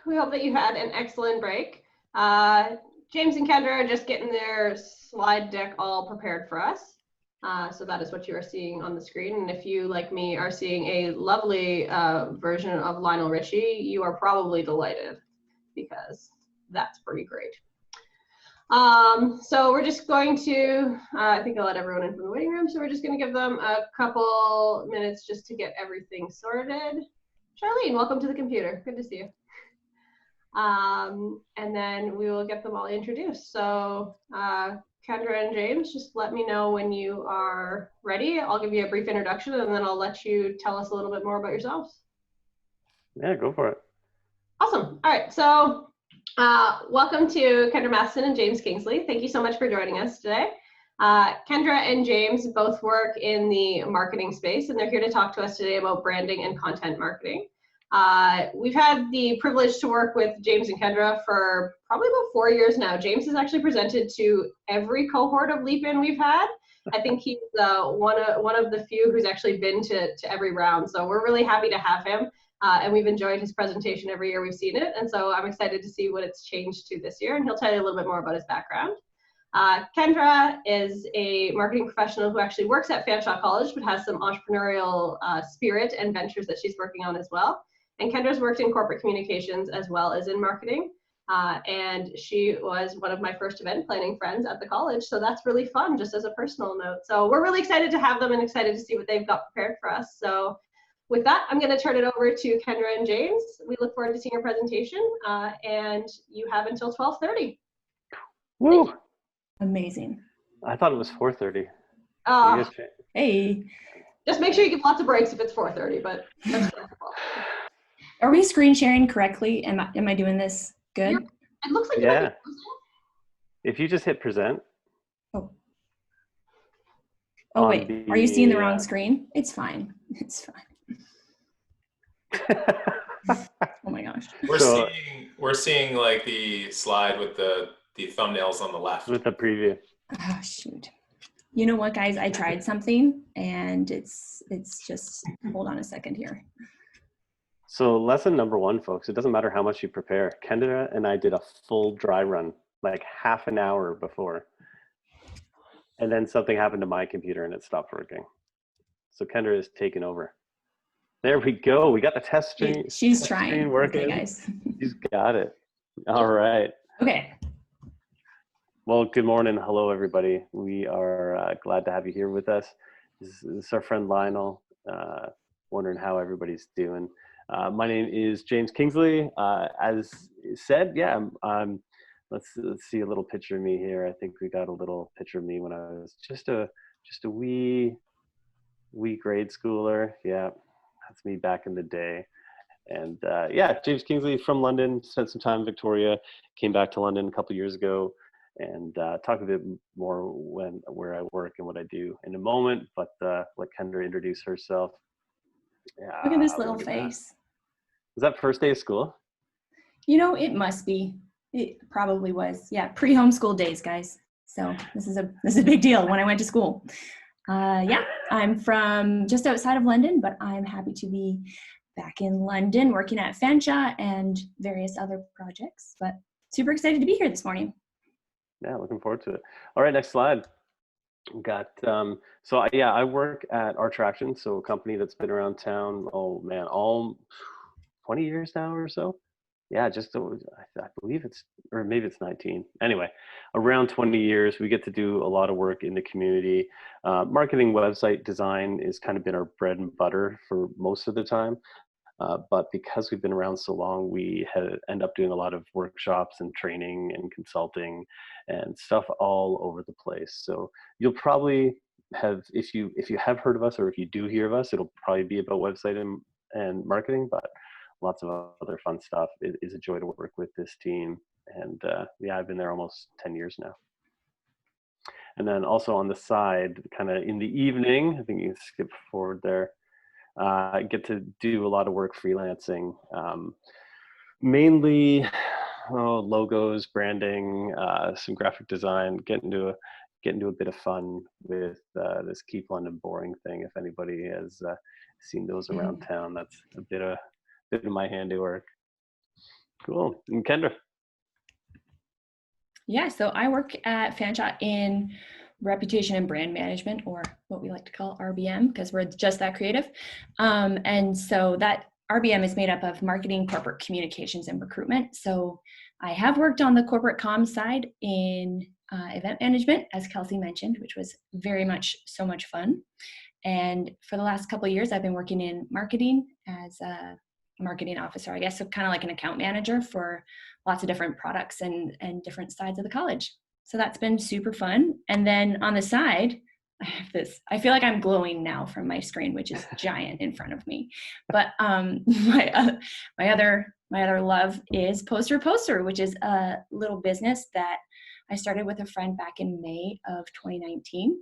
We hope that you had an excellent break. James and Kendra are just getting their slide deck all prepared for us. So that is what you are seeing on the screen. And if you, like me, are seeing a lovely version of Lionel Richie, you are probably delighted because that's pretty great. So we're just going to, I think I'll let everyone in from the waiting room. So we're just going to give them a couple minutes just to get everything sorted. Charlene, welcome to the computer. Good to see you. And then we will get them all introduced. So Kendra and James, just let me know when you are ready. I'll give you a brief introduction and then I'll let you tell us a little bit more about yourselves. Yeah, go for it. Awesome. All right. So welcome to Kendra Matheson and James Kingsley. Thank you so much for joining us today. Kendra and James both work in the marketing space, and they're here to talk to us today about branding and content marketing. We've had the privilege to work with James and Kendra for probably about 4 years now. James has actually presented to every cohort of Leap In we've had. I think he's one of the few who's actually been to every round. So we're really happy to have him. And we've enjoyed his presentation every year we've seen it. And so I'm excited to see what it's changed to this year. And he'll tell you a little bit more about his background. Kendra is a marketing professional who actually works at Fanshawe College, but has some entrepreneurial spirit and ventures that she's working on as well. And Kendra's worked in corporate communications as well as in marketing. And she was one of my first event planning friends at the college. So that's really fun, just as a personal note. So we're really excited to have them and excited to see what they've got prepared for us. So with that, I'm going to turn it over to Kendra and James. We look forward to seeing your presentation, and you have until 12:30. Woo! Amazing. I thought it was 4:30. Hey. Just make sure you give lots of breaks if it's 4:30, but that's flexible. Are we screen sharing correctly? Am I doing this good? It looks like yeah. If you just hit present. Oh wait, are you seeing the wrong screen? It's fine. It's fine. Oh my gosh. We're seeing like the slide with the thumbnails on the left. With the preview. Oh shoot. You know what, guys? I tried something and it's just, hold on a second here. So lesson number 1, folks, it doesn't matter how much you prepare. Kendra and I did a full dry run, like half an hour before. And then something happened to my computer and it stopped working. So Kendra is taking over. There we go. We got the test screen. She's trying. Working. Okay, guys. She's got it. All right. Okay. Well, good morning. Hello, everybody. We are glad to have you here with us. This is our friend Lionel, wondering how everybody's doing. My name is James Kingsley. As said, yeah, let's see a little picture of me here. I think we got a little picture of me when I was just a wee grade schooler. Yeah, that's me back in the day. And yeah, James Kingsley from London, spent some time in Victoria, came back to London a couple years ago, and talk a bit more where I work and what I do in a moment, but let Kendra introduce herself. Look at this little face. Was that first day of school? You know, it must be. It probably was. Yeah, pre-homeschool days, guys. So this is a big deal when I went to school. Yeah, I'm from just outside of London, but I'm happy to be back in London working at Fanshawe and various other projects, but super excited to be here this morning. Yeah, looking forward to it. All right, next slide. We've got, so yeah, I work at Artraction, so a company that's been around town, oh man, all 20 years now or so. Yeah, just, I believe it's, or maybe it's 19. Anyway, around 20 years, we get to do a lot of work in the community. Marketing, website design has kind of been our bread and butter for most of the time. But because we've been around so long, we end up doing a lot of workshops and training and consulting and stuff all over the place. So you'll probably have, if you have heard of us, or if you do hear of us, it'll probably be about website and marketing, but lots of other fun stuff. It is a joy to work with this team. And yeah, I've been there almost 10 years now. And then also on the side, kind of in the evening, I think you can skip forward there, I get to do a lot of work freelancing, mainly logos, branding, some graphic design, get into a bit of fun with this Keep London Boring thing. If anybody has seen those around town, that's a bit of my handiwork. Cool. And Kendra? Yeah, so I work at Fanshot in reputation and brand management, or what we like to call RBM, because we're just that creative. And so that RBM is made up of marketing, corporate communications, and recruitment. So I have worked on the corporate comms side in event management, as Kelsey mentioned, which was very much so much fun. And for the last couple of years, I've been working in marketing as a marketing officer, I guess, so kind of like an account manager for lots of different products and different sides of the college. So that's been super fun. And then on the side, I have this, I feel like I'm glowing now from my screen, which is giant in front of me. But my other love is Poster, which is a little business that I started with a friend back in May of 2019.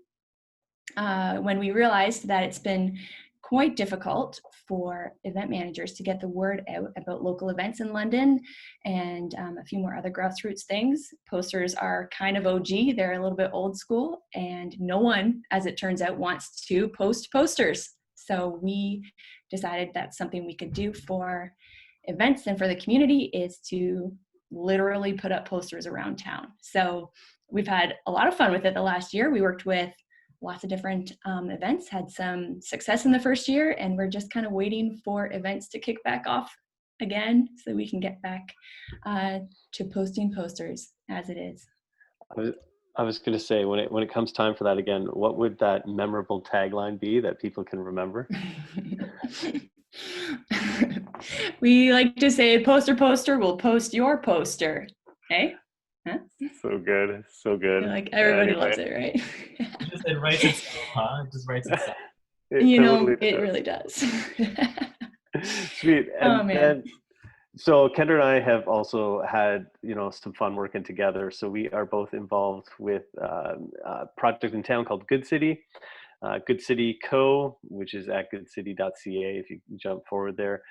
When we realized that it's been quite difficult for event managers to get the word out about local events in London and a few more other grassroots things. Posters are kind of OG, they're a little bit old school, and no one, as it turns out, wants to post posters. So we decided that's something we could do for events and for the community, is to literally put up posters around town. So we've had a lot of fun with it the last year. We worked with lots of different events, had some success in the first year, and we're just kind of waiting for events to kick back off again so we can get back to posting posters as it is. I was going to say, when it comes time for that again, what would that memorable tagline be that people can remember? We like to say, poster will post your poster. Hey? Huh? So good. So good. Like everybody Anyway. loves it, right? It writes itself, huh? It just writes itself. You totally know, it does. really does. Sweet. Oh, man. And so Kendra and I have also had, some fun working together. So we are both involved with a project in town called Good City. Good City Co., which is at goodcity.ca if you jump forward there.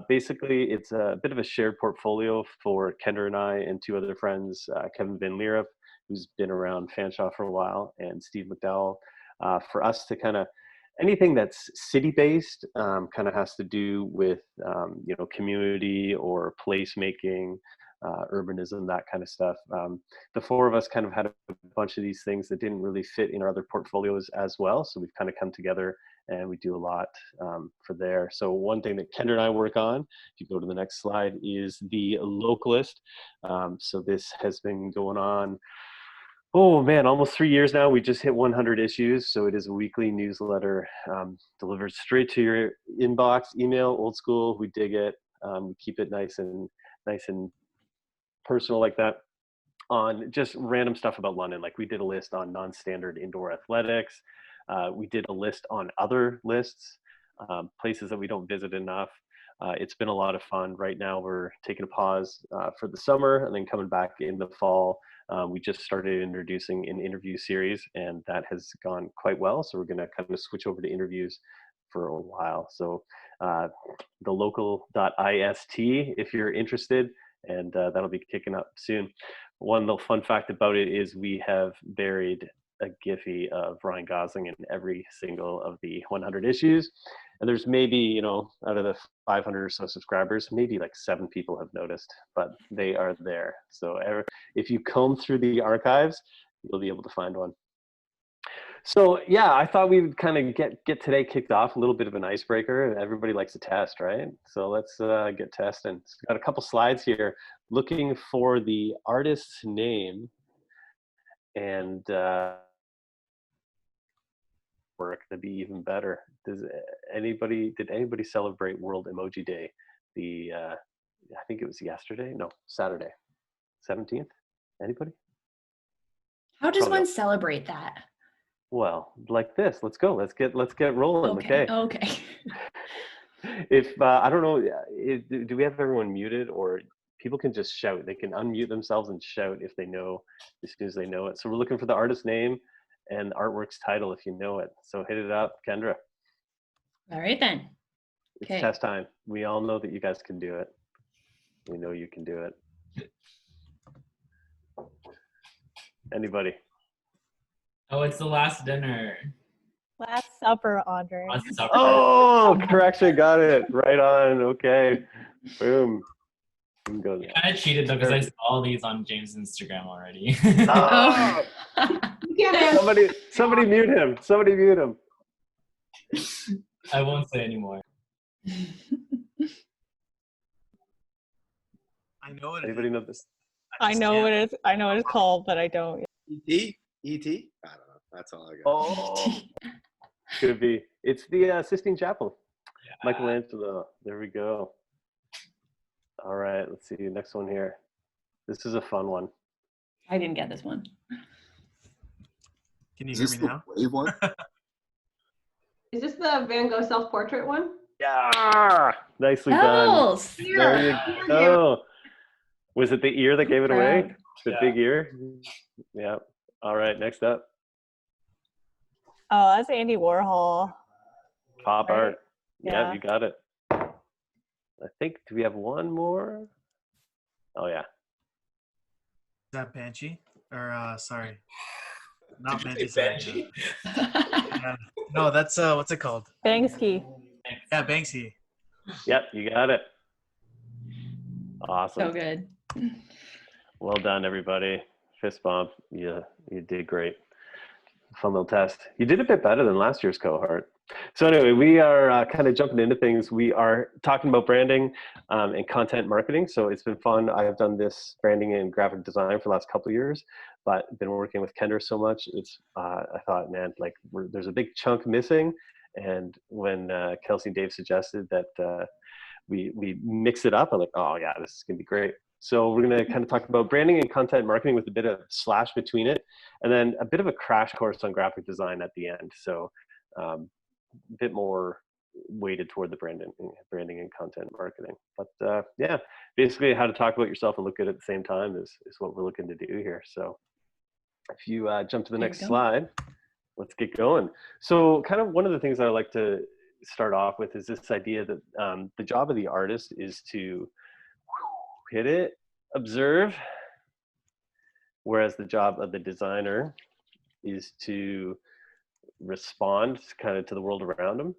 Basically, it's a bit of a shared portfolio for Kendra and I and two other friends, Kevin Van Leerup, who's been around Fanshawe for a while, and Steve McDowell, for us to kind of, anything that's city-based kind of has to do with, community or placemaking, urbanism, that kind of stuff. The four of us kind of had a bunch of these things that didn't really fit in our other portfolios as well. So we've kind of come together and we do a lot for there. So one thing that Kendra and I work on, if you go to the next slide, is the Localist. So this has been going on, oh man, almost 3 years now. We just hit 100 issues. So it is a weekly newsletter delivered straight to your inbox, email, old school. We dig it. We keep it nice and personal like that, on just random stuff about London. Like we did a list on non-standard indoor athletics. We did a list on other lists, places that we don't visit enough. It's been a lot of fun. Right now we're taking a pause for the summer and then coming back in the fall. We just started introducing an interview series, and that has gone quite well. So we're going to kind of switch over to interviews for a while. So the local.ist, if you're interested, and that'll be kicking up soon. One little fun fact about it is we have buried a Giphy of Ryan Gosling in every single of the 100 issues. And there's maybe, out of the 500 or so subscribers, maybe like 7 people have noticed, but they are there. So if you comb through the archives, you'll be able to find one. So yeah, I thought we would kind of get today kicked off, a little bit of an icebreaker. Everybody likes a test, right? So let's get testing. So got a couple slides here, looking for the artist's name and work to be even better. Did anybody celebrate World Emoji Day? I think it was yesterday. No, Saturday, 17th. Anybody? How does Probably one not. celebrate that? Well, like this. Let's go. Let's get rolling. Okay. Okay. If I don't know, do we have everyone muted, or people can just shout? They can unmute themselves and shout if they know, as soon as they know it. So we're looking for the artist name and artwork's title if you know it. So hit it up, Kendra. All right then. It's Okay. test time. We all know that you guys can do it. We know you can do it. Anybody? Oh, it's The Last Dinner. Last Supper, Andre. Last Supper. Oh, correction. Got it. Right on. Okay. Boom. You can go I kind of cheated though because I saw all these on James' Instagram already. Oh, You can't answer. somebody mute him. Somebody mute him. I won't say anymore. I know what it Anybody is. know this? I know what it's. I know what it's called, but I don't. E.T.? E.T.? I don't know. That's all I got. Oh, could be. It's the Sistine Chapel. Yeah. Michelangelo. There we go. All right, let's see. Next one here. This is a fun one. I didn't get this one. Can you Is hear this me the now? wave one? Is this the Van Gogh self-portrait one? Yeah, nicely done. Oh, There you go. Was it the ear that gave it away? Proud. The Yeah. big ear? Yeah. All right, next up. Oh, that's Andy Warhol. Pop Right. art. Yeah, Yeah. you got it. I think, do we have one more? Oh, yeah. Is that Banshee? Or sorry, not Did you Banshee. say Sorry, Benji? yeah. No, that's what's it called? Banksy. Yeah, Banksy. Yep, you got it. Awesome. So good. Well done, everybody. Fist bump. You did great. Fun little test. You did a bit better than last year's cohort. So anyway, we are kind of jumping into things. We are talking about branding and content marketing. So it's been fun. I have done this branding and graphic design for the last couple of years, but been working with Kendra so much. It's I thought, man, like there's a big chunk missing. And when Kelsey and Dave suggested that we mix it up, I'm like, oh yeah, this is gonna be great. So we're going to kind of talk about branding and content marketing with a bit of slash between it, and then a bit of a crash course on graphic design at the end. So a bit more weighted toward the branding and content marketing. But yeah, basically how to talk about yourself and look good at the same time is what we're looking to do here. So if you jump to the next slide, let's get going. So kind of one of the things that I like to start off with is this idea that the job of the artist is to hit it, observe, whereas the job of the designer is to respond kind of to the world around them.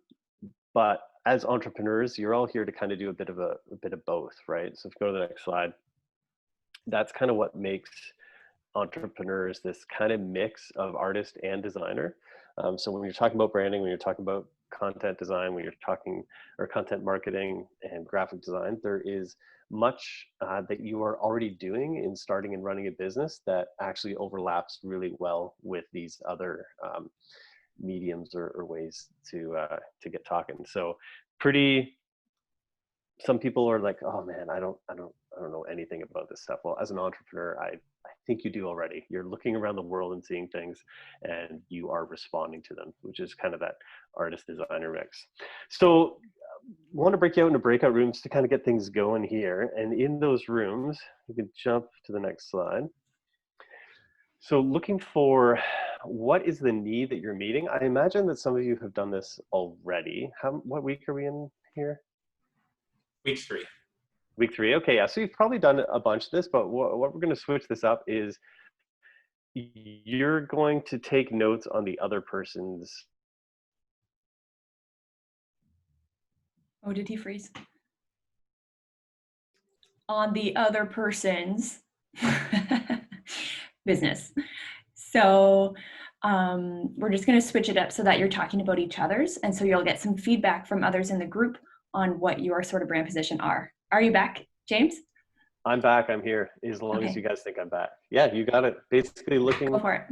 But as entrepreneurs, you're all here to kind of do a bit of both, right? So if you go to the next slide, that's kind of what makes entrepreneurs this kind of mix of artist and designer. So when you're talking about branding, when you're talking about content design, when you're talking or content marketing and graphic design, there is much that you are already doing in starting and running a business that actually overlaps really well with these other mediums or ways to get talking. So some people are like, oh man, I don't know anything about this stuff. Well, as an entrepreneur, I think you do already. You're looking around the world and seeing things, and you are responding to them, which is kind of that artist designer mix. So want to break you out into breakout rooms to kind of get things going here. And in those rooms, you can jump to the next slide. So looking for what is the need that you're meeting. I imagine that some of you have done this already. What week are we in here? Week 3. Week 3. Okay, yeah. So you've probably done a bunch of this, but what we're going to switch this up is you're going to take notes on the other person's. Oh, did he freeze? On the other person's business. So we're just going to switch it up so that you're talking about each other's. And so you'll get some feedback from others in the group on what your sort of brand position are. Are you back, James? I'm back. I'm here. As long as you guys think I'm back. Yeah, you got it. Basically Go for it.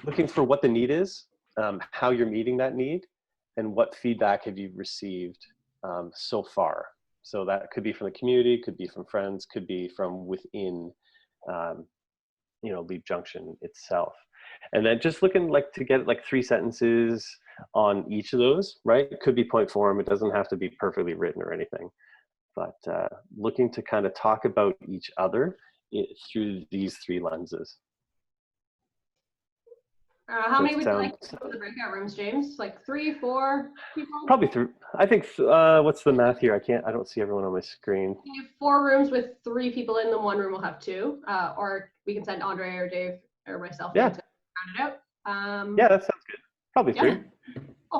looking for what the need is, how you're meeting that need, and what feedback have you received so far. So that could be from the community, could be from friends, could be from within, Leap Junction itself. And then just looking to get 3 sentences on each of those, right? It could be point form. It doesn't have to be perfectly written or anything, but looking to kind of talk about each other through these 3 lenses. How many would you like to go to the breakout rooms, James? Like 3, 4 people? Probably 3. I think, what's the math here? I don't see everyone on my screen. You have 4 rooms with 3 people in them. 1 room will have 2. Or we can send Andre or Dave or myself in to round it out. Yeah, that sounds good. Probably 3.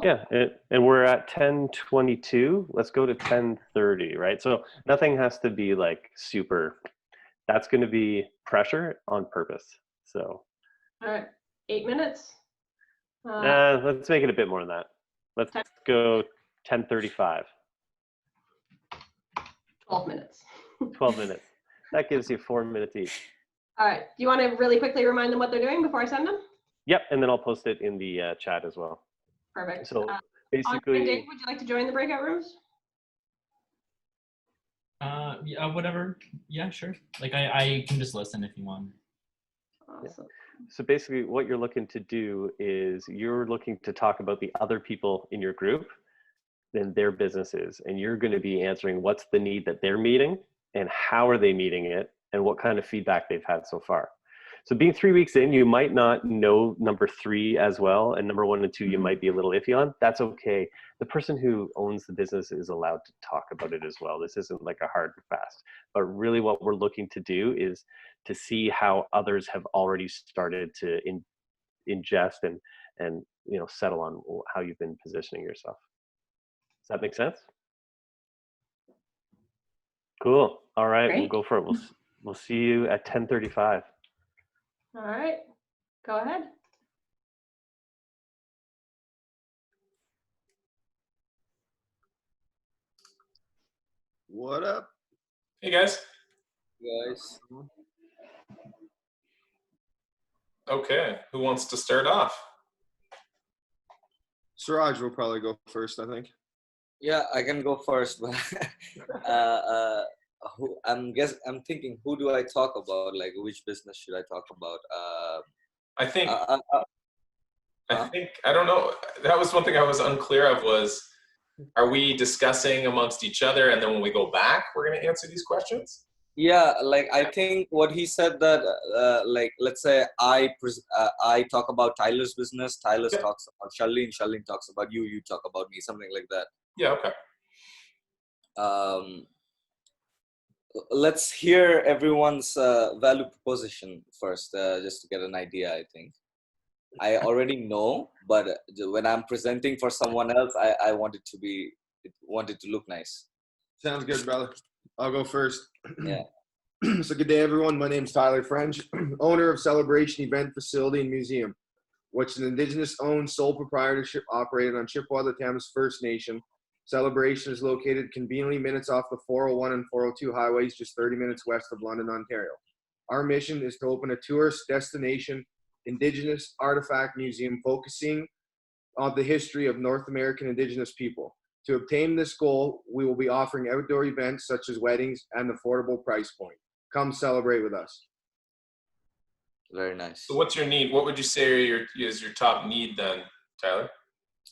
Yeah, and we're at 10:22. Let's go to 10:30, right? So nothing has to be like super. That's going to be pressure on purpose. So All right, 8 minutes. let's make it a bit more than that. Let's go 10:35. 12 minutes. 12 minutes. That gives you 4 minutes each. All right. Do you want to really quickly remind them what they're doing before I send them? Yep, and then I'll post it in the chat as well. Perfect. So Andre basically, and Dave, would you like to join the breakout rooms? Yeah, whatever. Yeah, sure. Like I can just listen if you want. Awesome. so basically what you're looking to do is you're looking to talk about the other people in your group and their businesses, and you're going to be answering what's the need that they're meeting and how are they meeting it and what kind of feedback they've had so far. So being 3 weeks in, you might not know number 3 as well, and number 1 and 2 you might be a little iffy on. That's okay. The person who owns the business is allowed to talk about it as well. This isn't like a hard and fast, but really what we're looking to do is to see how others have already started to ingest and settle on how you've been positioning yourself. Does that make sense? Cool. All right, Great. we'll go for it. We'll see you at 10:35. All right. Go ahead. What up, Hey guys. guys? Okay, who wants to start off? Siraj will probably go first, I think. Yeah, I can go first, but I'm thinking, who do I talk about? Like, which business should I talk about? I think Huh? I don't know. That was one thing I was unclear of was, are we discussing amongst each other and then when we go back, we're going to answer these questions? Yeah, like I think what he said that, like, let's say I talk about Tyler's business, Tyler Yeah. talks about Shalin, Shalin talks about you, you talk about me, something like that. Yeah, okay. Let's hear everyone's value proposition first, just to get an idea. I think I already know, but when I'm presenting for someone else, I want it to look nice. Sounds good, brother. I'll go first. Yeah. So good day, everyone. My name's Tyler French, owner of Celebration Event Facility and Museum, which is an Indigenous-owned sole proprietorship operated on Chippewa-Thames First Nation. Celebration is located conveniently minutes off the 401 and 402 highways, just 30 minutes west of London, Ontario. Our mission is to open a tourist destination Indigenous artifact museum focusing on the history of North American Indigenous people. To obtain this goal, we will be offering outdoor events such as weddings at an affordable price point. Come celebrate with us. Very nice. So what's your need? What would you say is your top need then, Tyler?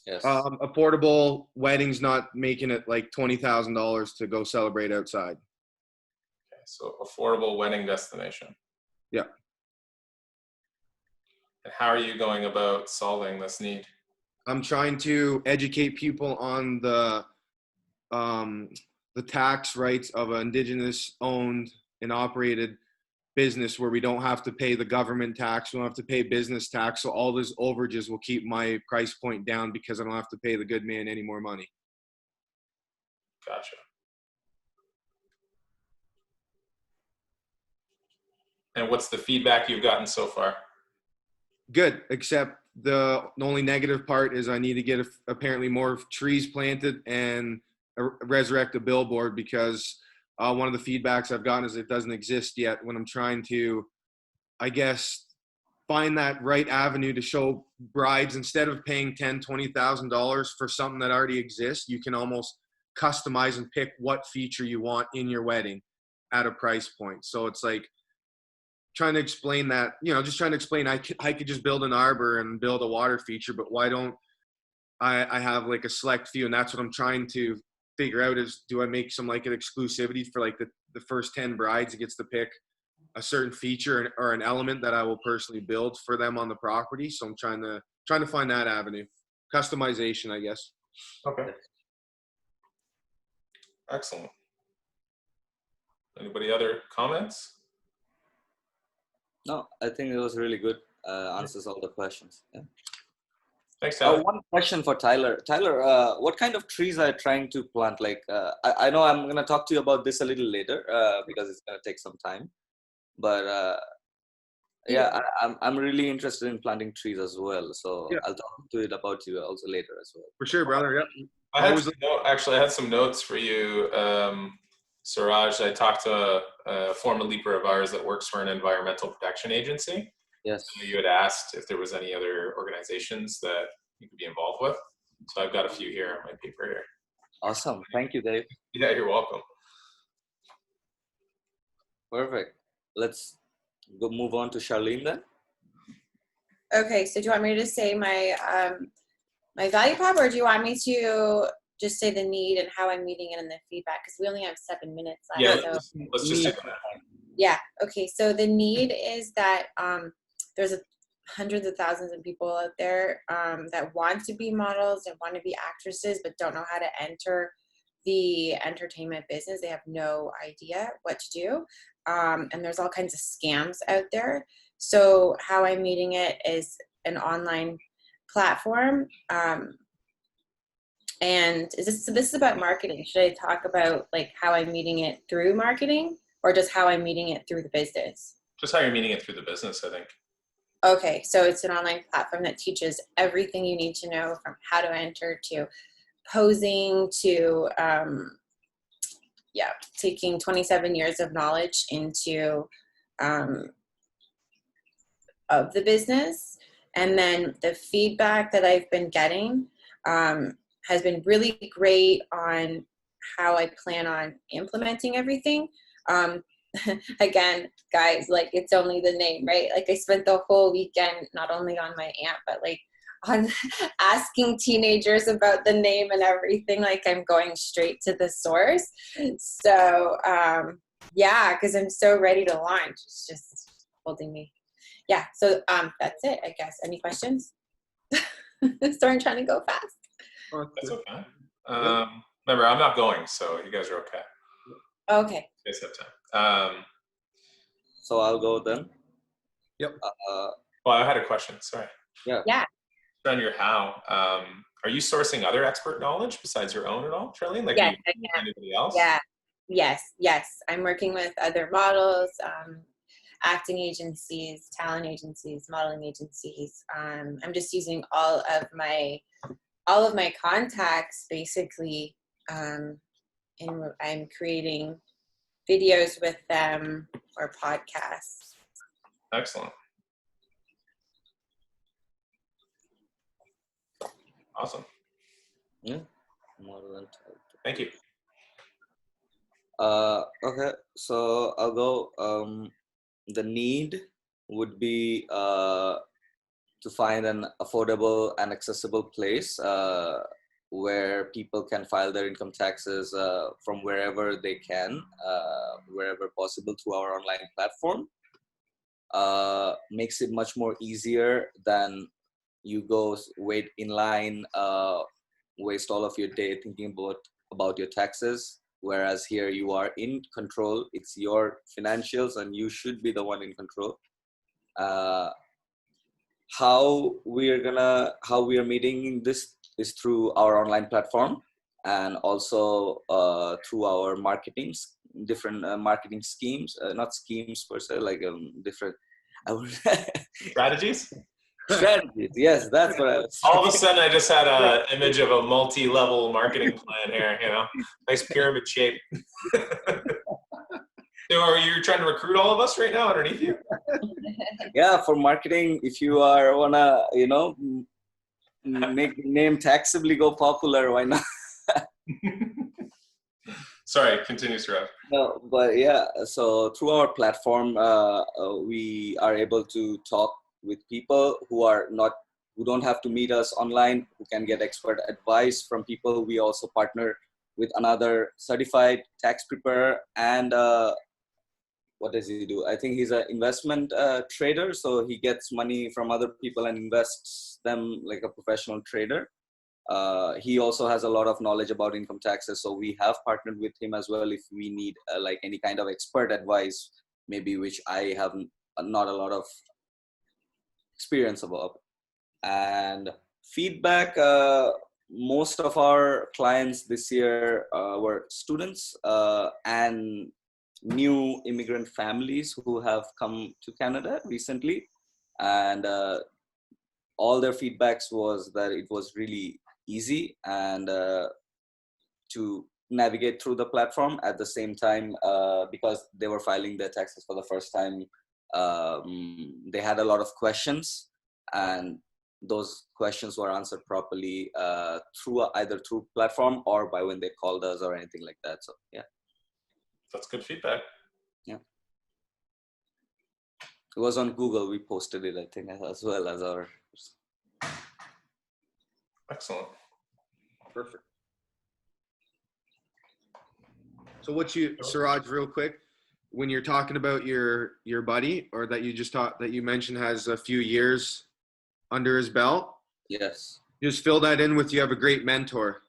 Yes. Affordable weddings, not making it like $20,000 to go celebrate outside. Okay, so affordable wedding destination. Yeah. And how are you going about solving this need? I'm trying to educate people on the tax rights of an Indigenous owned and operated business where we don't have to pay the government tax, we don't have to pay business tax. So all those overages will keep my price point down because I don't have to pay the good man any more money. Gotcha. And what's the feedback you've gotten so far? Good, except the only negative part is I need to get apparently more trees planted and resurrect a billboard because one of the feedbacks I've gotten is it doesn't exist yet when I'm trying to, I guess, find that right avenue to show brides instead of paying $10,000, $20,000 for something that already exists. You can almost customize and pick what feature you want in your wedding at a price point. So it's like trying to explain that, just trying to explain I could just build an arbor and build a water feature, but why don't I have like a select few? And that's what I'm trying to figure out is, do I make some like an exclusivity for like the first 10 brides that gets to pick a certain feature or an element that I will personally build for them on the property. So I'm trying to find that avenue. Customization, I guess. Okay. Excellent. Anybody other comments? No, I think it was really good. Answers all the questions. Yeah. Thanks, Tyler. One question for Tyler. Tyler, what kind of trees are you trying to plant? Like, I know I'm going to talk to you about this a little later because it's going to take some time. But yeah, I'm really interested in planting trees as well. So Yeah. I'll talk to it about you also later as well. For sure, brother. Yep. I had some notes for you, Suraj. I talked to a former leaper of ours that works for an environmental protection agency. Yes. You had asked if there was any other organizations that you could be involved with. So I've got a few here on my paper here. Awesome. Thank you, Dave. Yeah, you're welcome. Perfect. Let's go move on to Charlene then. Okay, so do you want me to say my my value prop, or do you want me to just say the need and how I'm meeting it and the feedback? Because we only have 7 minutes left. Yeah, so. let's just take that. Yeah. Okay. So the need is that there's hundreds of thousands of people out there that want to be models and want to be actresses, but don't know how to enter the entertainment business. They have no idea what to do. And there's all kinds of scams out there. So how I'm meeting it is an online platform. And this is about marketing. Should I talk about like how I'm meeting it through marketing, or just how I'm meeting it through the business? Just how you're meeting it through the business, I think. Okay, so it's an online platform that teaches everything you need to know, from how to enter to posing to taking 27 years of knowledge into of the business. And then the feedback that I've been getting has been really great on how I plan on implementing everything. Again, guys, like, it's only the name, right? Like, I spent the whole weekend not only on my aunt, but like on asking teenagers about the name and everything. Like, I'm going straight to the source. So yeah, because I'm so ready to launch. It's just holding me. Yeah, so that's it, I guess. Any questions? Sorry, I'm trying to go fast. That's okay. Remember, I'm not going, so you guys are okay. Okay. You guys have time. So I'll go then. Yep. Well, I had a question. Sorry. Yeah. Yeah. On your how, are you sourcing other expert knowledge besides your own at all, Charlene? Like, Yes, are you anybody else? Yeah. Yes. I'm working with other models, acting agencies, talent agencies, modeling agencies. I'm just using all of my contacts basically, and I'm creating videos with them or podcasts. Excellent. Awesome. Yeah. Thank you. Okay, so I'll go. The need would be to find an affordable and accessible place where people can file their income taxes from wherever they can, wherever possible, through our online platform. Makes it much more easier than you go wait in line, waste all of your day thinking about your taxes. Whereas here you are in control. It's your financials and you should be the one in control. How we are meeting this is through our online platform, and also through our different marketing schemes, not schemes per se, like different Strategies? Strategies, yes, that's what I was All of a sudden, I just had an image of a multi-level marketing plan here, nice pyramid shape. So are you trying to recruit all of us right now underneath you? Yeah, for marketing, if you wanna, make name taxably go popular, why not? Sorry, continue, Suraj. No, but yeah, so through our platform, we are able to talk with people who don't have to meet us online, who can get expert advice from people. We also partner with another certified tax preparer, and what does he do? I think he's an investment trader, so he gets money from other people and invests them like a professional trader. He also has a lot of knowledge about income taxes, so we have partnered with him as well if we need like any kind of expert advice, maybe which I have not a lot of experience about. And Feedback, most of our clients this year were students and new immigrant families who have come to Canada recently. And all their feedbacks was that it was really easy and to navigate through the platform. At the same time, because they were filing their taxes for the first time, they had a lot of questions, and those questions were answered properly through either through platform or by when they called us or anything like that. So yeah, That's good feedback. yeah. It was on Google. We posted it, I think, as well as our. Excellent. Perfect. So Siraj, real quick, when you're talking about your buddy, or that you just taught, that you mentioned has a few years under his belt, Yes. just fill that in with, you have a great mentor.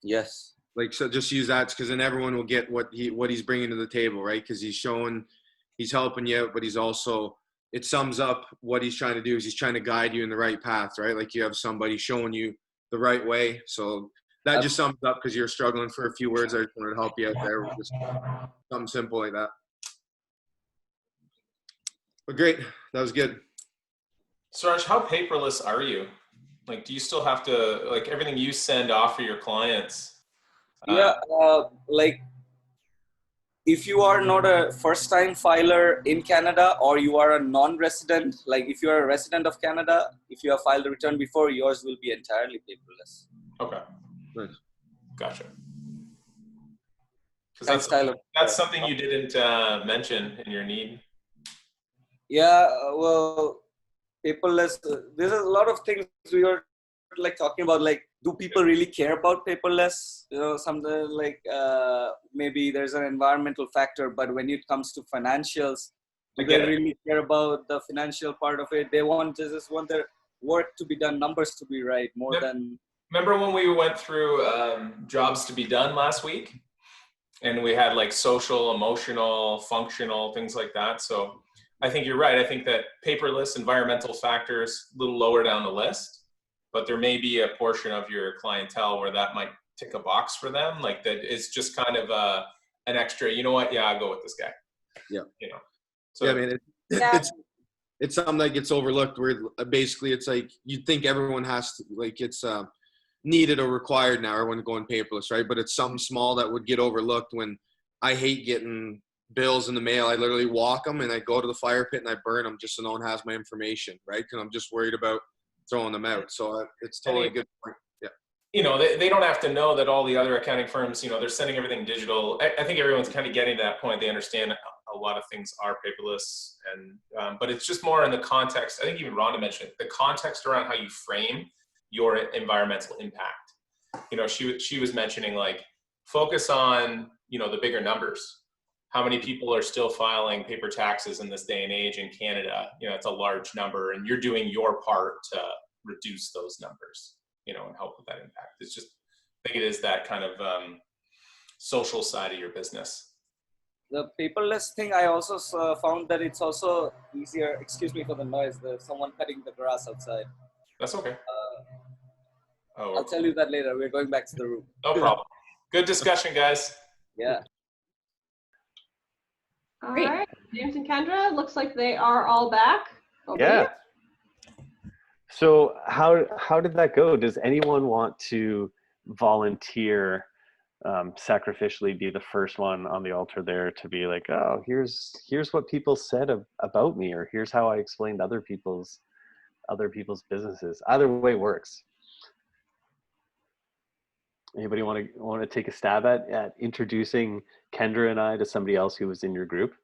Yes. Like, so just use that, because then everyone will get what he's bringing to the table, right? Because he's helping you out, but he's also, it sums up what he's trying to do is he's trying to guide you in the right path, right? Like you have somebody showing you the right way. So that just sums up, because you're struggling for a few words. I just wanted to help you out there with just something simple like that. But great, that was good. Suraj, how paperless are you? Like, do you still have to, like, everything you send off for your clients? Yeah, like if you are not a first-time filer in Canada, or you are a non-resident, like if you are a resident of Canada, if you have filed a return before, yours will be entirely paperless. Okay. Nice. Gotcha. Thanks, That's, Tyler. that's something you didn't mention in your need. Yeah, well, paperless, there's a lot of things we were like talking about, like, do people really care about paperless? You know, something like maybe there's an environmental factor, but when it comes to financials, do they really care about the financial part of it? They just want their work to be done, numbers to be right, more than. Remember when we went through jobs to be done last week, and we had like social, emotional, functional, things like that. So I think you're right. I think that paperless, environmental factors, a little lower down the list, but there may be a portion of your clientele where that might tick a box for them. Like that is just kind of an extra, you know what? Yeah, I'll go with this guy. Yeah. You know, so yeah, I mean, it's something that gets overlooked, where basically it's like, you'd think everyone has to, like, it's needed or required now, everyone going paperless, right? But it's something small that would get overlooked. When I hate getting bills in the mail, I literally walk them and I go to the fire pit and I burn them just so no one has my information, right? Because I'm just worried about throwing them out. So it's totally a good point. Yeah. You know, they don't have to know that all the other accounting firms, you know, they're sending everything digital. I think everyone's kind of getting to that point. They understand a lot of things are paperless, and but it's just more in the context. I think even Rhonda mentioned it, the context around how you frame your environmental impact. You know, she was mentioning, like, focus on, you know, the bigger numbers. How many people are still filing paper taxes in this day and age in Canada? You know, it's a large number, and you're doing your part to reduce those numbers, you know, and help with that impact. It's just, I think it is that kind of social side of your business. The paperless thing, I also found that it's also easier. Excuse me for the noise. There's someone cutting the grass outside. That's okay. I'll tell you that later. We're going back to the room. No problem. Good discussion, guys. Yeah. All right, James and Kendra, looks like they are all back. Over Yeah. here. So how did that go? Does anyone want to volunteer, sacrificially be the first one on the altar there to be like, oh, here's what people said about me, or here's how I explained other people's businesses. Either way works. Anybody want to take a stab at introducing Kendra and I to somebody else who was in your group?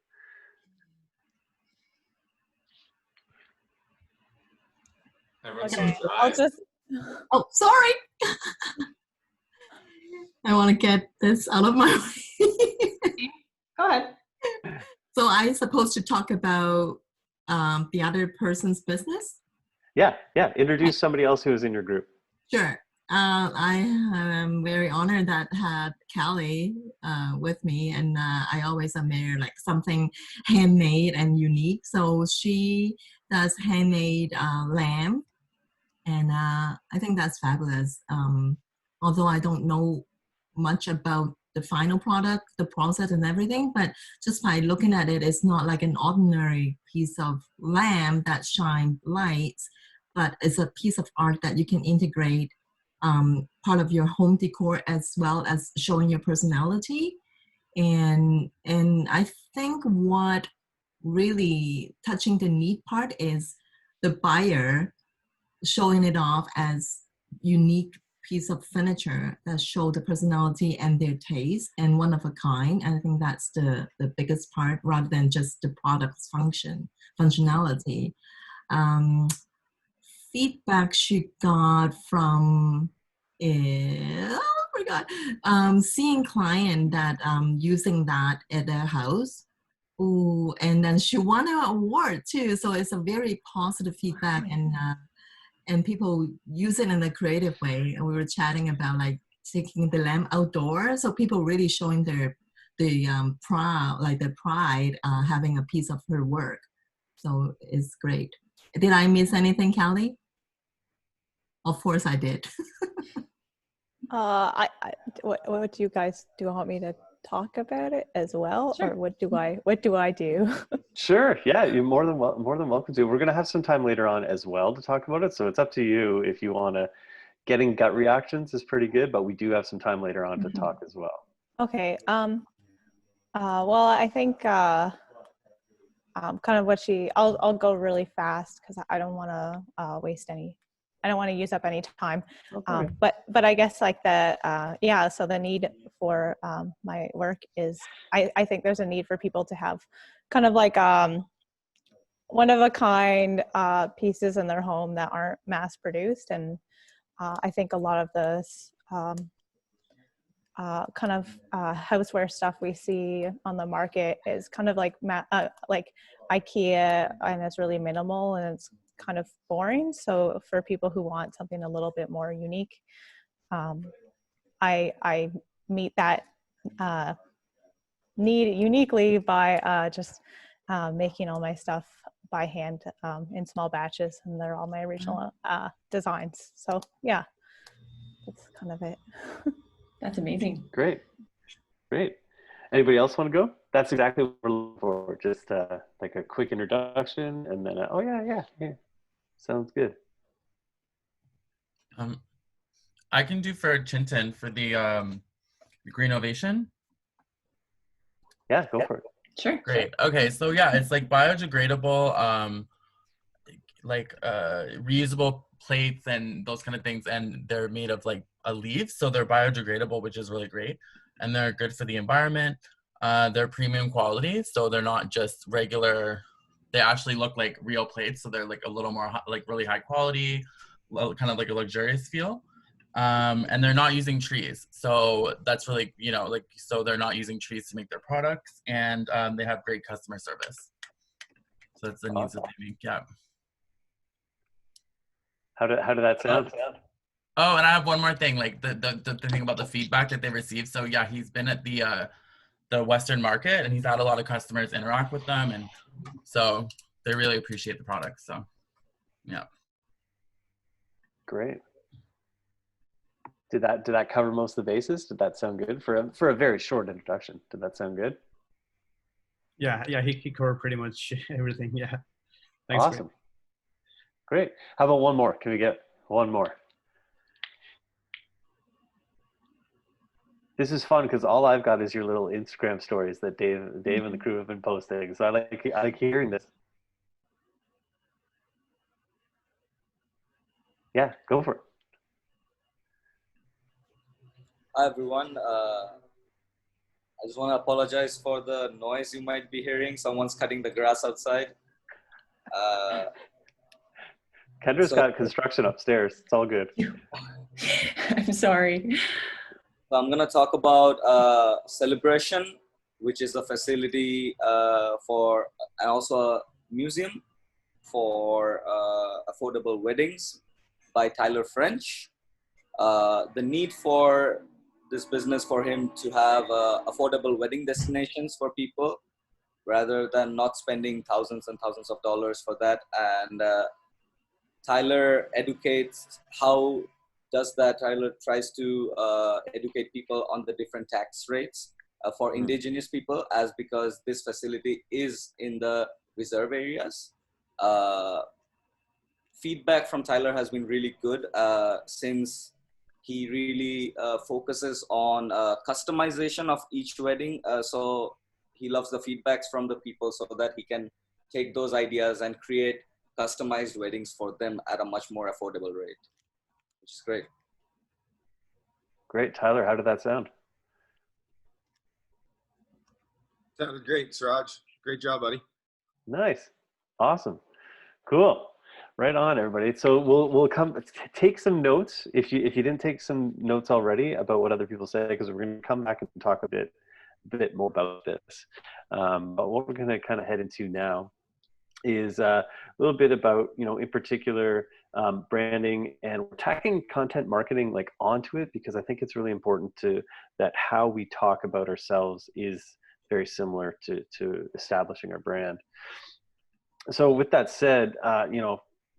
Okay, I'll just. Oh, sorry. I want to get this out of my way. Go ahead. So I'm supposed to talk about the other person's business? Yeah. Introduce somebody else who was in your group. Sure. I am very honored that had Callie with me, and I always admire like something handmade and unique. So she does handmade lamb And I think that's fabulous. Although I don't know much about the final product, the process and everything, but just by looking at it, it's not like an ordinary piece of lamp that shines lights, but it's a piece of art that you can integrate part of your home decor as well as showing your personality. And I think what really touching the neat part is the buyer showing it off as unique piece of furniture that show the personality and their taste and one of a kind. And I think that's the biggest part rather than just the product's functionality. Feedback she got from seeing client that using that at their house. Ooh, and then she won an award too. So it's a very positive feedback, and people use it in a creative way. And we were chatting about like taking the lamp outdoors. So people really showing their pride having a piece of her work. So it's great. Did I miss anything, Callie? Of course I did. What do you guys do? You want me to talk about it as well, Sure. or what do I do? Sure. Yeah, you're more than welcome to. We're going to have some time later on as well to talk about it. So it's up to you if you want to. Getting gut reactions is pretty good, but we do have some time later on to talk as well. Okay. Well, I think kind of what I'll go really fast because I don't want to waste any. I don't want to use up any time. Okay. But I guess like so the need for my work is I think there's a need for people to have kind of like one of a kind pieces in their home that aren't mass produced, and I think a lot of this kind of houseware stuff we see on the market is kind of like IKEA, and it's really minimal and it's kind of boring. So for people who want something a little bit more unique, I meet that need uniquely by just making all my stuff by hand in small batches, and they're all my original designs. So yeah, that's kind of it. That's amazing. Great. Anybody else want to go? That's exactly what we're looking for. Just like a quick introduction, and then oh yeah. Sounds good. I can do for Chintan for the green ovation. Yeah, go for it. Sure. Great. Okay, so yeah, it's like biodegradable, reusable plates and those kind of things, and they're made of like a leaf, so they're biodegradable, which is really great, and they're good for the environment. They're premium quality, so they're not just regular. They actually look like real plates, so they're like a little more like really high quality, kind of like a luxurious feel. And they're not using trees, so that's really, so they're not using trees to make their products, and they have great customer service. So that's the needs that they make. Yeah. How did that sound? Oh, and I have one more thing, like the thing about the feedback that they received. So yeah, he's been at the Western market, and he's had a lot of customers interact with them, and so they really appreciate the product. So yeah. Great. Did that cover most of the bases? Did that sound good for a very short introduction? Did that sound good? Yeah, he covered pretty much everything. Yeah. Thanks. Awesome. Great. How about one more? Can we get one more? This is fun because all I've got is your little Instagram stories that Dave and the crew have been posting. So I like hearing this. Yeah, go for it. Hi everyone. I just want to apologize for the noise you might be hearing. Someone's cutting the grass outside. Kendra's got construction upstairs. It's all good. I'm sorry. So I'm going to talk about Celebration, which is a facility for, and also a museum for affordable weddings by Tyler French. The need for this business for him to have affordable wedding destinations for people rather than not spending thousands and thousands of dollars for that. And Tyler educates, how does that? Tyler tries to educate people on the different tax rates for indigenous people, as because this facility is in the reserve areas. Feedback from Tyler has been really good since he really focuses on customization of each wedding. So he loves the feedbacks from the people so that he can take those ideas and create customized weddings for them at a much more affordable rate, which is great. Great. Tyler, how did that sound? Sounded great, Siraj. Great job, buddy. Nice. Awesome. Cool. Right on, everybody. So we'll take some notes if you didn't take some notes already about what other people say, because we're going to come back and talk a bit more about this. But what we're going to kind of head into now is a little bit about, in particular, branding, and we're tacking content marketing like onto it, because I think it's really important that how we talk about ourselves is very similar to establishing our brand. So with that said,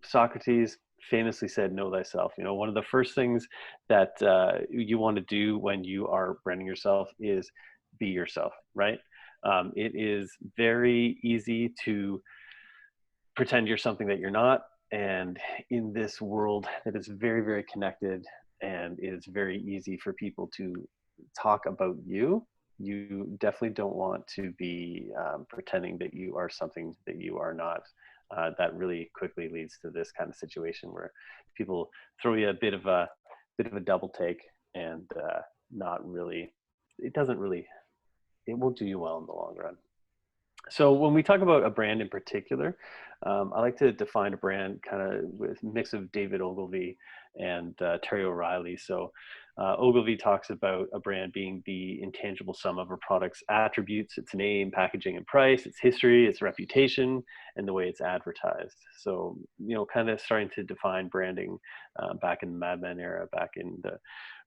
Socrates famously said, know thyself. One of the first things that you want to do when you are branding yourself is be yourself, right? It is very easy to pretend you're something that you're not. And in this world that is very, very connected, and it's very easy for people to talk about you, you definitely don't want to be pretending that you are something that you are not. That really quickly leads to this kind of situation where people throw you a bit of a double take, and it won't do you well in the long run. So when we talk about a brand in particular, I like to define a brand kind of with a mix of David Ogilvy and Terry O'Reilly. So Ogilvy talks about a brand being the intangible sum of a product's attributes, its name, packaging, and price, its history, its reputation, and the way it's advertised. So, kind of starting to define branding back in the Mad Men era, back in the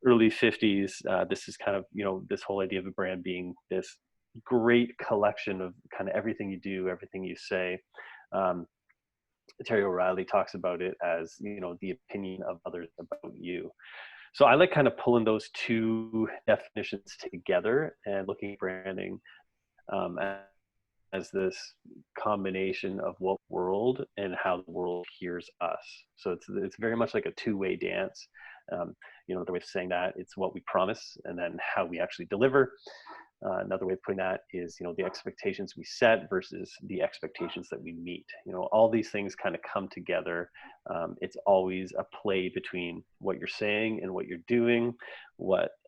early 50s. This is kind of, this whole idea of a brand being this great collection of kind of everything you do, everything you say. Terry O'Reilly talks about it as, the opinion of others about you. So I like kind of pulling those two definitions together and looking at branding as this combination of what world and how the world hears us. So it's very much like a two-way dance. Another way of saying that, it's what we promise and then how we actually deliver. Another way of putting that is, the expectations we set versus the expectations that we meet. All these things kind of come together. It's always a play between what you're saying and what you're doing,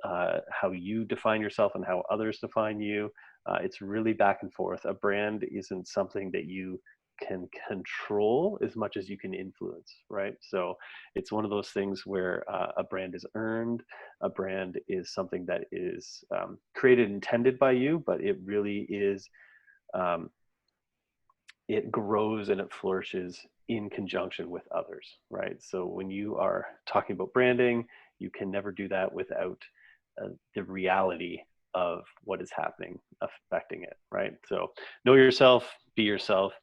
how you define yourself and how others define you. It's really back and forth. A brand isn't something that you can control as much as you can influence, right? So it's one of those things where a brand is earned. A brand is something that is created, intended by you, but it really is, it grows and it flourishes in conjunction with others, right? So when you are talking about branding, you can never do that without the reality of what is happening, affecting it, right? So know yourself, be yourself,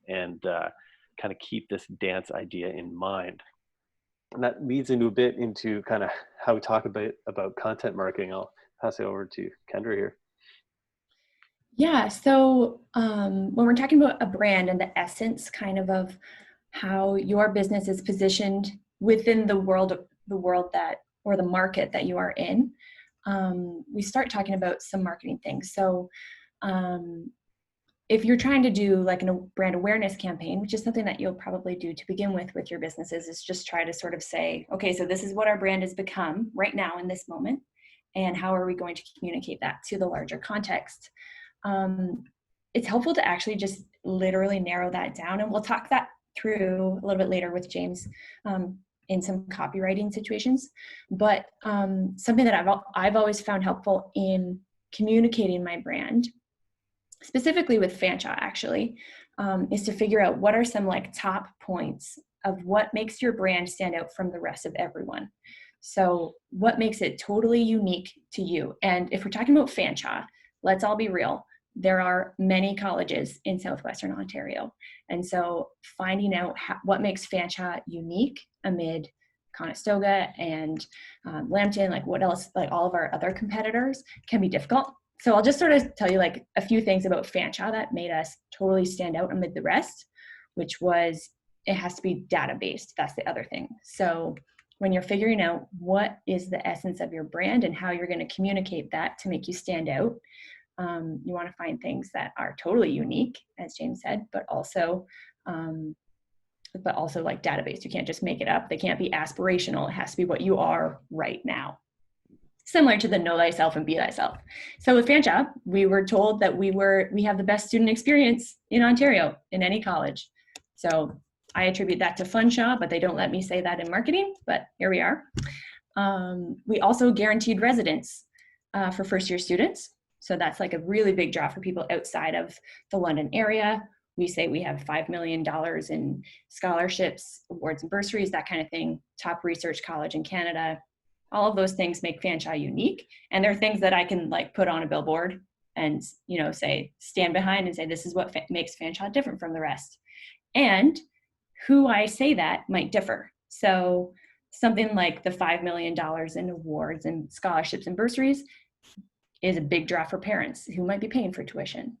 and kind of keep this dance idea in mind. And that leads into a bit into kind of how we talk about content marketing. I'll pass it over to Kendra here. Yeah, so when we're talking about a brand and the essence of how your business is positioned within the world that, or the market that you are in, we start talking about some marketing things. So if you're trying to do like a brand awareness campaign, which is something that you'll probably do to begin with your businesses, is just try to sort of say, okay, so this is what our brand has become right now in this moment, and how are we going to communicate that to the larger context? It's helpful to actually just literally narrow that down, and we'll talk that through a little bit later with James in some copywriting situations. But something that I've always found helpful in communicating my brand, specifically with Fanshawe actually, is to figure out what are some like top points of what makes your brand stand out from the rest of everyone. So what makes it totally unique to you? And if we're talking about Fanshawe, let's all be real. there are many colleges in Southwestern Ontario. And so finding out what makes Fanshawe unique amid Conestoga and Lambton, like what else, like all of our other competitors, can be difficult. So I'll just sort of tell you like a few things about Fanshawe that made us totally stand out amid the rest, which was it has to be data-based. That's the other thing. So when you're figuring out what is the essence of your brand and how you're going to communicate that to make you stand out, you want to find things that are totally unique, as James said, but also like data-based. You can't just make it up. They can't be aspirational. It has to be what you are right now. Similar to the know thyself and be thyself. So with Fanshawe, we were told that we have the best student experience in Ontario in any college. So I attribute that to Funshawe, but they don't let me say that in marketing, but here we are. We also guaranteed residence for first-year students. So that's like a really big draw for people outside of the London area. We say we have $5 million in scholarships, awards and bursaries, that kind of thing. Top research college in Canada. All of those things make Fanshawe unique. And they're things that I can like put on a billboard and, you know, say, stand behind and say, this is what makes Fanshawe different from the rest. And who I say that might differ. So something like the $5 million in awards and scholarships and bursaries is a big draw for parents who might be paying for tuition.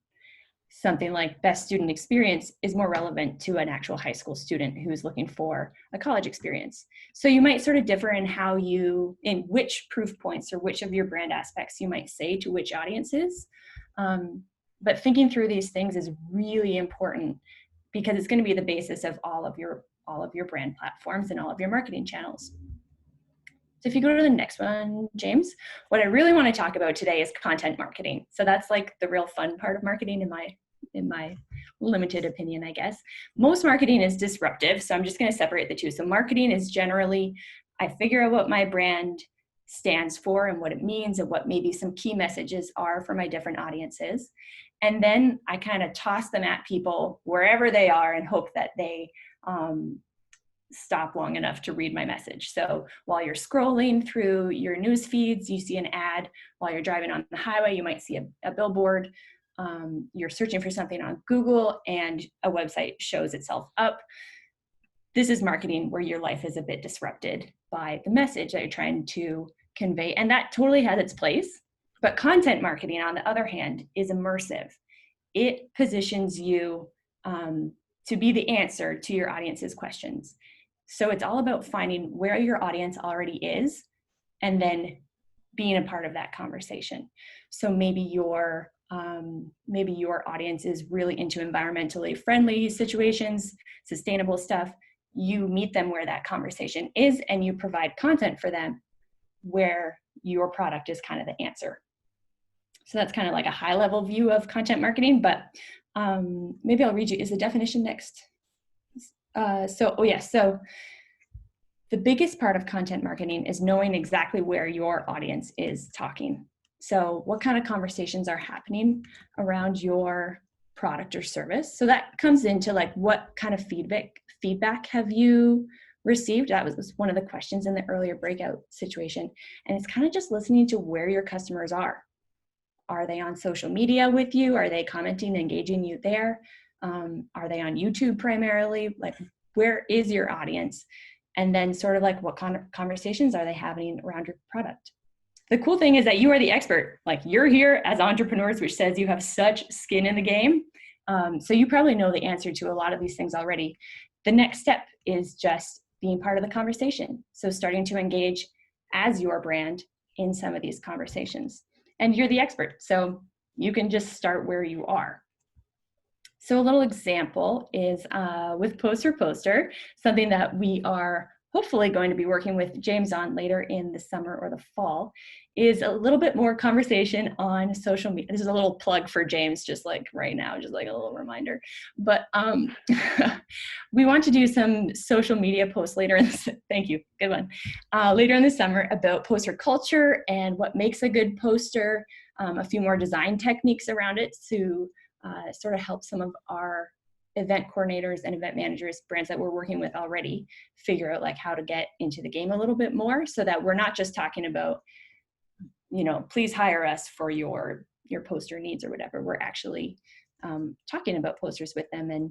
Something like best student experience is more relevant to an actual high school student who's looking for a college experience. So you might sort of differ in in which proof points or which of your brand aspects you might say to which audiences. But thinking through these things is really important because it's going to be the basis of all of your brand platforms and all of your marketing channels. So if you go to the next one, James, what I really want to talk about today is content marketing. So that's like the real fun part of marketing in my limited opinion, I guess. Most marketing is disruptive, so I'm just going to separate the two. So marketing is generally, I figure out what my brand stands for and what it means and what maybe some key messages are for my different audiences. And then I kind of toss them at people wherever they are and hope that they stop long enough to read my message. So while you're scrolling through your news feeds, you see an ad. While you're driving on the highway, you might see a billboard. You're searching for something on Google and a website shows itself up. This is marketing where your life is a bit disrupted by the message that you're trying to convey. And that totally has its place. But content marketing, on the other hand, is immersive. It positions you to be the answer to your audience's questions. So it's all about finding where your audience already is and then being a part of that conversation. So maybe your audience is really into environmentally friendly situations, sustainable stuff. You meet them where that conversation is and you provide content for them where your product is kind of the answer. So that's kind of like a high level view of content marketing, but maybe I'll read you, is the definition next? So the biggest part of content marketing is knowing exactly where your audience is talking. So what kind of conversations are happening around your product or service? So that comes into like, what kind of feedback have you received? That was one of the questions in the earlier breakout situation. And it's kind of just listening to where your customers are. Are they on social media with you? Are they commenting, engaging you there? Are they on YouTube primarily? Like, where is your audience? And then sort of like, what kind of conversations are they having around your product? The cool thing is that you are the expert. Like, you're here as entrepreneurs, which says you have such skin in the game. So you probably know the answer to a lot of these things already. The next step is just being part of the conversation. So starting to engage as your brand in some of these conversations. And you're the expert, so you can just start where you are. So a little example is with Poster, something that we are hopefully going to be working with James on later in the summer or the fall, is a little bit more conversation on social media. This is a little plug for James, just like right now, just like a little reminder. But we want to do some social media posts later in the, thank you, good one. Later in the summer about poster culture and what makes a good poster, a few more design techniques around it to sort of help some of our event coordinators and event managers, brands that we're working with already, figure out like how to get into the game a little bit more so that we're not just talking about, you know, please hire us for your your poster needs or whatever. We're actually talking about posters with them and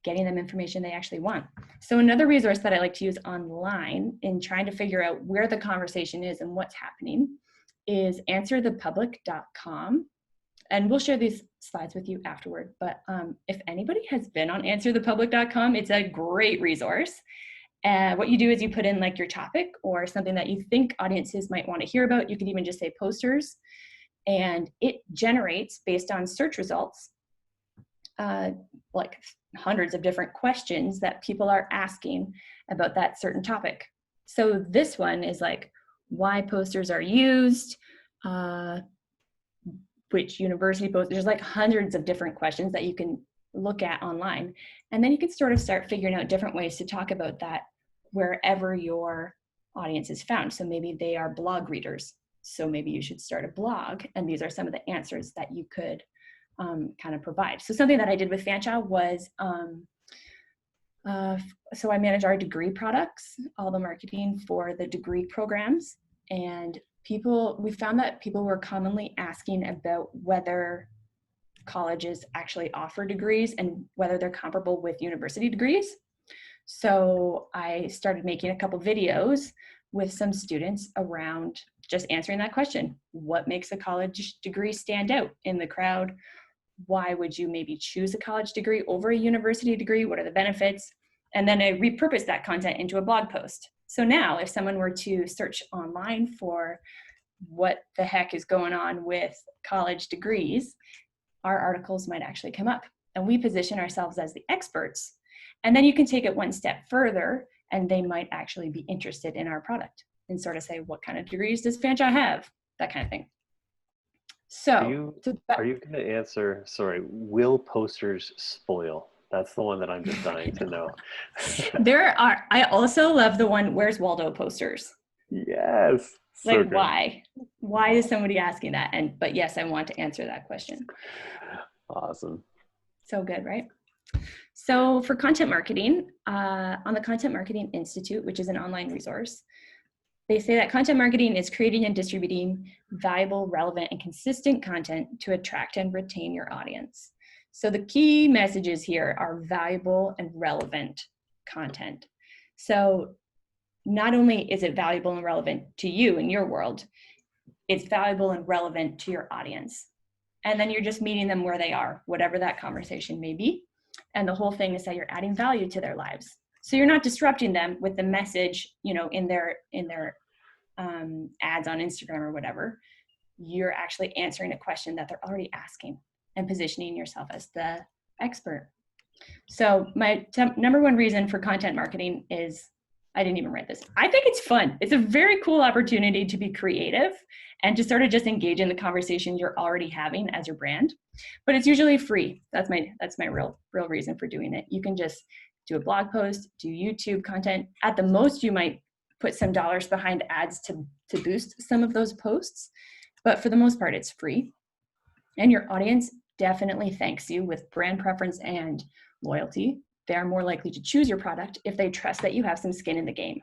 getting them information they actually want. So another resource that I like to use online in trying to figure out where the conversation is and what's happening is answerthepublic.com. And we'll share these slides with you afterward. But if anybody has been on answerthepublic.com, it's a great resource. What you do is you put in like your topic or something that you think audiences might want to hear about. You could even just say posters. And it generates, based on search results, like hundreds of different questions that people are asking about that certain topic. So this one is like why posters are used, which university posters, there's like hundreds of different questions that you can look at online. And then you can sort of start figuring out different ways to talk about that wherever your audience is found. So maybe they are blog readers. So maybe you should start a blog. And these are some of the answers that you could kind of provide. So something that I did with Fanshawe was, so I manage our degree products, all the marketing for the degree programs. And we found that people were commonly asking about whether colleges actually offer degrees and whether they're comparable with university degrees. So I started making a couple videos with some students around just answering that question. What makes a college degree stand out in the crowd? Why would you maybe choose a college degree over a university degree? What are the benefits? And then I repurposed that content into a blog post. So now if someone were to search online for what the heck is going on with college degrees, our articles might actually come up. And we position ourselves as the experts. And then you can take it one step further and they might actually be interested in our product and sort of say, what kind of degrees does Fanshawe have? That kind of thing. So are you going to answer, sorry, will posters spoil? That's the one that I'm just dying to know. I also love the one, where's Waldo posters? Yes. Like, So why? Why is somebody asking that? But yes, I want to answer that question. Awesome. So good, right? So for content marketing, on the Content Marketing Institute, which is an online resource, they say that content marketing is creating and distributing valuable, relevant, and consistent content to attract and retain your audience. So the key messages here are valuable and relevant content. So not only is it valuable and relevant to you in your world, it's valuable and relevant to your audience. And then you're just meeting them where they are, whatever that conversation may be. And the whole thing is that you're adding value to their lives. So you're not disrupting them with the message, in their ads on Instagram or whatever. You're actually answering a question that they're already asking and positioning yourself as the expert. So my number one reason for content marketing is, I didn't even write this. I think it's fun. It's a very cool opportunity to be creative and to sort of just engage in the conversation you're already having as your brand. But it's usually free. That's my real reason for doing it. You can just do a blog post, do YouTube content. At the most, you might put some dollars behind ads to boost some of those posts. But for the most part, it's free. And your audience definitely thanks you with brand preference and loyalty. They're more likely to choose your product if they trust that you have some skin in the game.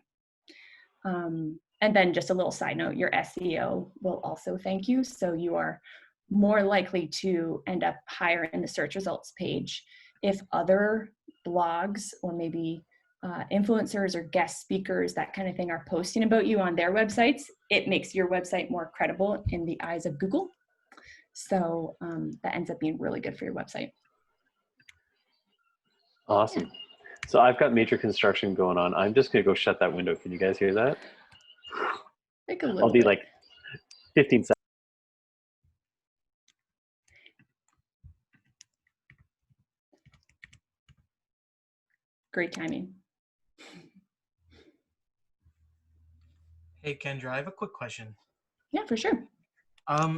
And then just a little side note, your SEO will also thank you. So you are more likely to end up higher in the search results page if other blogs or maybe influencers or guest speakers, that kind of thing, are posting about you on their websites. It makes your website more credible in the eyes of Google. So that ends up being really good for your website. Awesome. So I've got major construction going on. I'm just going to go shut that window. Can you guys hear that? I'll be like 15 seconds. Great timing. Hey, Kendra, I have a quick question. Yeah, for sure.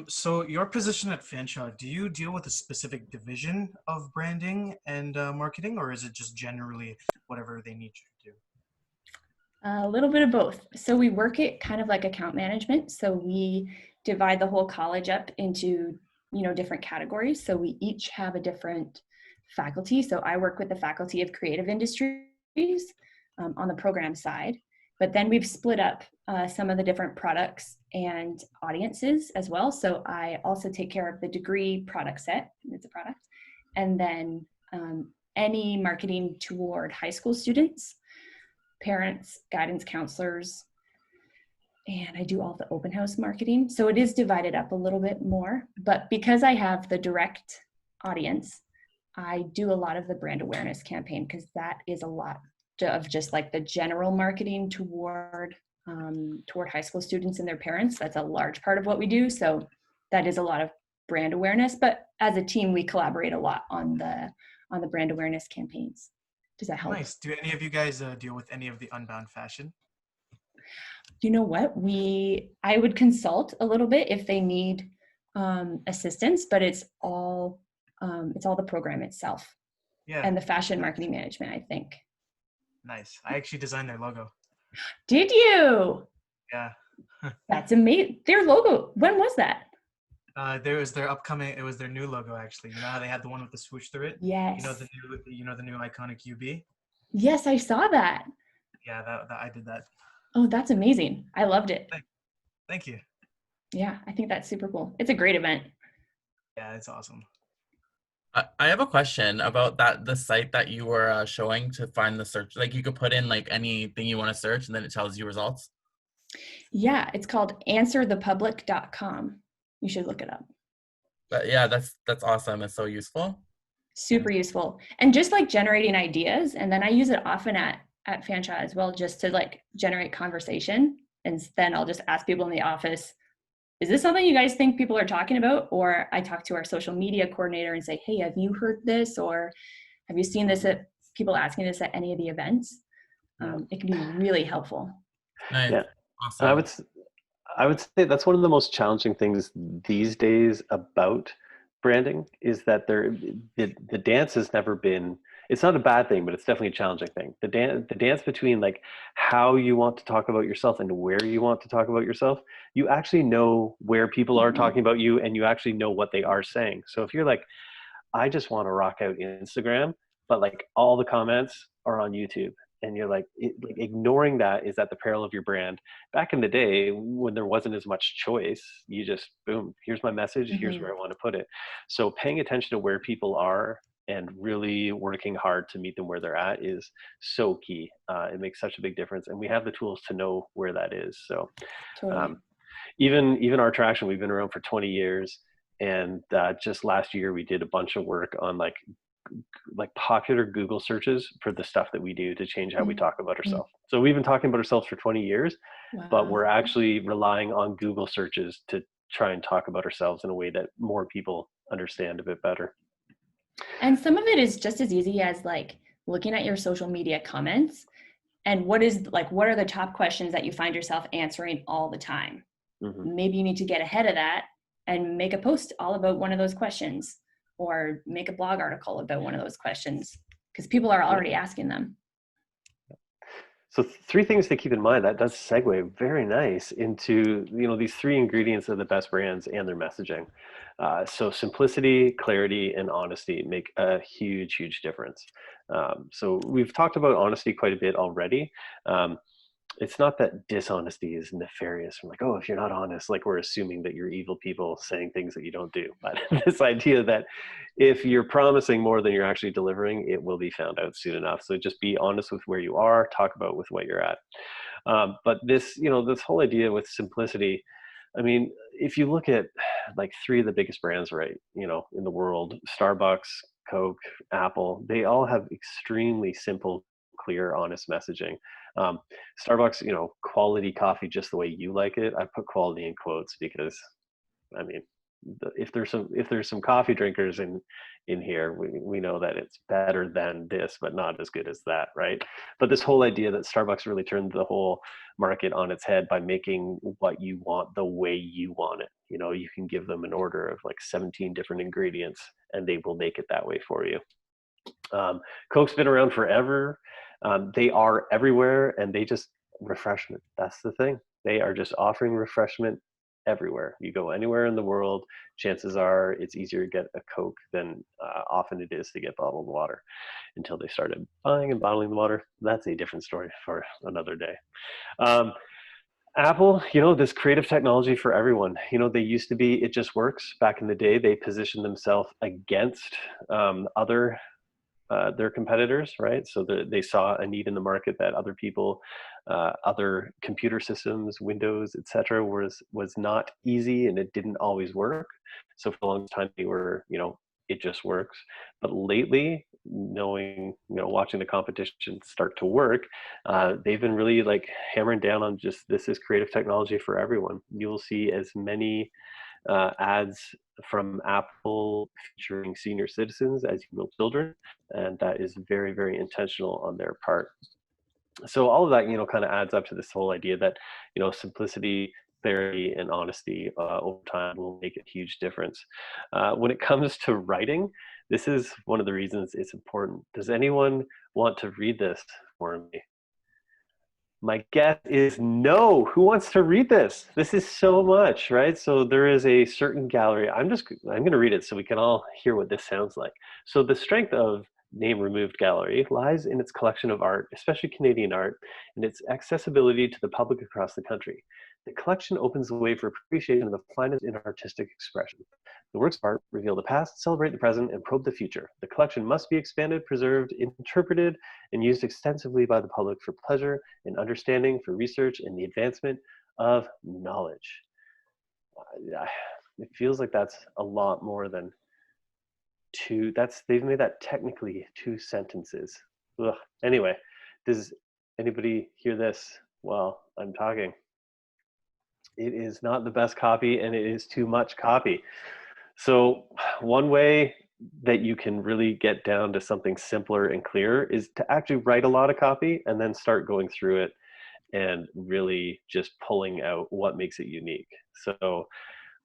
So your position at Fanshawe, do you deal with a specific division of branding and marketing, or is it just generally whatever they need you to do? A little bit of both. So we work it kind of like account management. So we divide the whole college up into, different categories. So we each have a different faculty. So I work with the Faculty of Creative Industries on the program side. But then we've split up some of the different products and audiences as well. So I also take care of the degree product set, it's a product, and then any marketing toward high school students, parents, guidance counselors, and I do all the open house marketing. So it is divided up a little bit more, but because I have the direct audience, I do a lot of the brand awareness campaign, because that is a lot of just like the general marketing toward high school students and their parents. That's a large part of what we do. So that is a lot of brand awareness, but as a team, we collaborate a lot on the brand awareness campaigns. Does that help? Nice. Do any of you guys deal with any of the unbound fashion? You know what? I would consult a little bit if they need assistance, but it's all the program itself. Yeah. And the fashion marketing management, I think. Nice. I actually designed their logo. Did you? Yeah. That's amazing. Their logo, when was that? It was their new logo, actually. You know how they had the one with the swoosh through it? Yes. You know the new iconic UB? Yes, I saw that. Yeah, that I did that. Oh, that's amazing. I loved it. Thank you. Yeah, I think that's super cool. It's a great event. Yeah, it's awesome. I have a question about the site that you were showing to find the search. Like you could put in like anything you want to search and then it tells you results. Yeah, it's called answerthepublic.com. You should look it up. But yeah, that's awesome. It's so useful. Super useful. And just like generating ideas. And then I use it often at Fanshawe as well, just to like generate conversation. And then I'll just ask people in the office, is this something you guys think people are talking about? Or I talk to our social media coordinator and say, hey, have you heard this? Or have you seen this at people asking this at any of the events? It can be really helpful. Nice. Yeah. Awesome. I would say that's one of the most challenging things these days about branding is that the dance has never been, it's not a bad thing, but it's definitely a challenging thing. The dance between like how you want to talk about yourself and where you want to talk about yourself, you actually know where people are talking about you and you actually know what they are saying. So if you're like, I just want to rock out Instagram, but like all the comments are on YouTube. And you're like ignoring that is at the peril of your brand. Back in the day when there wasn't as much choice, you just boom, here's my message, here's where I want to put it. So paying attention to where people are and really working hard to meet them where they're at is so key. It makes such a big difference. And we have the tools to know where that is. So Totally. Even our traction, we've been around for 20 years. And just last year, we did a bunch of work on like popular Google searches for the stuff that we do to change how we talk about ourselves. So we've been talking about ourselves for 20 years, but we're actually relying on Google searches to try and talk about ourselves in a way that more people understand a bit better. And some of it is just as easy as like looking at your social media comments and what are the top questions that you find yourself answering all the time? Maybe you need to get ahead of that and make a post all about one of those questions, or make a blog article about one of those questions, because people are already asking them. So 3 things to keep in mind. That does segue very nice into, these 3 ingredients of the best brands and their messaging. So simplicity, clarity, and honesty make a huge, huge difference. So we've talked about honesty quite a bit already. It's not that dishonesty is nefarious. I'm like, oh, if you're not honest, like we're assuming that you're evil people saying things that you don't do. But this idea that if you're promising more than you're actually delivering, it will be found out soon enough. So just be honest with where you are, talk about with what you're at. But this, this whole idea with simplicity, I mean, if you look at like 3 of the biggest brands, right, in the world, Starbucks, Coke, Apple, they all have extremely simple, clear, honest messaging. Starbucks, quality coffee just the way you like it. I put quality in quotes because, I mean, if there's some coffee drinkers in here, we know that it's better than this, but not as good as that, right? But this whole idea that Starbucks really turned the whole market on its head by making what you want the way you want it. You can give them an order of like 17 different ingredients, and they will make it that way for you. Coke's been around forever. They are everywhere, and they just refreshment. That's the thing. They are just offering refreshment everywhere. You go anywhere in the world, chances are it's easier to get a Coke than often it is to get bottled water, until they started buying and bottling the water. That's a different story for another day. Apple, this creative technology for everyone. They used to be, it just works. Back in the day, they positioned themselves against other their competitors, right? So they saw a need in the market that other people, other computer systems, Windows, etc., was not easy, and it didn't always work. So for a long time, they were, it just works. But lately, knowing, watching the competition start to work, they've been really like hammering down on just, this is creative technology for everyone. You will see as many ads from Apple featuring senior citizens as you will children, and that is very, very intentional on their part. So all of that, kind of adds up to this whole idea that, simplicity, clarity, and honesty over time will make a huge difference. When it comes to writing, this is one of the reasons it's important. Does anyone want to read this for me? My guess is no. Who wants to read this? This is so much, right? So there is a certain gallery. I'm going to read it so we can all hear what this sounds like. So the strength of Name Removed Gallery lies in its collection of art, especially Canadian art, and its accessibility to the public across the country. The collection opens the way for appreciation of the finest in artistic expression. The works of art reveal the past, celebrate the present, and probe the future. The collection must be expanded, preserved, interpreted, and used extensively by the public for pleasure and understanding, for research, and the advancement of knowledge. It feels like that's a lot more than two. They've made that technically 2 sentences. Ugh. Anyway, does anybody hear this while I'm talking? It is not the best copy, and it is too much copy. So one way that you can really get down to something simpler and clearer is to actually write a lot of copy and then start going through it and really just pulling out what makes it unique. So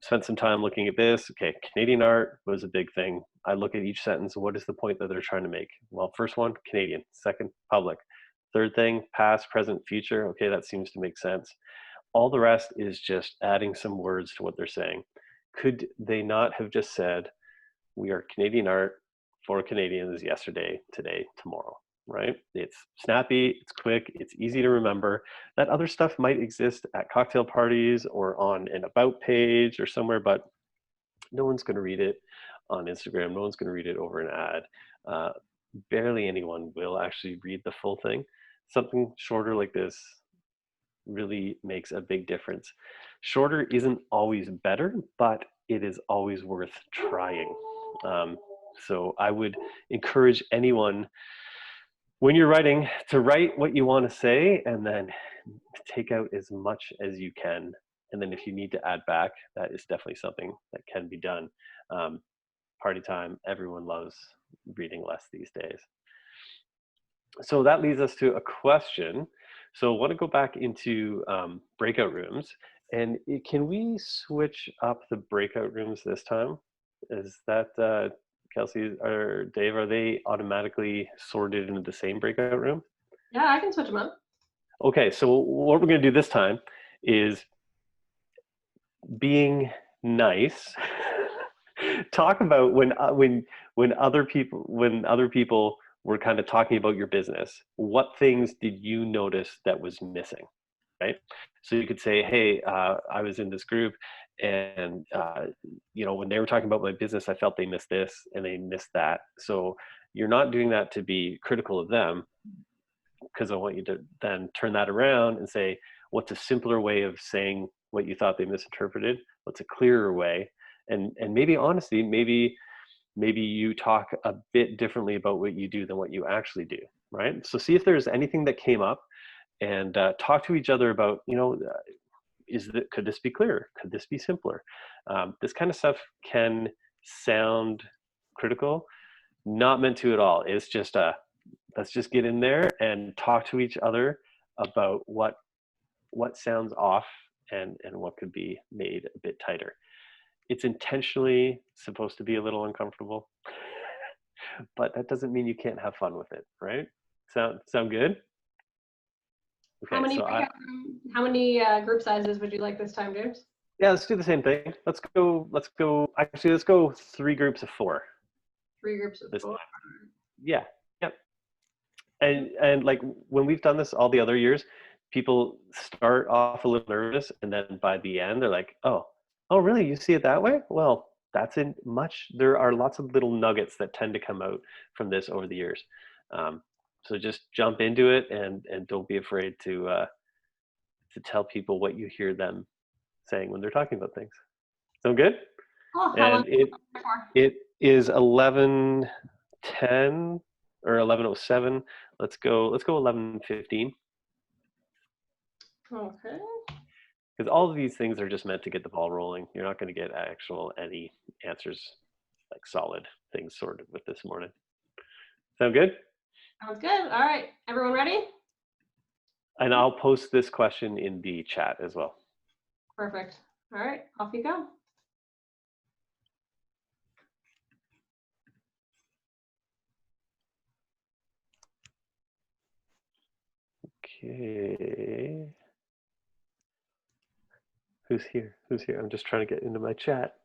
spent some time looking at this. Okay, Canadian art was a big thing. I look at each sentence. What is the point that they're trying to make? Well, first one, Canadian. Second, public. Third thing, past, present, future. Okay, that seems to make sense. All the rest is just adding some words to what they're saying. Could they not have just said, we are Canadian art for Canadians yesterday, today, tomorrow, right? It's snappy, it's quick, it's easy to remember. That other stuff might exist at cocktail parties or on an about page or somewhere, but no one's going to read it on Instagram. No one's going to read it over an ad. Barely anyone will actually read the full thing. Something shorter like this really makes a big difference. Shorter isn't always better, but it is always worth trying. So I would encourage anyone, when you're writing, to write what you want to say and then take out as much as you can. And then if you need to add back, that is definitely something that can be done. Party time, everyone loves reading less these days. So that leads us to a question. So I want to go back into breakout rooms, and can we switch up the breakout rooms this time? Is that, Kelsey or Dave, are they automatically sorted into the same breakout room? Yeah, I can switch them up. Okay, so what we're going to do this time is being nice. Talk about when other people were kind of talking about your business. What things did you notice that was missing, right? So you could say, hey, I was in this group, and when they were talking about my business, I felt they missed this and they missed that. So you're not doing that to be critical of them, because I want you to then turn that around and say, what's a simpler way of saying what you thought they misinterpreted? What's a clearer way? And maybe honesty, maybe you talk a bit differently about what you do than what you actually do, right? So see if there's anything that came up, and talk to each other about, could this be clearer? Could this be simpler? This kind of stuff can sound critical, not meant to at all. It's just let's just get in there and talk to each other about what sounds off and what could be made a bit tighter. It's intentionally supposed to be a little uncomfortable, but that doesn't mean you can't have fun with it, right? Sound good? Okay, how many group sizes would you like this time, James? Yeah, let's do the same thing. Let's go. Actually, let's go 3 groups of 4. 3 groups of This 4. Yeah. Yep. And like when we've done this all the other years, people start off a little nervous, and then by the end they're like, oh, really? You see it that way? Well, there are lots of little nuggets that tend to come out from this over the years. So just jump into it, and don't be afraid to tell people what you hear them saying when they're talking about things. Sound good? Oh, how long And it is 11:10 or 11:07. Let's go 11:15. Okay. Because all of these things are just meant to get the ball rolling. You're not going to get any answers, like solid things sorted with this morning. Sound good? Sounds good. All right. Everyone ready? And I'll post this question in the chat as well. Perfect. All right. Off you go. Okay. Who's here? I'm just trying to get into my chat.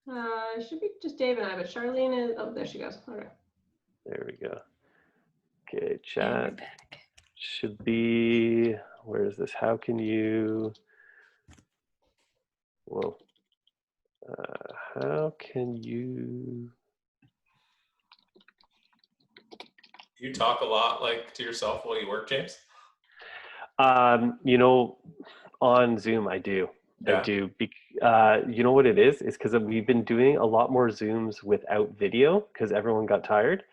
It should be just Dave and I, but Charlene is, oh, there she goes. Okay. There we go. Okay, chat should be, where is this? How can you, whoa. How can you? You talk a lot like to yourself while you work, James? On Zoom, I do. Yeah. I do. You know what it is? It's because we've been doing a lot more Zooms without video because everyone got tired.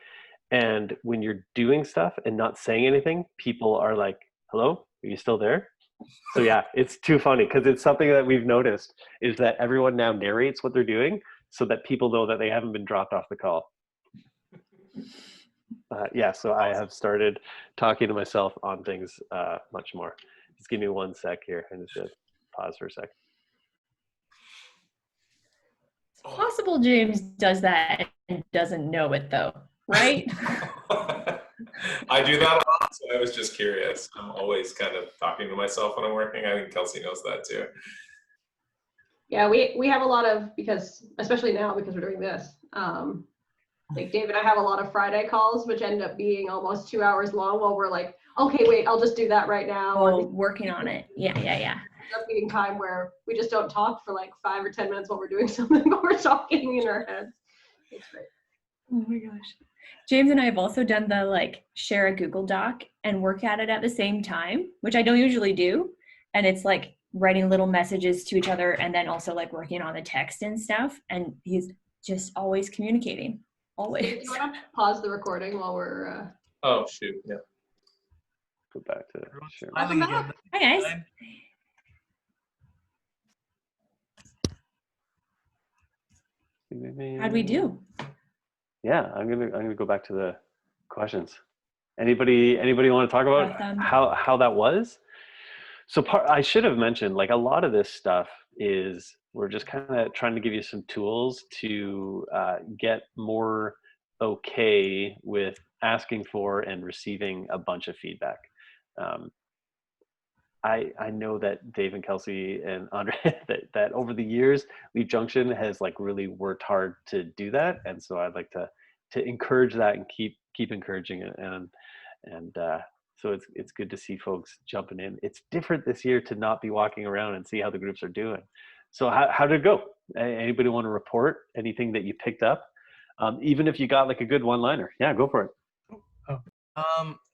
And when you're doing stuff and not saying anything, people are like, hello, are you still there? So yeah, it's too funny because it's something that we've noticed is that everyone now narrates what they're doing so that people know that they haven't been dropped off the call. Yeah, so I have started talking to myself on things much more. Just give me 1 sec here. I just pause for a sec. It's possible James does that and doesn't know it though, right? I do that a lot, so I was just curious. I'm always kind of talking to myself when I'm working. I think Kelsey knows that too. Yeah, we have a lot of, because especially now because we're doing this, like Dave and I have a lot of Friday calls, which end up being almost 2 hours long while we're like, okay, wait, I'll just do that right now. Oh, working on it. Yeah. Up meeting time where we just don't talk for like 5 or 10 minutes while we're doing something, but we're talking in our heads. It's great. Oh my gosh. James and I have also done the like share a Google Doc and work at it at the same time, which I don't usually do. And it's like writing little messages to each other and then also like working on the text and stuff. And he's just always communicating. Always. Do you want to pause the recording while we're Oh shoot, yeah. Go back to share. Welcome back. Hi guys. How'd we do? Yeah, I'm gonna go back to the questions. Anybody want to talk about how that was? So I should have mentioned, like, a lot of this stuff is we're just kind of trying to give you some tools to get more okay with asking for and receiving a bunch of feedback. I know that Dave and Kelsey and Andre that over the years, Leap Junction has like really worked hard to do that, and so I'd like to encourage that and keep encouraging it, and so it's good to see folks jumping in. It's different this year to not be walking around and see how the groups are doing. So how did it go? Anybody want to report anything that you picked up? Even if you got like a good one-liner, yeah, go for it.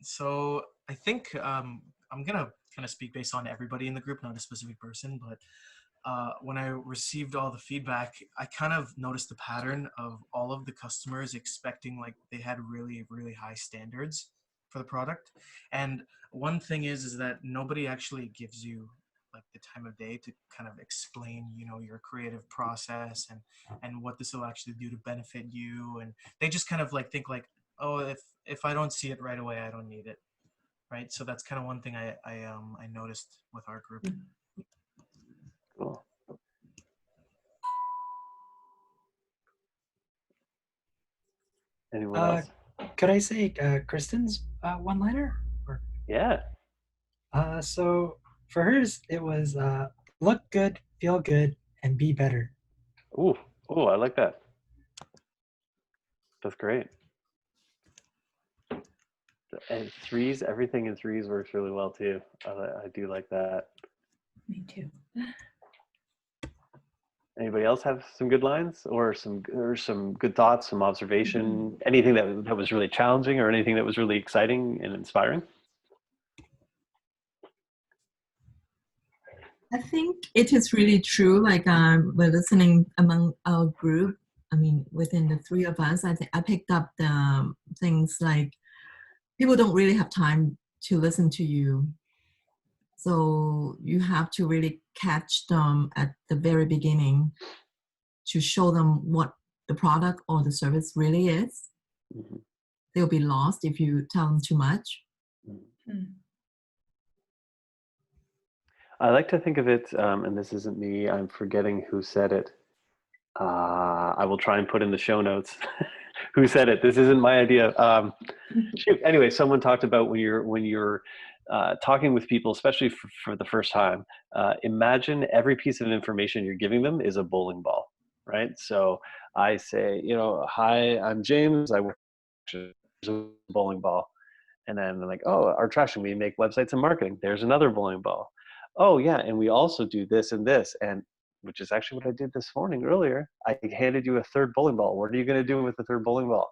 So I think I'm gonna kind of speak based on everybody in the group, not a specific person, but when I received all the feedback, I kind of noticed the pattern of all of the customers expecting like they had really, really high standards for the product. And one thing is that nobody actually gives you like the time of day to kind of explain, you know, your creative process and what this will actually do to benefit you. And they just kind of like think like, oh, if I don't see it right away, I don't need it. Right. So that's kind of one thing I noticed with our group. Cool. Anyone else? Could I say Kristen's one-liner? Yeah. So for hers, it was look good, feel good, and be better. Ooh, I like that. That's great. And threes, everything in threes works really well too. I do like that. Me too. Anybody else have some good lines or some good thoughts, some observation, anything that was really challenging or anything that was really exciting and inspiring? I think it is really true. Like we're listening among our group. I mean, within the three of us, I think I picked up the things like people don't really have time to listen to you. So you have to really catch them at the very beginning to show them what the product or the service really is. Mm-hmm. They'll be lost if you tell them too much. Mm-hmm. I like to think of it, and this isn't me, I'm forgetting who said it. I will try and put in the show notes who said it. This isn't my idea. Shoot. Anyway, someone talked about when you're talking with people, especially for the first time, imagine every piece of information you're giving them is a bowling ball, right? So I say, hi, I'm James. I work at a bowling ball. And then they're like, oh, our traction, we make websites and marketing. There's another bowling ball. Oh yeah, and we also do this and this, and which is actually what I did this morning earlier. I handed you a third bowling ball. What are you going to do with the third bowling ball?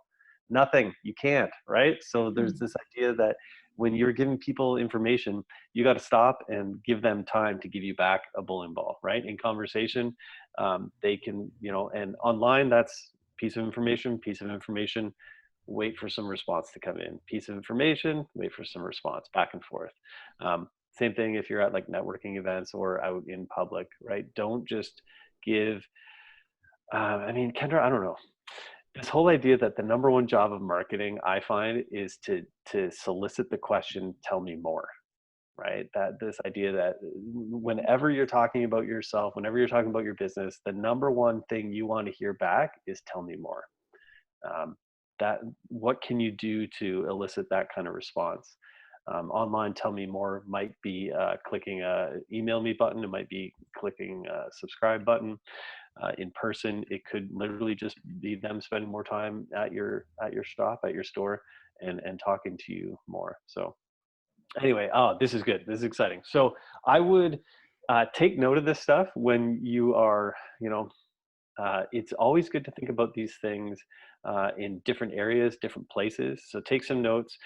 Nothing. You can't, right? So there's this idea that when you're giving people information, you got to stop and give them time to give you back a bowling ball, right? In conversation, they can, and online, that's piece of information, wait for some response to come in. Piece of information, wait for some response, back and forth. Same thing if you're at like networking events or out in public, right? Don't just give, Kendra, I don't know. This whole idea that the number one job of marketing, I find, is to solicit the question, tell me more, right? That this idea that whenever you're talking about yourself, whenever you're talking about your business, the number one thing you want to hear back is tell me more. That what can you do to elicit that kind of response? Online, tell me more might be clicking a email me button. It might be clicking a subscribe button. In person, it could literally just be them spending more time at your shop, at your store, and talking to you more. So anyway, this is good. This is exciting. So I would take note of this stuff when you are, it's always good to think about these things in different areas, different places. So take some notes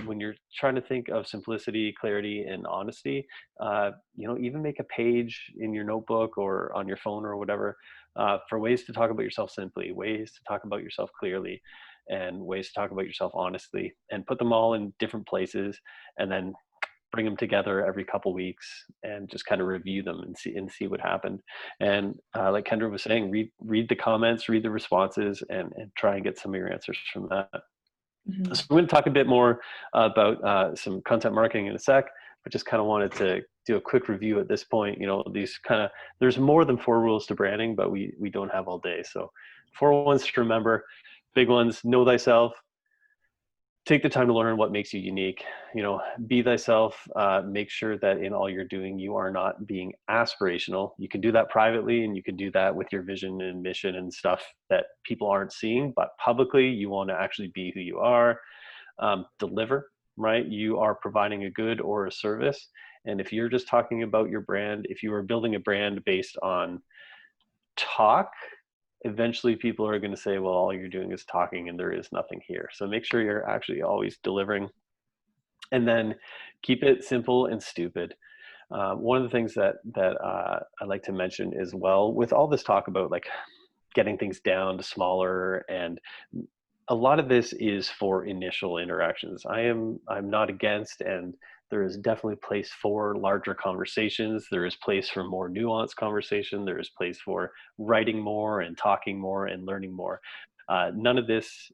when you're trying to think of simplicity, clarity, and honesty. Even make a page in your notebook or on your phone or whatever for ways to talk about yourself simply, ways to talk about yourself clearly, and ways to talk about yourself honestly, and put them all in different places, and then bring them together every couple weeks and just kind of review them and see what happened. And like Kendra was saying, read the comments, read the responses, and try and get some of your answers from that. Mm-hmm. So we're going to talk a bit more about some content marketing in a sec, but just kind of wanted to do a quick review at this point. There's more than 4 rules to branding, but we don't have all day. So 4 ones to remember, big ones: know thyself. Take the time to learn what makes you unique. Be thyself. Make sure that in all you're doing, you are not being aspirational. You can do that privately, and you can do that with your vision and mission and stuff that people aren't seeing. But publicly, you want to actually be who you are. Deliver, right? You are providing a good or a service. And if you're just talking about your brand, if you are building a brand based on talk, eventually people are going to say, well, all you're doing is talking and there is nothing here. So make sure you're actually always delivering. And then keep it simple and stupid. One of the things that I like to mention as well, with all this talk about like getting things down to smaller, and a lot of this is for initial interactions. I'm not against, and there is definitely place for larger conversations. There is place for more nuanced conversation. There is place for writing more and talking more and learning more. None of this,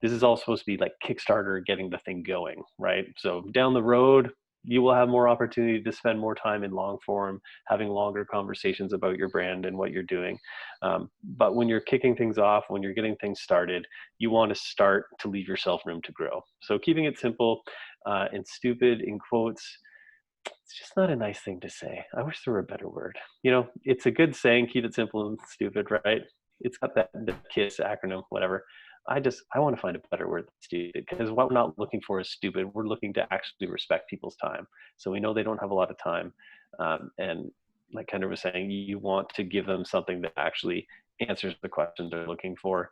this is all supposed to be like Kickstarter, getting the thing going, right? So down the road, you will have more opportunity to spend more time in long form, having longer conversations about your brand and what you're doing. But when you're kicking things off, when you're getting things started, you want to start to leave yourself room to grow. So keeping it simple and stupid in quotes, it's just not a nice thing to say. I wish there were a better word. You know, it's a good saying, keep it simple and stupid, right? It's got that the KISS acronym, whatever. I want to find a better word than stupid, because what we're not looking for is stupid. We're looking to actually respect people's time. So we know they don't have a lot of time. And like Kendra was saying, you want to give them something that actually answers the question they're looking for.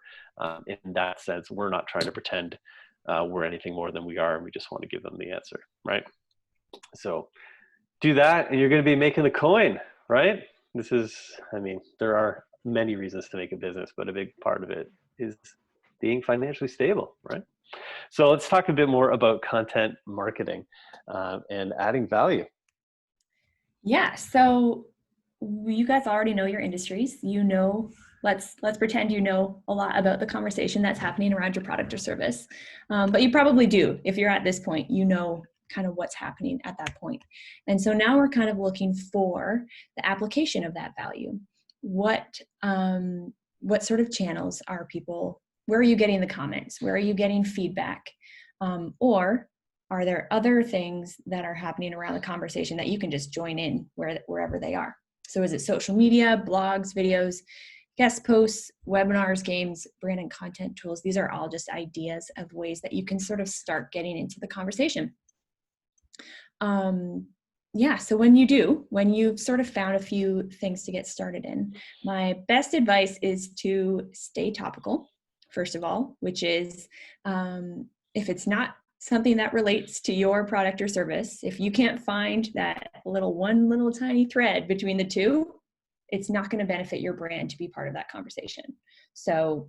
In that sense, we're not trying to pretend we're anything more than we are, and we just want to give them the answer, right? So do that, and you're going to be making the coin, right? This is, I mean, there are many reasons to make a business, but a big part of it is being financially stable, right? So let's talk a bit more about content marketing and adding value. Yeah, so you guys already know your industries. You know, let's pretend you know a lot about the conversation that's happening around your product or service. But you probably do. If you're at this point, you know kind of what's happening at that point. And so now we're kind of looking for the application of that value. What sort of channels are people, where are you getting the comments? Where are you getting feedback? Or are there other things that are happening around the conversation that you can just join in wherever they are? So is it social media, blogs, videos, guest posts, webinars, games, brand and content tools? These are all just ideas of ways that you can sort of start getting into the conversation. Yeah, so when you've sort of found a few things to get started in, my best advice is to stay topical, first of all, which is if it's not something that relates to your product or service, if you can't find that one little tiny thread between the two, it's not going to benefit your brand to be part of that conversation. So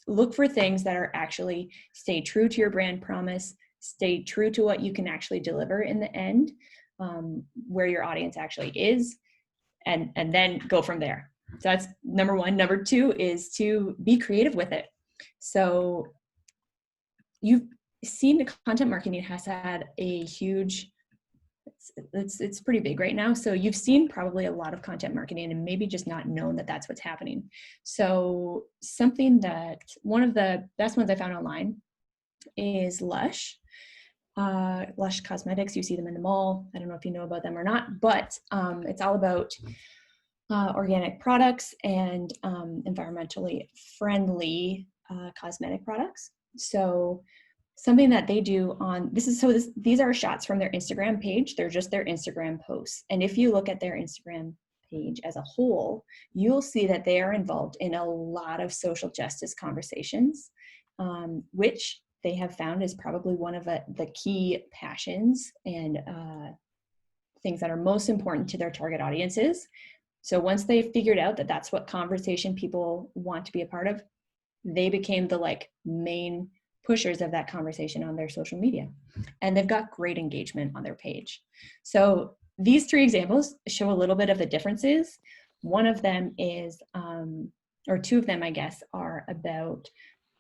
look for things that are actually stay true to your brand promise, stay true to what you can actually deliver in the end, where your audience actually is, and then go from there. So that's number one. Number two is to be creative with it. So you've seen the content marketing has had a huge, it's pretty big right now. So you've seen probably a lot of content marketing and maybe just not known that that's what's happening. So one of the best ones I found online is Lush. Lush Cosmetics, you see them in the mall. I don't know if you know about them or not, but it's all about organic products and environmentally friendly cosmetic products. So something that they do these are shots from their Instagram page. They're just their Instagram posts. And if you look at their Instagram page as a whole, you'll see that they are involved in a lot of social justice conversations, which they have found is probably one of the key passions and things that are most important to their target audiences. So once they figured out that that's what conversation people want to be a part of, they became the main pushers of that conversation on their social media. And they've got great engagement on their page. So these three examples show a little bit of the differences. One of them is, or two of them, I guess, are about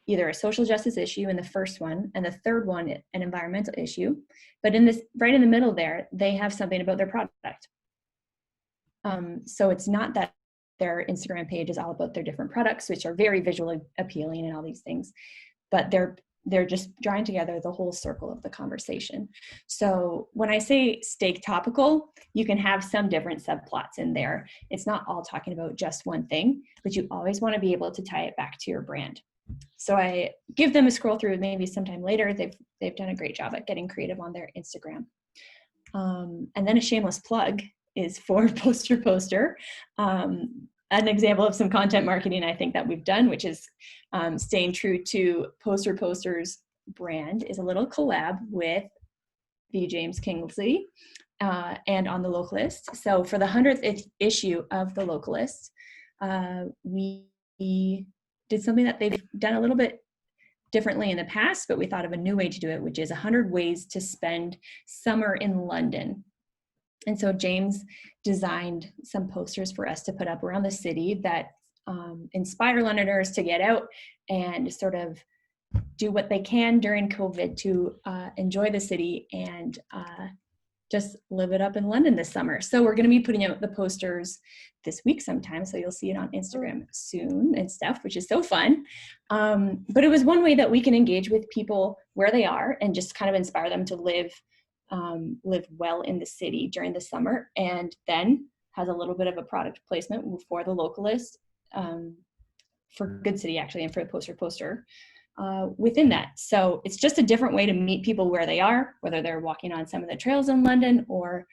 either a social justice issue in the first one, and the third one, an environmental issue. But in this, right in the middle there, they have something about their product. So it's not that their Instagram page is all about their different products, which are very visually appealing and all these things, but they're just drawing together the whole circle of the conversation. So when I say stay topical, you can have some different subplots in there. It's not all talking about just one thing, but you always want to be able to tie it back to your brand. So I give them a scroll through maybe sometime later. They've done a great job at getting creative on their Instagram. And then a shameless plug is for Poster. An example of some content marketing I think that we've done, which is staying true to Poster's brand, is a little collab with the James Kingsley and on the Localist. So for the 100th issue of the Localist, we did something that they've done a little bit differently in the past, but we thought of a new way to do it, which is 100 ways to spend summer in London. And so James designed some posters for us to put up around the city that inspire Londoners to get out and sort of do what they can during COVID to enjoy the city and just live it up in London this summer. So we're going to be putting out the posters this week sometime. So you'll see it on Instagram soon and stuff, which is so fun. But it was one way that we can engage with people where they are and just kind of inspire them to live live well in the city during the summer, and then has a little bit of a product placement for the localist, for Good City actually, and for the poster within that. So it's just a different way to meet people where they are, whether they're walking on some of the trails in London or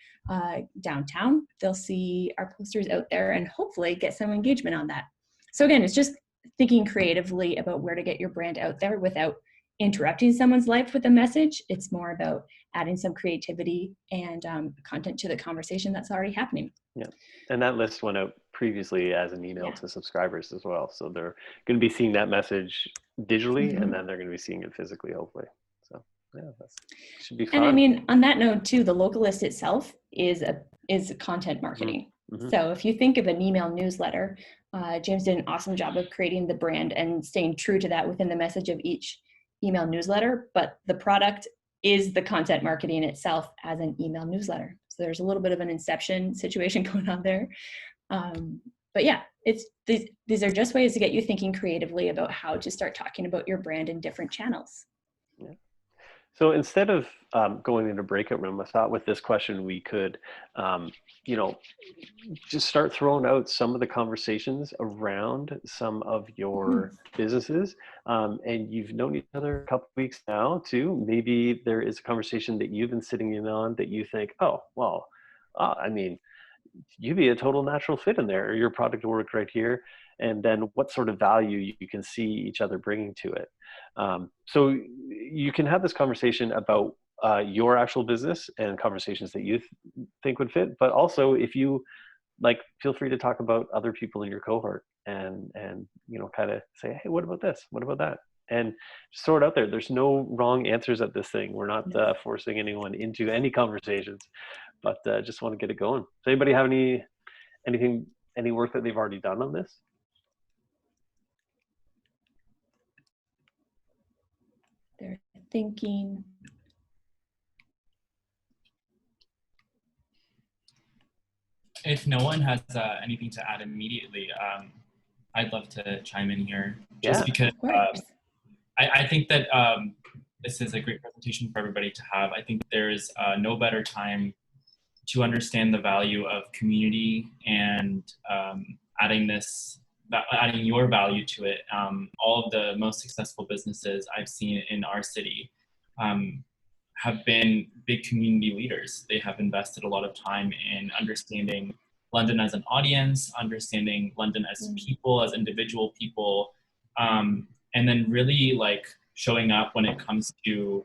downtown. They'll see our posters out there and hopefully get some engagement on that. So again, it's just thinking creatively about where to get your brand out there without interrupting someone's life with a message. It's more about adding some creativity and content to the conversation that's already happening. Yeah, and that list went out previously as an email to subscribers as well. So they're going to be seeing that message digitally, and then they're going to be seeing it physically, hopefully. So yeah, that should be fun. And I mean, on that note too, the local list itself is content marketing. So if you think of an email newsletter, James did an awesome job of creating the brand and staying true to that within the message of each email newsletter, but the product is the content marketing itself as an email newsletter. So there's a little bit of an inception situation going on there. But yeah, these are just ways to get you thinking creatively about how to start talking about your brand in different channels. Yeah. So instead of going into breakout room, I thought with this question we could, just start throwing out some of the conversations around some of your businesses. And you've known each other a couple of weeks now too. Maybe there is a conversation that you've been sitting in on that you think, oh, well, I mean, you'd be a total natural fit in there, or your product will work right here. And then what sort of value you can see each other bringing to it. So you can have this conversation about your actual business and conversations that you think would fit, but also if you like, feel free to talk about other people in your cohort and kind of say, hey, what about this? What about that? And just throw it out there. There's no wrong answers at this thing. We're not forcing anyone into any conversations, but just want to get it going. Does anybody have any work that they've already done on this? They're thinking. If no one has anything to add immediately, I'd love to chime in here, just because I think that this is a great presentation for everybody to have. I think there's no better time to understand the value of community and adding your value to it. All of the most successful businesses I've seen in our city have been big community leaders. They have invested a lot of time in understanding London as an audience, understanding London as people, as individual people, and then really like showing up when it comes to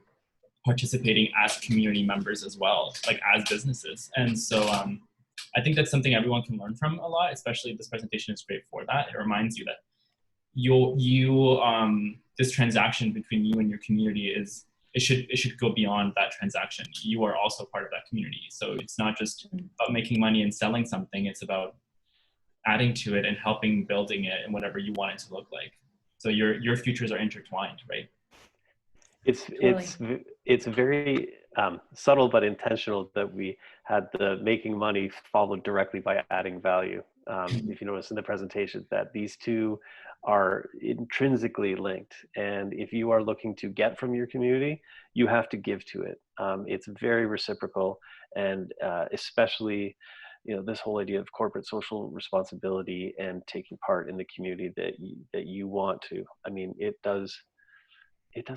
participating as community members as well, like as businesses. And so I think that's something everyone can learn from a lot, especially this presentation is great for that. It reminds you that this transaction between you and your community it should go beyond that transaction. You are also part of that community. So it's not just about making money and selling something, it's about adding to it and helping building it and whatever you want it to look like. So your futures are intertwined, right? It's very subtle but intentional that we had the making money followed directly by adding value. If you notice in the presentation that these two are intrinsically linked, and if you are looking to get from your community, you have to give to it. It's very reciprocal, and especially this whole idea of corporate social responsibility and taking part in the community that you want to. I mean, it does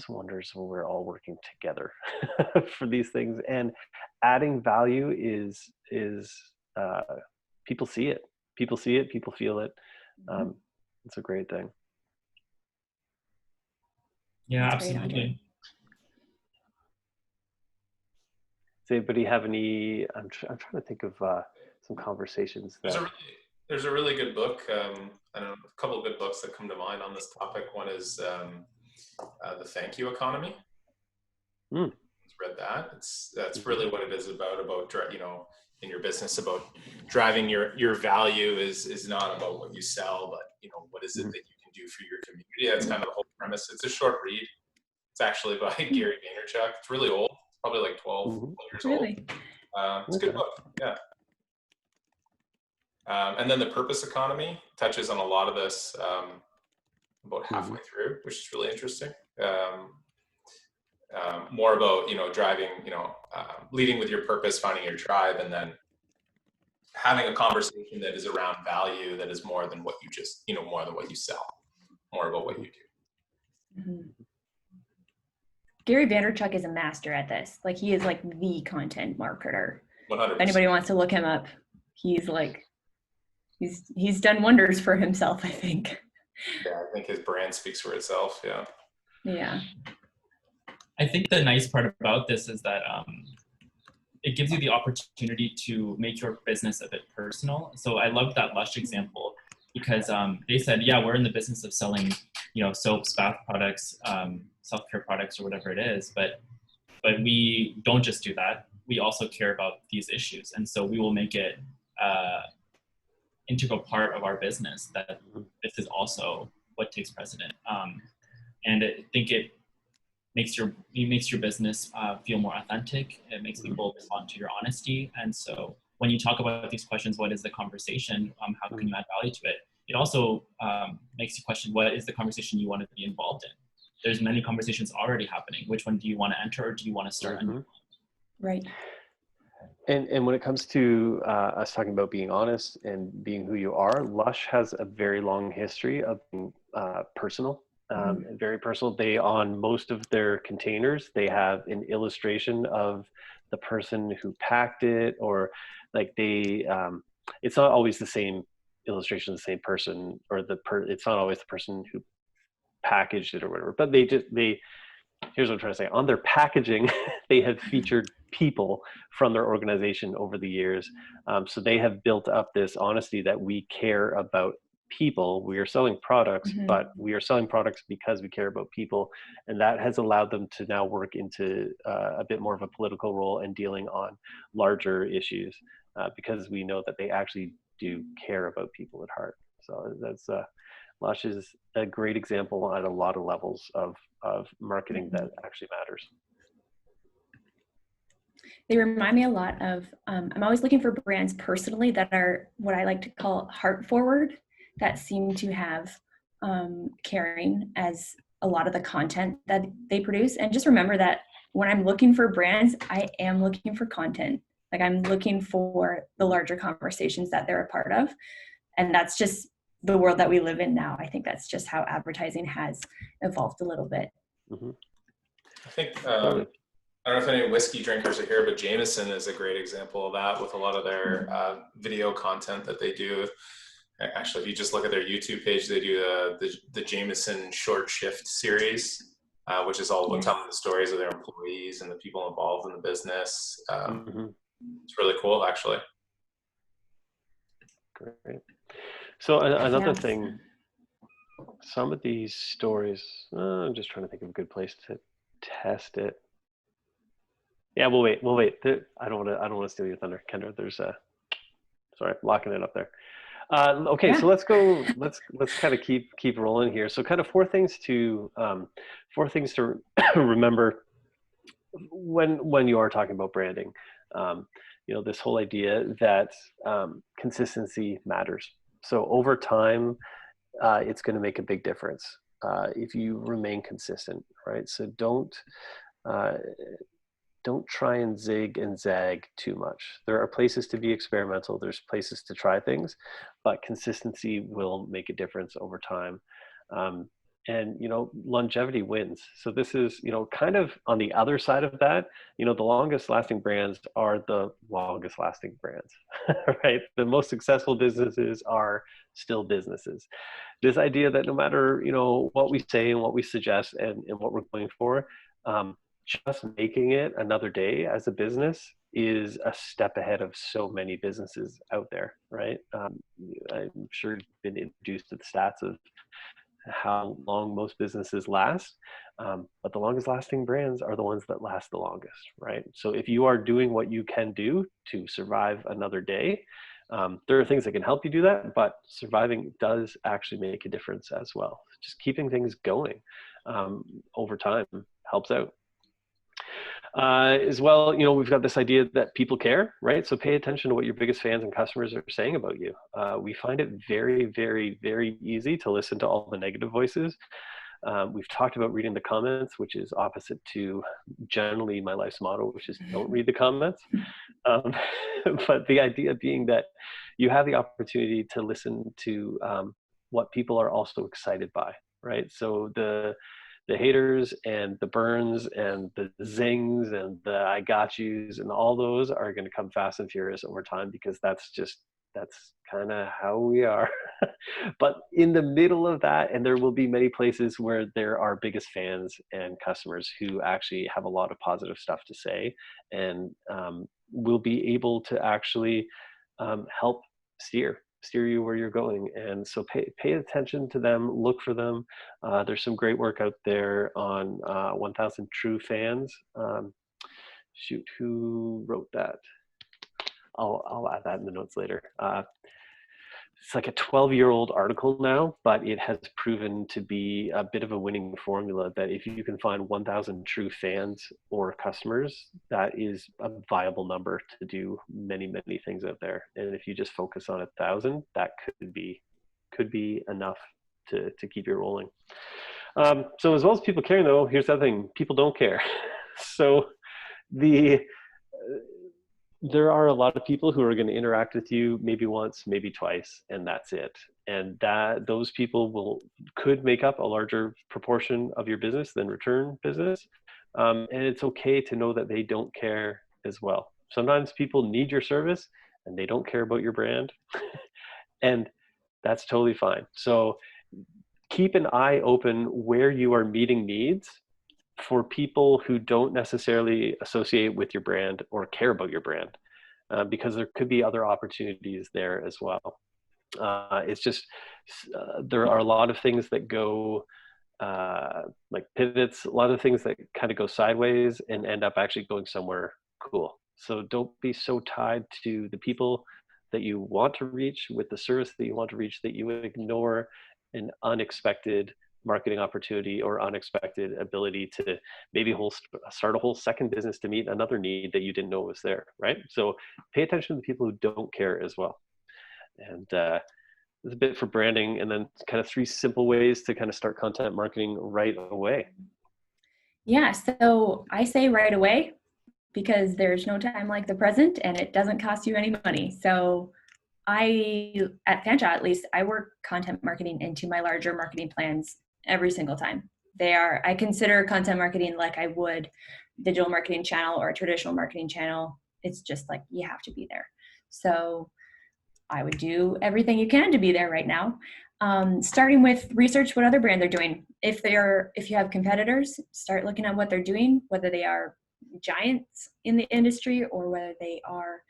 wonders when we're all working together for these things, and adding value is people see it, people feel it. It's a great thing. Yeah, absolutely. Does anybody have any? I'm trying to think of some conversations that. There's a really good book. I don't know, a couple of good books that come to mind on this topic. One is The Thank You Economy. Read that. That's really what it is about in your business, about driving your value is not about what you sell, but what is it that you can do for your community. That's kind of the whole premise. It's a short read. It's actually by Gary Vaynerchuk. It's really old. It's probably like 12 years old. It's a good book. Yeah. And then The Purpose Economy touches on a lot of this about halfway through, which is really interesting. More about driving leading with your purpose, finding your tribe, and then having a conversation that is around value that is more than what you just, more than what you sell, more about what you do. Mm-hmm. Gary Vaynerchuk is a master at this. Like, he is like the content marketer. 100%. If anybody wants to look him up, he's like, he's done wonders for himself, I think. Yeah, I think his brand speaks for itself. Yeah. Yeah. I think the nice part about this is that it gives you the opportunity to make your business a bit personal. So I love that Lush example, because they said, yeah, we're in the business of selling, soaps, bath products, self-care products, or whatever it is, but we don't just do that. We also care about these issues, and so we will make it integral part of our business that this is also what takes precedent. And I think it makes your business feel more authentic. It makes people respond to your honesty. And so when you talk about these questions, what is the conversation? How can you add value to it? It also makes you question, what is the conversation you want to be involved in? There's many conversations already happening. Which one do you want to enter, or do you want to start a new one? Right. And when it comes to us talking about being honest and being who you are, Lush has a very long history of being personal. And very personal. They, on most of their containers, they have an illustration of the person who packed it, or like it's not always the same illustration, the same person, or it's not always the person who packaged it or whatever, but here's what I'm trying to say. On their packaging, they have featured people from their organization over the years. So they have built up this honesty that we care about people. We are selling products, but we are selling products because we care about people. And that has allowed them to now work into a bit more of a political role and dealing on larger issues because we know that they actually do care about people at heart. So that's Lush is a great example at a lot of levels of marketing that actually matters. They remind me a lot of, I'm always looking for brands personally that are what I like to call heart forward, that seem to have caring as a lot of the content that they produce. And just remember that when I'm looking for brands, I am looking for content. Like, I'm looking for the larger conversations that they're a part of. And that's just the world that we live in now. I think that's just how advertising has evolved a little bit. I think, I don't know if any whiskey drinkers are here, but Jameson is a great example of that with a lot of their video content that they do. Actually, if you just look at their YouTube page, they do the Jameson Short Shift series, which is all about telling the stories of their employees and the people involved in the business. It's really cool, actually. Great. So another thing, some of these stories, I'm just trying to think of a good place to test it. Yeah, we'll wait. I don't want to steal your thunder, Kendra. Sorry, locking it up there. Okay, so let's go. Let's kind of keep rolling here. So, kind of four things to remember when you are talking about branding. This whole idea that consistency matters. So over time, it's going to make a big difference if you remain consistent, right? So don't try and zig and zag too much. There are places to be experimental. There's places to try things, but consistency will make a difference over time. And, longevity wins. So this is, kind of on the other side of that, the longest lasting brands are the longest lasting brands, right? The most successful businesses are still businesses. This idea that no matter, what we say and what we suggest and what we're going for, just making it another day as a business is a step ahead of so many businesses out there, right? I'm sure you've been introduced to the stats of how long most businesses last, but the longest lasting brands are the ones that last the longest, right? So if you are doing what you can do to survive another day, there are things that can help you do that, but surviving does actually make a difference as well. Just keeping things going over time helps out. As well, we've got this idea that people care, right? So pay attention to what your biggest fans and customers are saying about you. We find it very, very, very easy to listen to all the negative voices We've talked about reading the comments, which is opposite to generally my life's motto, which is don't read the comments. But the idea being that you have the opportunity to listen to what people are also excited by, right? So the haters and the burns and the zings and the I got yous and all those are going to come fast and furious over time, because that's kind of how we are. But in the middle of that, and there will be many places where there are biggest fans and customers who actually have a lot of positive stuff to say, and will be able to actually help steer you where you're going. And so pay attention to them, look for them. There's some great work out there on 1000 True Fans. Shoot, who wrote that? I'll add that in the notes later. It's like a 12-year-old article now, but it has proven to be a bit of a winning formula, that if you can find 1,000 true fans or customers, that is a viable number to do many, many things out there. And if you just focus on 1,000, that could be enough to keep you rolling. So as well as people caring, though, here's the other thing: people don't care. So there are a lot of people who are going to interact with you maybe once, maybe twice, and that's it. And those people could make up a larger proportion of your business than return business. And it's okay to know that they don't care as well. Sometimes people need your service and they don't care about your brand. And that's totally fine. So keep an eye open where you are meeting needs for people who don't necessarily associate with your brand or care about your brand, because there could be other opportunities there as well. It's just, there are a lot of things that go like pivots, a lot of things that kind of go sideways and end up actually going somewhere cool. So don't be so tied to the people that you want to reach with the service that you want to reach that you ignore an unexpected marketing opportunity or unexpected ability to maybe start a whole second business to meet another need that you didn't know was there, right? So pay attention to the people who don't care as well. And there's a bit for branding, and then kind of 3 simple ways to kind of start content marketing right away. Yeah, so I say right away, because there's no time like the present and it doesn't cost you any money. So at Fanshawe at least, I work content marketing into my larger marketing plans every single time. I consider content marketing like I would digital marketing channel or a traditional marketing channel. It's just like, you have to be there. So I would do everything you can to be there right now. Starting with research what other brands are doing. If you have competitors, start looking at what they're doing, whether they are giants in the industry or whether they are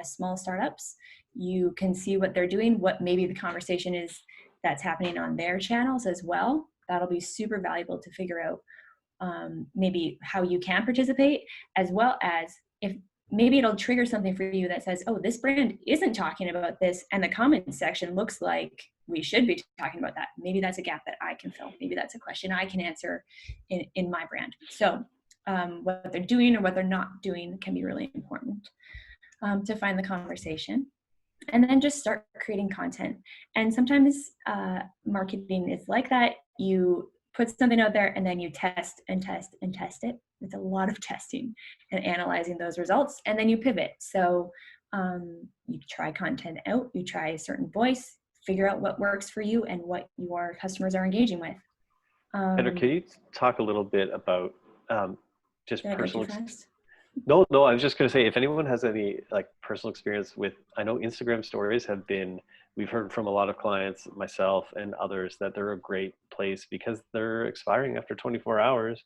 small startups. You can see what they're doing, what maybe the conversation is that's happening on their channels as well. That'll be super valuable to figure out maybe how you can participate, as well as if maybe it'll trigger something for you that says, oh, this brand isn't talking about this, and the comment section looks like we should be talking about that. Maybe that's a gap that I can fill. Maybe that's a question I can answer in my brand. So what they're doing or what they're not doing can be really important to find the conversation. And then just start creating content. And sometimes marketing is like that. You put something out there and then you test and test and test it. It's a lot of testing and analyzing those results, and then you pivot. So you try content out, you try a certain voice, figure out what works for you and what your customers are engaging with. Kendra, can you talk a little bit about just Did I go personal too fast? No, I was just going to say, if anyone has any like personal experience with, I know Instagram stories have been, we've heard from a lot of clients, myself and others, that they're a great place because they're expiring after 24 hours.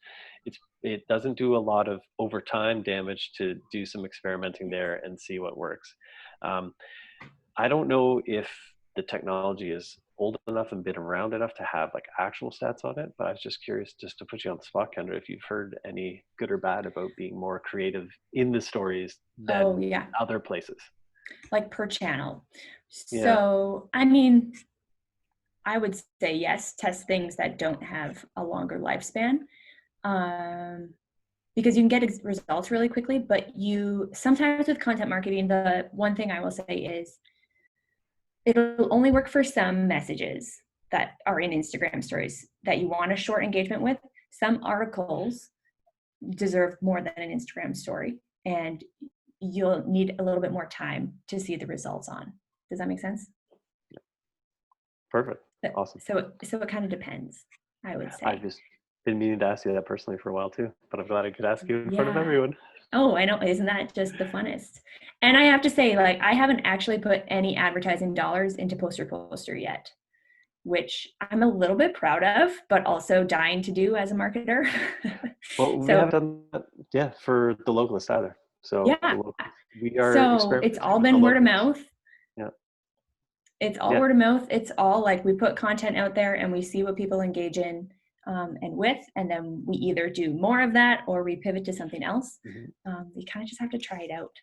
It doesn't do a lot of overtime damage to do some experimenting there and see what works. I don't know if the technology is old enough and been around enough to have like actual stats on it, but I was just curious, just to put you on the spot, Kendra, if you've heard any good or bad about being more creative in the stories than other places. Like per channel. Yeah. So, I mean, I would say yes, test things that don't have a longer lifespan. Because you can get results really quickly, but sometimes with content marketing, the one thing I will say is it'll only work for some messages. that are in Instagram stories that you want a short engagement with. Some articles deserve more than an Instagram story, and you'll need a little bit more time to see the results on. Does that make sense? Perfect. Awesome. So it kind of depends, I would say. I've just been meaning to ask you that personally for a while too, but I'm glad I could ask you in front of everyone. Oh, I know. Isn't that just the funnest? And I have to say, like, I haven't actually put any advertising dollars into Poster yet, which I'm a little bit proud of, but also dying to do as a marketer. Well, we haven't done that, for the Localist either. So yeah, we are. So it's all been word of mouth. Yeah. It's all word of mouth. It's all like we put content out there and we see what people engage in and with, and then we either do more of that or we pivot to something else. You kind of just have to try it out.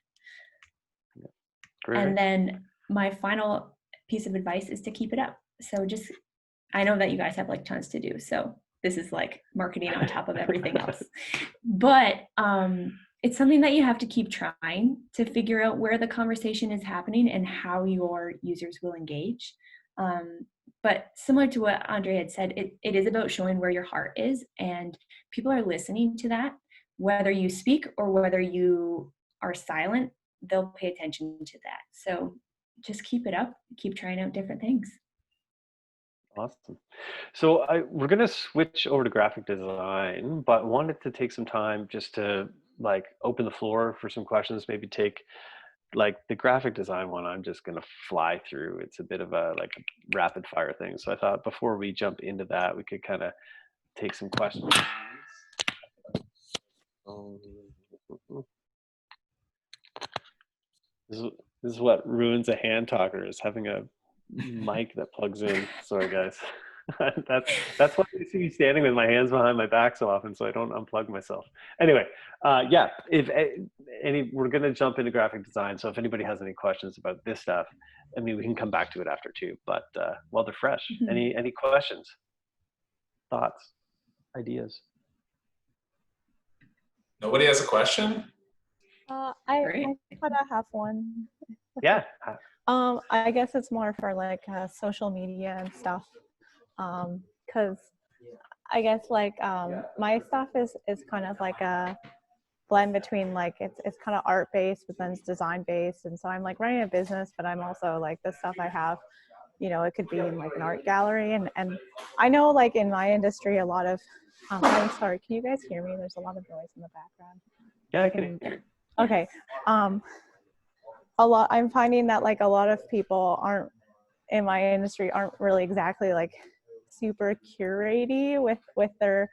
Great. And then my final piece of advice is to keep it up. So just, I know that you guys have like tons to do, so this is like marketing on top of everything else. But it's something that you have to keep trying to figure out where the conversation is happening and how your users will engage. But similar to what Andre had said, it is about showing where your heart is, and people are listening to that. Whether you speak or whether you are silent, they'll pay attention to that. So just keep it up, keep trying out different things. Awesome. So we're going to switch over to graphic design, but wanted to take some time just to like open the floor for some questions, maybe take like the graphic design one. I'm just going to fly through. It's a bit of a like a rapid fire thing. So I thought before we jump into that, we could kind of take some questions. This is what ruins a hand talker, is having a mic that plugs in. Sorry guys. that's why you see me standing with my hands behind my back so often, so I don't unplug myself. Anyway, if we're going to jump into graphic design, so if anybody has any questions about this stuff, I mean, we can come back to it after too, but while they're fresh. Any questions, thoughts, ideas? Nobody has a question? I kind of have one. Yeah. I guess it's more for like social media and stuff. Because I guess like my stuff is kind of like a blend between like it's kind of art based, but then it's design based, and so I'm like running a business, but I'm also like the stuff I have, it could be in like an art gallery, and I know like in my industry a lot of I'm sorry, can you guys hear me? There's a lot of noise in the background. Yeah, I can hear. Okay. I'm finding that like a lot of people in my industry aren't really exactly like super curaty with their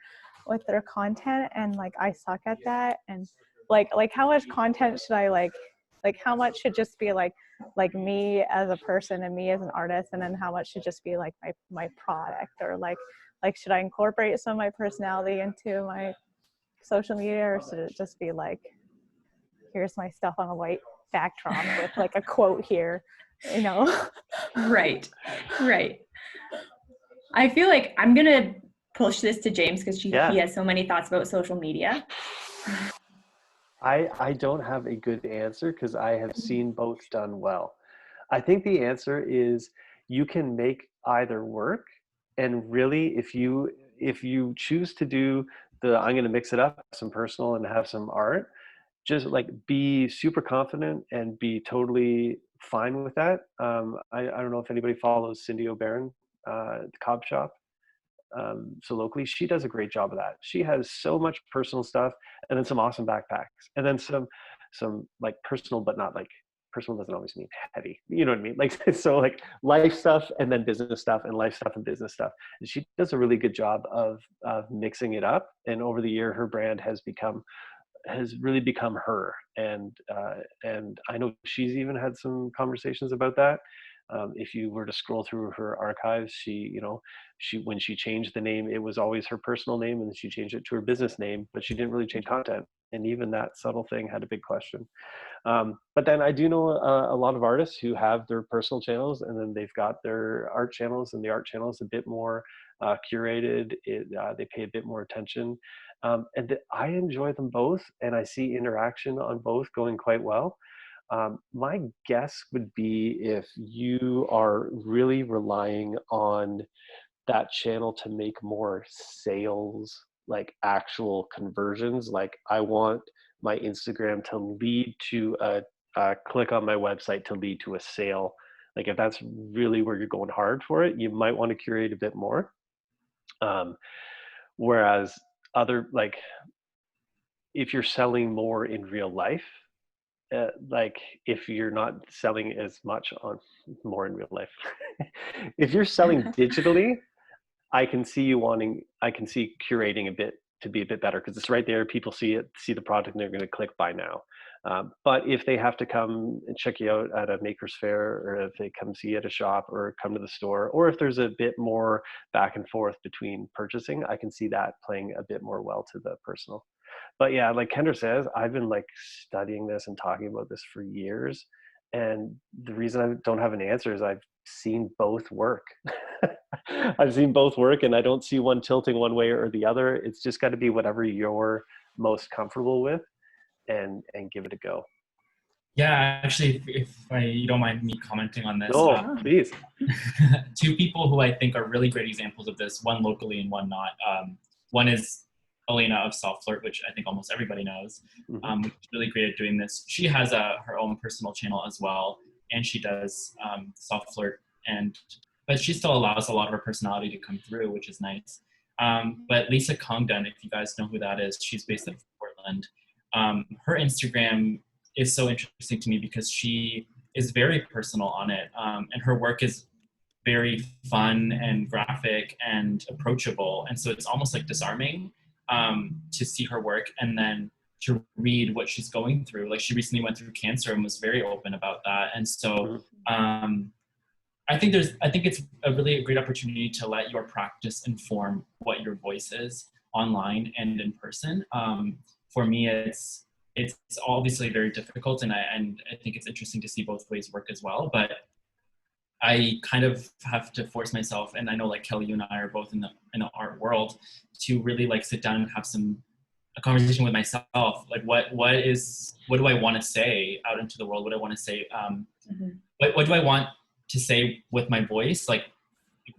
content, and like I suck at that. And like how much content should I like how much should just be like me as a person and me as an artist, and then how much should just be like my product, or like should I incorporate some of my personality into my social media, or should it just be like, here's my stuff on a white backdrop with like a quote here, Right. I feel like I'm gonna push this to James because he has so many thoughts about social media. I don't have a good answer because I have seen both done well. I think the answer is you can make either work, and really if you choose to do I'm going to mix it up, some personal and have some art, just like be super confident and be totally fine with that. I don't know if anybody follows Cindy O'Barron, the Cobb Shop. So locally, she does a great job of that. She has so much personal stuff, and then some awesome backpacks, and then some like personal, but not like personal doesn't always mean heavy. You know what I mean? Like, so like life stuff and then business stuff, and life stuff and business stuff. And she does a really good job of mixing it up. And over the year, her brand has really become her. And I know she's even had some conversations about that. If you were to scroll through her archives, she when she changed the name, it was always her personal name, and she changed it to her business name, but she didn't really change content. And even that subtle thing had a big question. But then I do know a lot of artists who have their personal channels, and then they've got their art channels, and the art channel is a bit more curated. They pay a bit more attention. And I enjoy them both, and I see interaction on both going quite well. My guess would be if you are really relying on that channel to make more sales, like actual conversions. Like I want my Instagram to lead to a click on my website to lead to a sale. Like if that's really where you're going hard for it, you might want to curate a bit more. Whereas other, like if you're selling more in real life, like if you're not selling as much on more in real life, if you're selling digitally, I can see curating a bit to be a bit better because it's right there. People see it, see the product, and they're going to click buy now. But if they have to come and check you out at a maker's fair, or if they come see you at a shop or come to the store, or if there's a bit more back and forth between purchasing, I can see that playing a bit more well to the personal. But yeah, like Kendra says, I've been like studying this and talking about this for years. And the reason I don't have an answer is I've seen both work. I've seen both work, and I don't see one tilting one way or the other. It's just got to be whatever you're most comfortable with, and give it a go. Yeah, actually, if you don't mind me commenting on this. Oh, please. Two people who I think are really great examples of this, one locally and one not. One is Elena of Soft Flirt, which I think almost everybody knows. She's really great at doing this. She has her own personal channel as well, and she does Soft Flirt, but she still allows a lot of her personality to come through, which is nice. But Lisa Congdon, if you guys know who that is, she's based in Portland. Her Instagram is so interesting to me because she is very personal on it, and her work is very fun and graphic and approachable, and so it's almost like disarming to see her work and then to read what she's going through. Like she recently went through cancer and was very open about that, and so I think it's a really great opportunity to let your practice inform what your voice is online and in person. For me, it's obviously very difficult, and I think it's interesting to see both ways work as well. But I kind of have to force myself, and I know like Kelly, you and I are both in the art world, to really like sit down and have a conversation with myself. Like what do I want to say out into the world? What do I want to say? What do I want to say with my voice, like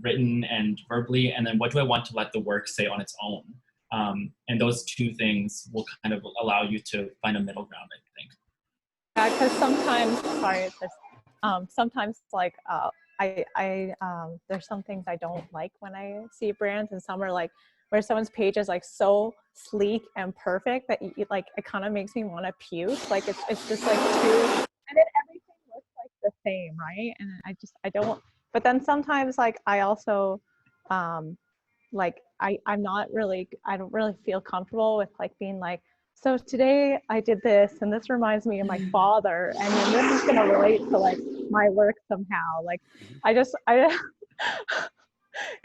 written and verbally, and then what do I want to let the work say on its own? And those two things will kind of allow you to find a middle ground, I think. Yeah, because sometimes like there's some things I don't like when I see brands, and some are like where someone's page is like so sleek and perfect that like it kind of makes me want to puke. Like it's just like too, and then everything looks like the same, right? And I don't. But then sometimes like I also like I don't really feel comfortable with like being like, so today I did this and this reminds me of my father, and then this is going to relate to like my work somehow. Like I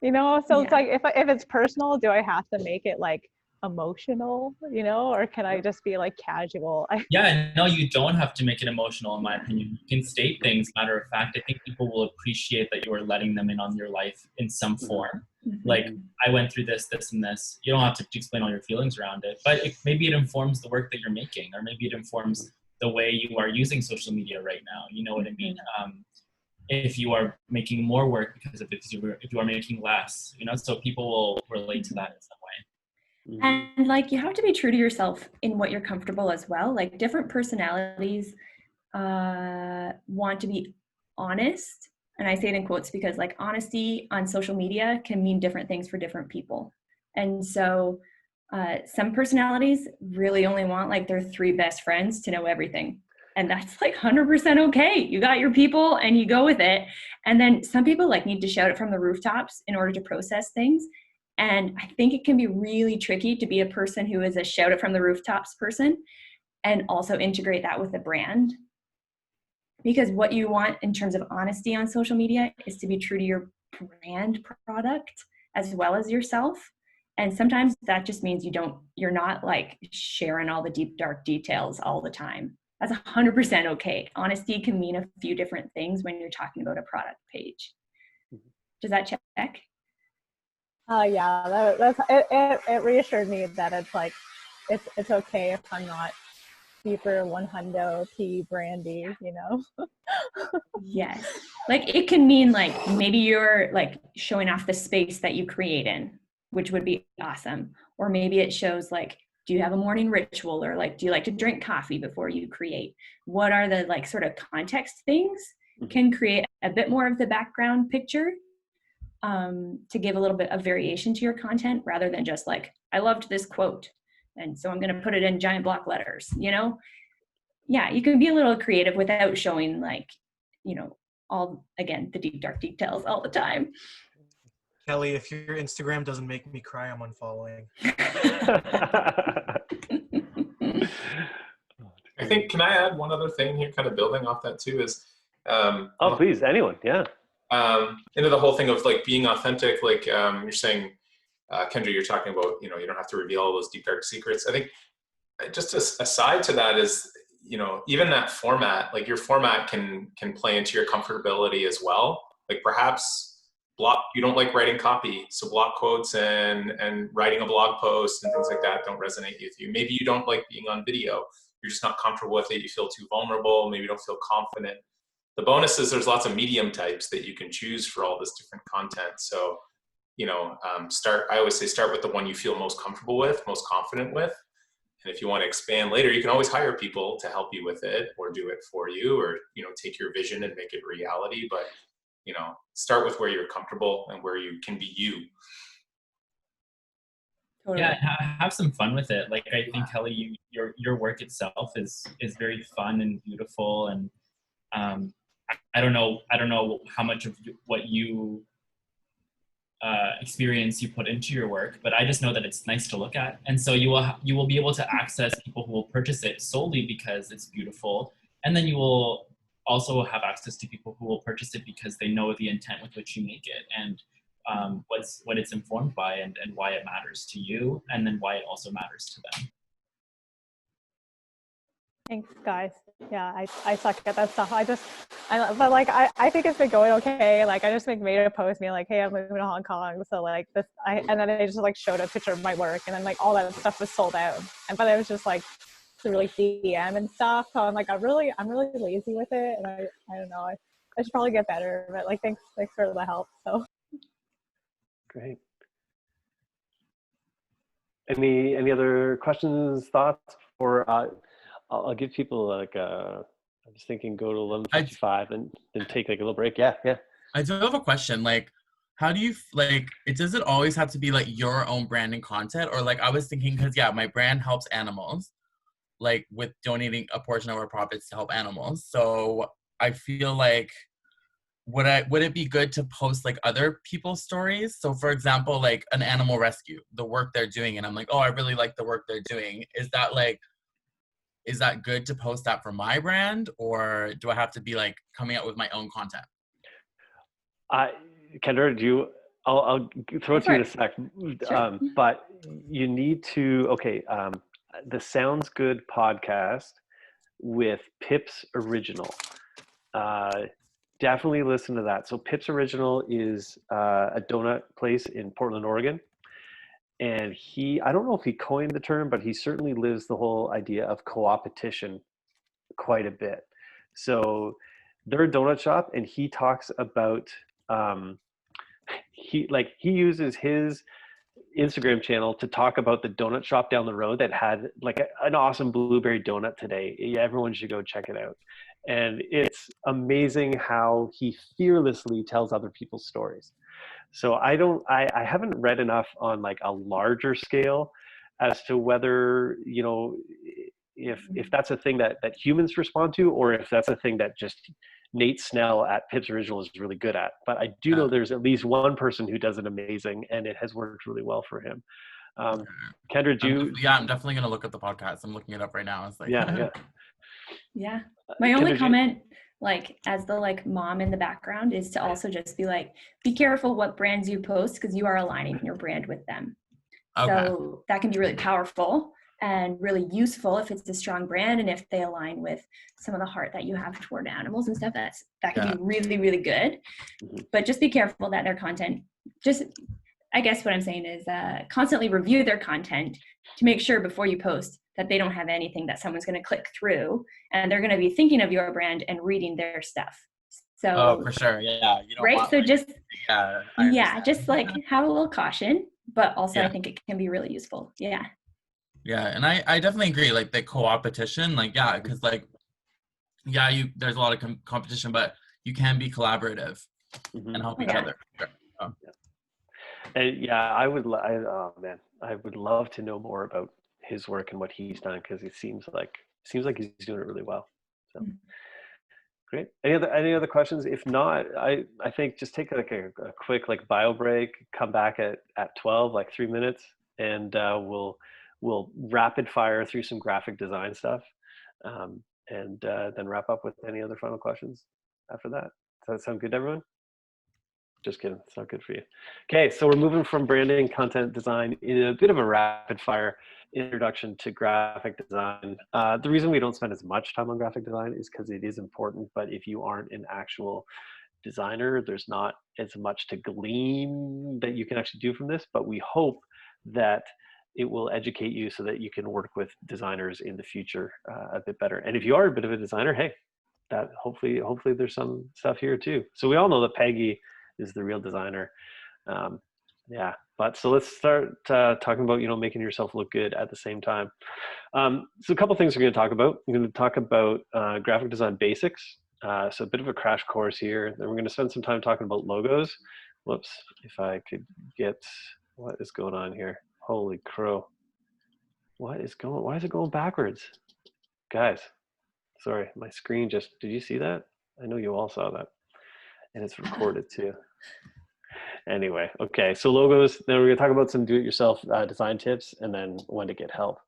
you know, so it's like if it's personal, do I have to make it like emotional, you know, or can I just be like casual? Yeah, no, you don't have to make it emotional, in my opinion. You can state things, matter of fact. I think people will appreciate that you are letting them in on your life in some form. Like, I went through this, and this. You don't have to explain all your feelings around it, but maybe it informs the work that you're making, or maybe it informs the way you are using social media right now. You know what I mean? If you are making more work because of it, if you are making less, you know, so people will relate to that in some way. And like you have to be true to yourself in what you're comfortable as well. Like different personalities want to be honest, and I say it in quotes because like honesty on social media can mean different things for different people. And so some personalities really only want like their 3 best friends to know everything. And that's like 100% okay. You got your people and you go with it. And then some people like need to shout it from the rooftops in order to process things. And I think it can be really tricky to be a person who is a shout it from the rooftops person and also integrate that with a brand. Because what you want in terms of honesty on social media is to be true to your brand product as well as yourself. And sometimes that just means you're not like sharing all the deep, dark details all the time. That's 100% okay. Honesty can mean a few different things when you're talking about a product page. Does that check? Yeah, that's it reassured me that it's like it's okay if I'm not P for 100 P brandy, you know? Yes. Like it can mean like maybe you're like showing off the space that you create in, which would be awesome. Or maybe it shows like, do you have a morning ritual, or like, do you like to drink coffee before you create? What are the like sort of context things can create a bit more of the background picture to give a little bit of variation to your content rather than just like, I loved this quote, and so I'm going to put it in giant block letters, you know? Yeah, you can be a little creative without showing like, you know, all, again, the deep, dark details all the time. Kelly, if your Instagram doesn't make me cry, I'm unfollowing. I think, can I add one other thing here, kind of building off that too, is oh, please, anyone, yeah. Into the whole thing of like being authentic, like you're saying, Kendra, you're talking about, you know, you don't have to reveal all those deep, dark secrets. I think just aside to that is, you know, even that format, like your format can play into your comfortability as well. Like perhaps you don't like writing copy, so block quotes and writing a blog post and things like that don't resonate with you. Maybe you don't like being on video. You're just not comfortable with it. You feel too vulnerable. Maybe you don't feel confident. The bonus is there's lots of medium types that you can choose for all this different content. So, you know, I always say start with the one you feel most comfortable with, most confident with. And if you want to expand later, you can always hire people to help you with it or do it for you, or, you know, take your vision and make it reality. But, you know, start with where you're comfortable and where you can be you. Yeah, have some fun with it. Like I think, Kelly, your work itself is very fun and beautiful, and I don't know how much of what you experience you put into your work, but I just know that it's nice to look at, and so you will be able to access people who will purchase it solely because it's beautiful, and then you will also have access to people who will purchase it because they know the intent with which you make it, and what it's informed by, and why it matters to you, and then why it also matters to them. Thanks, guys. Yeah, I suck at that stuff. But like, I think it's been going okay. Like, I just made a post being like, hey, I'm moving to Hong Kong. So like this, and then I just like showed a picture of my work, and then like all that stuff was sold out. But it was just like to really DM and stuff. So I'm like, I'm really lazy with it. And I don't know. I should probably get better, but like, thanks for the help. So. Great. Any other questions, thoughts? Or I'll give people like I'm just thinking go to 11:55 and then take like a little break. Yeah. I do have a question. Like, how do you like? Does it always have to be like your own branding content, or like I was thinking, because yeah, my brand helps animals, like with donating a portion of our profits to help animals. So I feel like would it be good to post like other people's stories? So for example, like an animal rescue, the work they're doing, and I'm like, oh, I really like the work they're doing. Is that good to post that for my brand, or do I have to be like coming out with my own content? Kendra, I'll throw it to you in a sec. Sure. But you need to, the Sounds Good podcast with Pip's Original. Definitely listen to that. So Pip's Original is a donut place in Portland, Oregon. And I don't know if he coined the term, but he certainly lives the whole idea of co-opetition quite a bit. So they're a donut shop, and he talks about, he uses his Instagram channel to talk about the donut shop down the road that had like an awesome blueberry donut today. Yeah, everyone should go check it out. And it's amazing how he fearlessly tells other people's stories. So I haven't read enough on like a larger scale as to whether, you know, if that's a thing that humans respond to, or if that's a thing that just Nate Snell at Pip's Original is really good at. But I do know there's at least one person who does it amazing, and it has worked really well for him. Kendra, I'm definitely going to look at the podcast. I'm looking it up right now. It's like, Yeah. My only comment, like as the like mom in the background, is to also just be like, be careful what brands you post, because you are aligning your brand with them. Okay. So that can be really powerful and really useful if it's a strong brand, and if they align with some of the heart that you have toward animals and stuff, that can be really, really good. But just be careful that their content, I guess what I'm saying is constantly review their content to make sure before you post that they don't have anything that someone's going to click through, and they're going to be thinking of your brand and reading their stuff. So, Oh, for sure. Yeah. You don't right. want, So like, just, yeah, just like have a little caution, but also Yeah. I think it can be really useful. Yeah. Yeah. And I definitely agree. Like the co-opetition, like, yeah, because like, yeah, there's a lot of competition, but you can be collaborative and help each other. Sure. Oh. And yeah, oh man, I would love to know more about his work and what he's done, because it seems like he's doing it really well. So great. Any other questions? If not, I think just take like a quick like bio break, come back at 12, like 3 minutes, and we'll rapid fire through some graphic design stuff, and then wrap up with any other final questions after that. Does that sound good to everyone? Just kidding. It's not good for you. Okay, so we're moving from branding, content design, in a bit of a rapid fire introduction to graphic design. The reason we don't spend as much time on graphic design is because it is important, but if you aren't an actual designer, there's not as much to glean that you can actually do from this, but we hope that it will educate you so that you can work with designers in the future a bit better. And if you are a bit of a designer, hey, that hopefully there's some stuff here too. So we all know that Peggy is the real designer. Yeah, but so let's start talking about, making yourself look good at the same time. So a couple things we're going to talk about. We're going to talk about graphic design basics. So a bit of a crash course here. Then we're going to spend some time talking about logos. Whoops, if I could get, what is going on here? Holy crow. Why is it going backwards? Guys, sorry, my screen did you see that? I know you all saw that. And it's recorded too. Anyway, okay, so logos, then we're gonna talk about some do-it-yourself design tips, and then when to get help.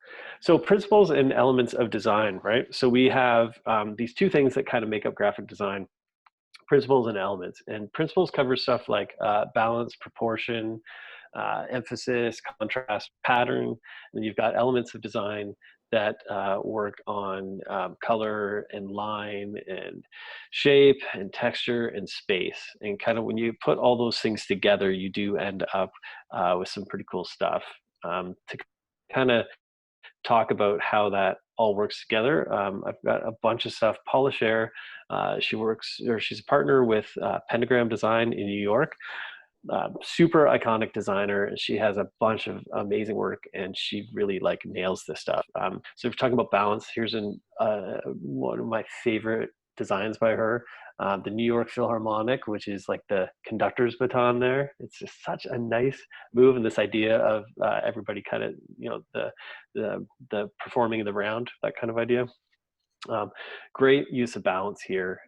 So principles and elements of design, right? So we have these two things that kind of make up graphic design: principles and elements. And principles cover stuff like balance, proportion, emphasis, contrast, pattern. And you've got elements of design that work on color and line and shape and texture and space. And kind of when you put all those things together, you do end up with some pretty cool stuff. To kind of talk about how that all works together, I've got a bunch of stuff. Paula Scher, she's a partner with Pentagram Design in New York. Super iconic designer, and she has a bunch of amazing work, and she really like nails this stuff. So if you're talking about balance, here's one of my favorite designs by her, the New York Philharmonic, which is like the conductor's baton there. It's just such a nice move, and this idea of everybody kind of, the performing in the round, that kind of idea. Great use of balance here.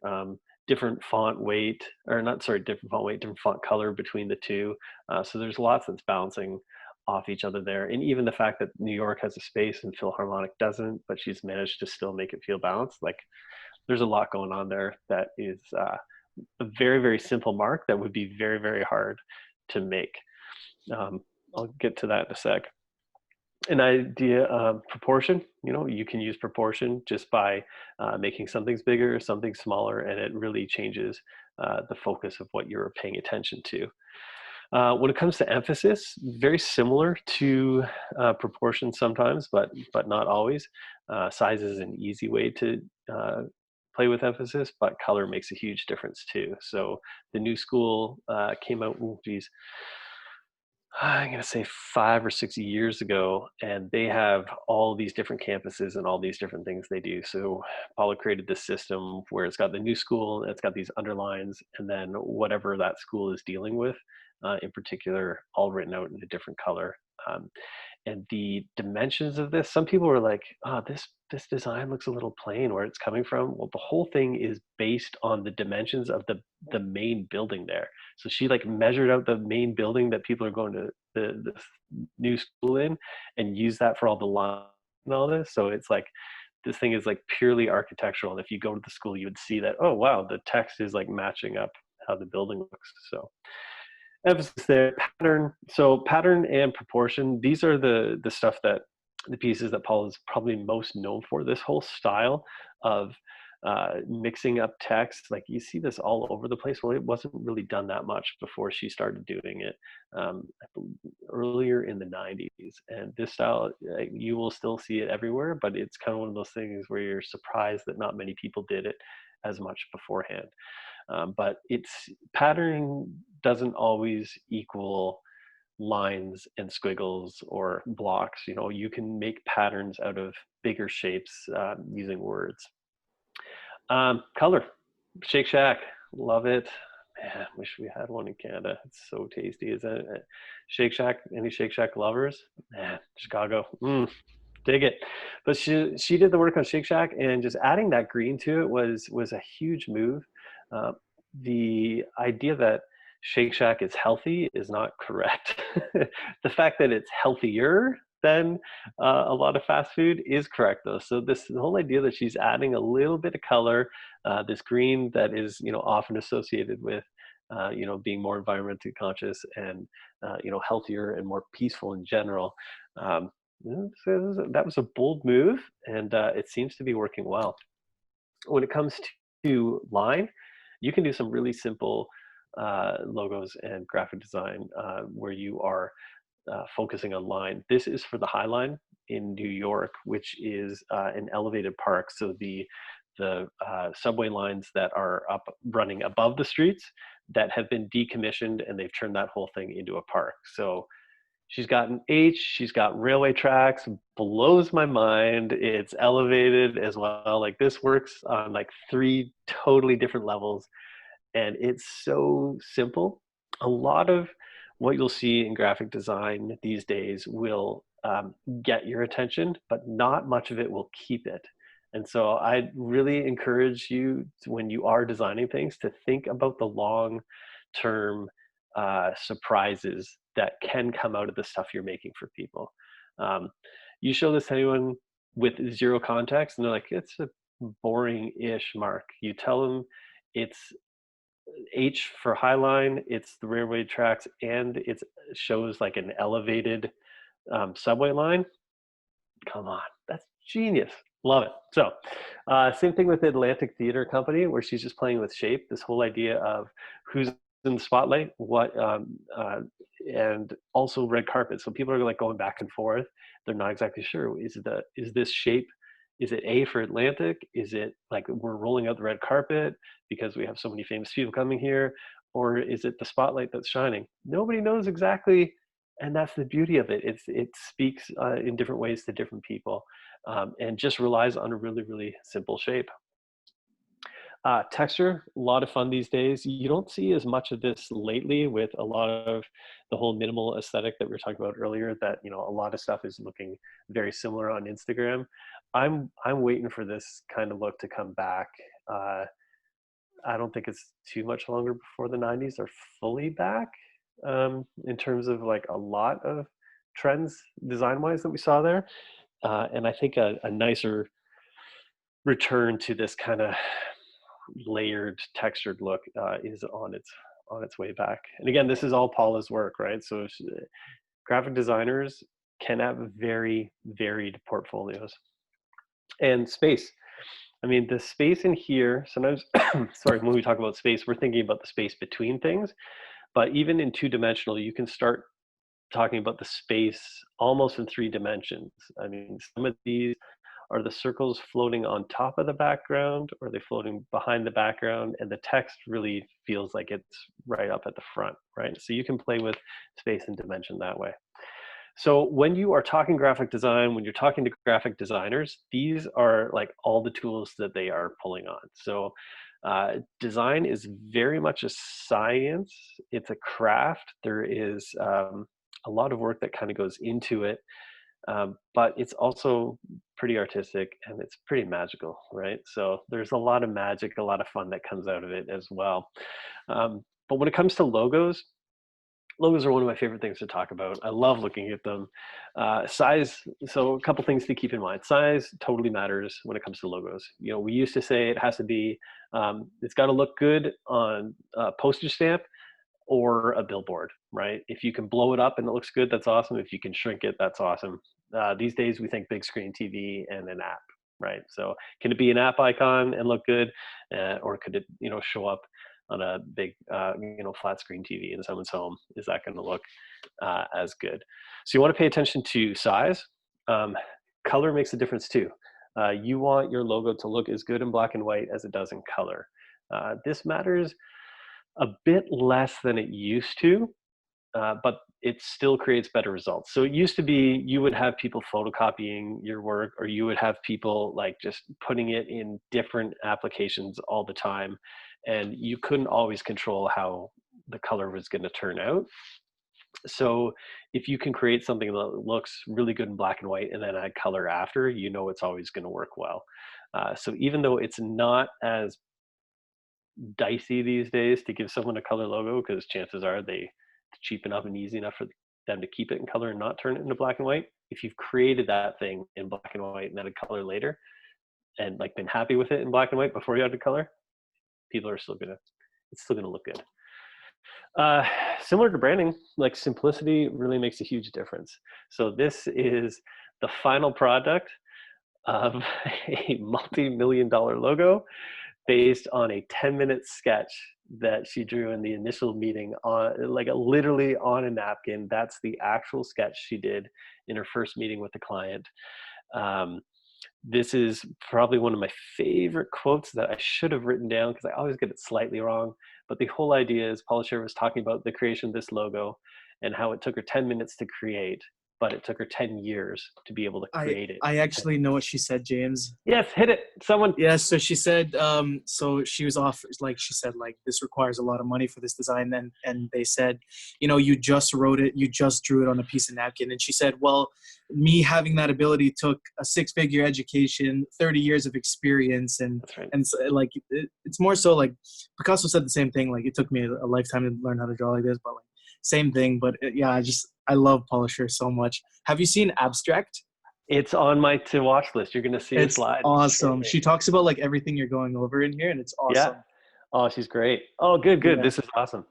Different font weight, different font color between the two. So there's lots that's balancing off each other there. And even the fact that New York has a space and Philharmonic doesn't, but she's managed to still make it feel balanced. Like there's a lot going on there that is a very, very simple mark that would be very, very hard to make. I'll get to that in a sec. An idea of proportion, you can use proportion just by making something's bigger or something smaller, and it really changes the focus of what you're paying attention to. When it comes to emphasis, very similar to proportion sometimes, but not always. Size is an easy way to play with emphasis, but color makes a huge difference too. So the new school came out, I'm going to say 5 or 6 years ago, and they have all these different campuses and all these different things they do. So Paula created this system where it's got the new school, it's got these underlines, and then whatever that school is dealing with, in particular, all written out in a different color. And the dimensions of this, some people are like, this design looks a little plain, where it's coming from. Well, the whole thing is based on the dimensions of the main building there. So she like measured out the main building that people are going to the new school in, and use that for all the lines and all this. So it's like, this thing is like purely architectural. And if you go to the school, you would see that, oh wow, the text is like matching up how the building looks. So emphasis there. Pattern. So pattern and proportion, these are the stuff that the pieces that Paul is probably most known for. This whole style of mixing up text. Like you see this all over the place. Well, it wasn't really done that much before she started doing it earlier in the 90s. And this style, you will still see it everywhere, but it's kind of one of those things where you're surprised that not many people did it as much beforehand. But patterning doesn't always equal lines and squiggles or blocks. You know, you can make patterns out of bigger shapes using words. Color, Shake Shack, love it. Man, wish we had one in Canada. It's so tasty, isn't it? Shake Shack, any Shake Shack lovers? Man, Chicago, dig it. But she did the work on Shake Shack, and just adding that green to it was a huge move. The idea that Shake Shack is healthy is not correct. The fact that it's healthier than a lot of fast food is correct, though. So the whole idea that she's adding a little bit of color, this green that is, you know, often associated with, you know, being more environmentally conscious and, you know, healthier and more peaceful in general. So that was a bold move, and it seems to be working well. When it comes to line, you can do some really simple logos and graphic design where you are focusing on line. This is for the High Line in New York, which is an elevated park. So the subway lines that are up running above the streets that have been decommissioned, and they've turned that whole thing into a park. So she's got an H, she's got railway tracks, blows my mind. It's elevated as well. Like this works on like 3 totally different levels, and it's so simple. A lot of what you'll see in graphic design these days will get your attention, but not much of it will keep it. And so I really encourage you to, when you are designing things, to think about the long-term surprises that can come out of the stuff you're making for people. You show this to anyone with zero context, and they're like, it's a boring-ish mark. You tell them it's H for High Line, it's the railway tracks, and it shows like an elevated subway line. Come on, that's genius. Love it. So same thing with the Atlantic Theater Company, where she's just playing with shape. This whole idea of who's in the spotlight, what, and also red carpet. So people are like going back and forth. They're not exactly sure. Is this shape? Is it A for Atlantic? Is it like we're rolling out the red carpet because we have so many famous people coming here? Or is it the spotlight that's shining? Nobody knows exactly, and that's the beauty of it. It speaks in different ways to different people, and just relies on a really, really simple shape. Texture, a lot of fun these days. You don't see as much of this lately with a lot of the whole minimal aesthetic that we were talking about earlier, that, you know, a lot of stuff is looking very similar on Instagram. I'm waiting for this kind of look to come back. I don't think it's too much longer before the 90s are fully back, in terms of like a lot of trends design-wise that we saw there. And I think a nicer return to this kind of layered, textured look is on its way back. And again, this is all Paula's work, right? So graphic designers can have very varied portfolios. And space. I mean, the space in here, sometimes, sorry, when we talk about space, we're thinking about the space between things. But even in 2-dimensional, you can start talking about the space almost in 3 dimensions. I mean, some of these are the circles floating on top of the background, or are they floating behind the background, and the text really feels like it's right up at the front, right? So you can play with space and dimension that way. So when you are talking graphic design, when you're talking to graphic designers, these are like all the tools that they are pulling on. So design is very much a science. It's a craft. There is a lot of work that kind of goes into it, but it's also pretty artistic and it's pretty magical, right? So there's a lot of magic, a lot of fun that comes out of it as well. But when it comes to logos are one of my favorite things to talk about. I love looking at them. Size, so a couple things to keep in mind. Size totally matters when it comes to logos. You know, we used to say it has to be, it's got to look good on a postage stamp or a billboard, right? If you can blow it up and it looks good, that's awesome. If you can shrink it, that's awesome. These days we think big screen TV and an app, right? So can it be an app icon and look good, or could it, show up on a big, flat screen TV in someone's home? Is that going to look as good? So you want to pay attention to size. Color makes a difference too. You want your logo to look as good in black and white as it does in color. This matters a bit less than it used to, but it still creates better results. So it used to be you would have people photocopying your work, or you would have people like just putting it in different applications all the time, and you couldn't always control how the color was going to turn out. So if you can create something that looks really good in black and white and then add color after, it's always going to work well. So even though it's not as dicey these days to give someone a color logo, because chances are it's cheap enough and easy enough for them to keep it in color and not turn it into black and white. If you've created that thing in black and white and added color later, and like been happy with it in black and white before you added color, people are it's still gonna look good. Similar to branding, like simplicity really makes a huge difference. So this is the final product of a multi-million-dollar logo based on a 10-minute sketch that she drew in the initial meeting on, literally on a napkin. That's the actual sketch she did in her first meeting with the client. This is probably one of my favorite quotes that I should have written down because I always get it slightly wrong. But the whole idea is Paula Scher was talking about the creation of this logo and how it took her 10 minutes to create, but it took her 10 years to be able to create it. I actually know what she said, James. Yes, hit it. Someone. Yes, so she said, so she was off, like she said, like, this requires a lot of money for this design. And they said, you just wrote it, you just drew it on a piece of napkin. And she said, well, me having that ability took a 6-figure education, 30 years of experience. And, right. And so, like, it's more so like Picasso said the same thing. Like, it took me a lifetime to learn how to draw like this, but like, same thing. But yeah, I love Paula Scher so much. Have you seen Abstract? It's on my to watch list. You're going to see a slide. Awesome. She talks about like everything you're going over in here, and it's awesome. Yeah. Oh, she's great. Oh, good. Yeah. This is awesome.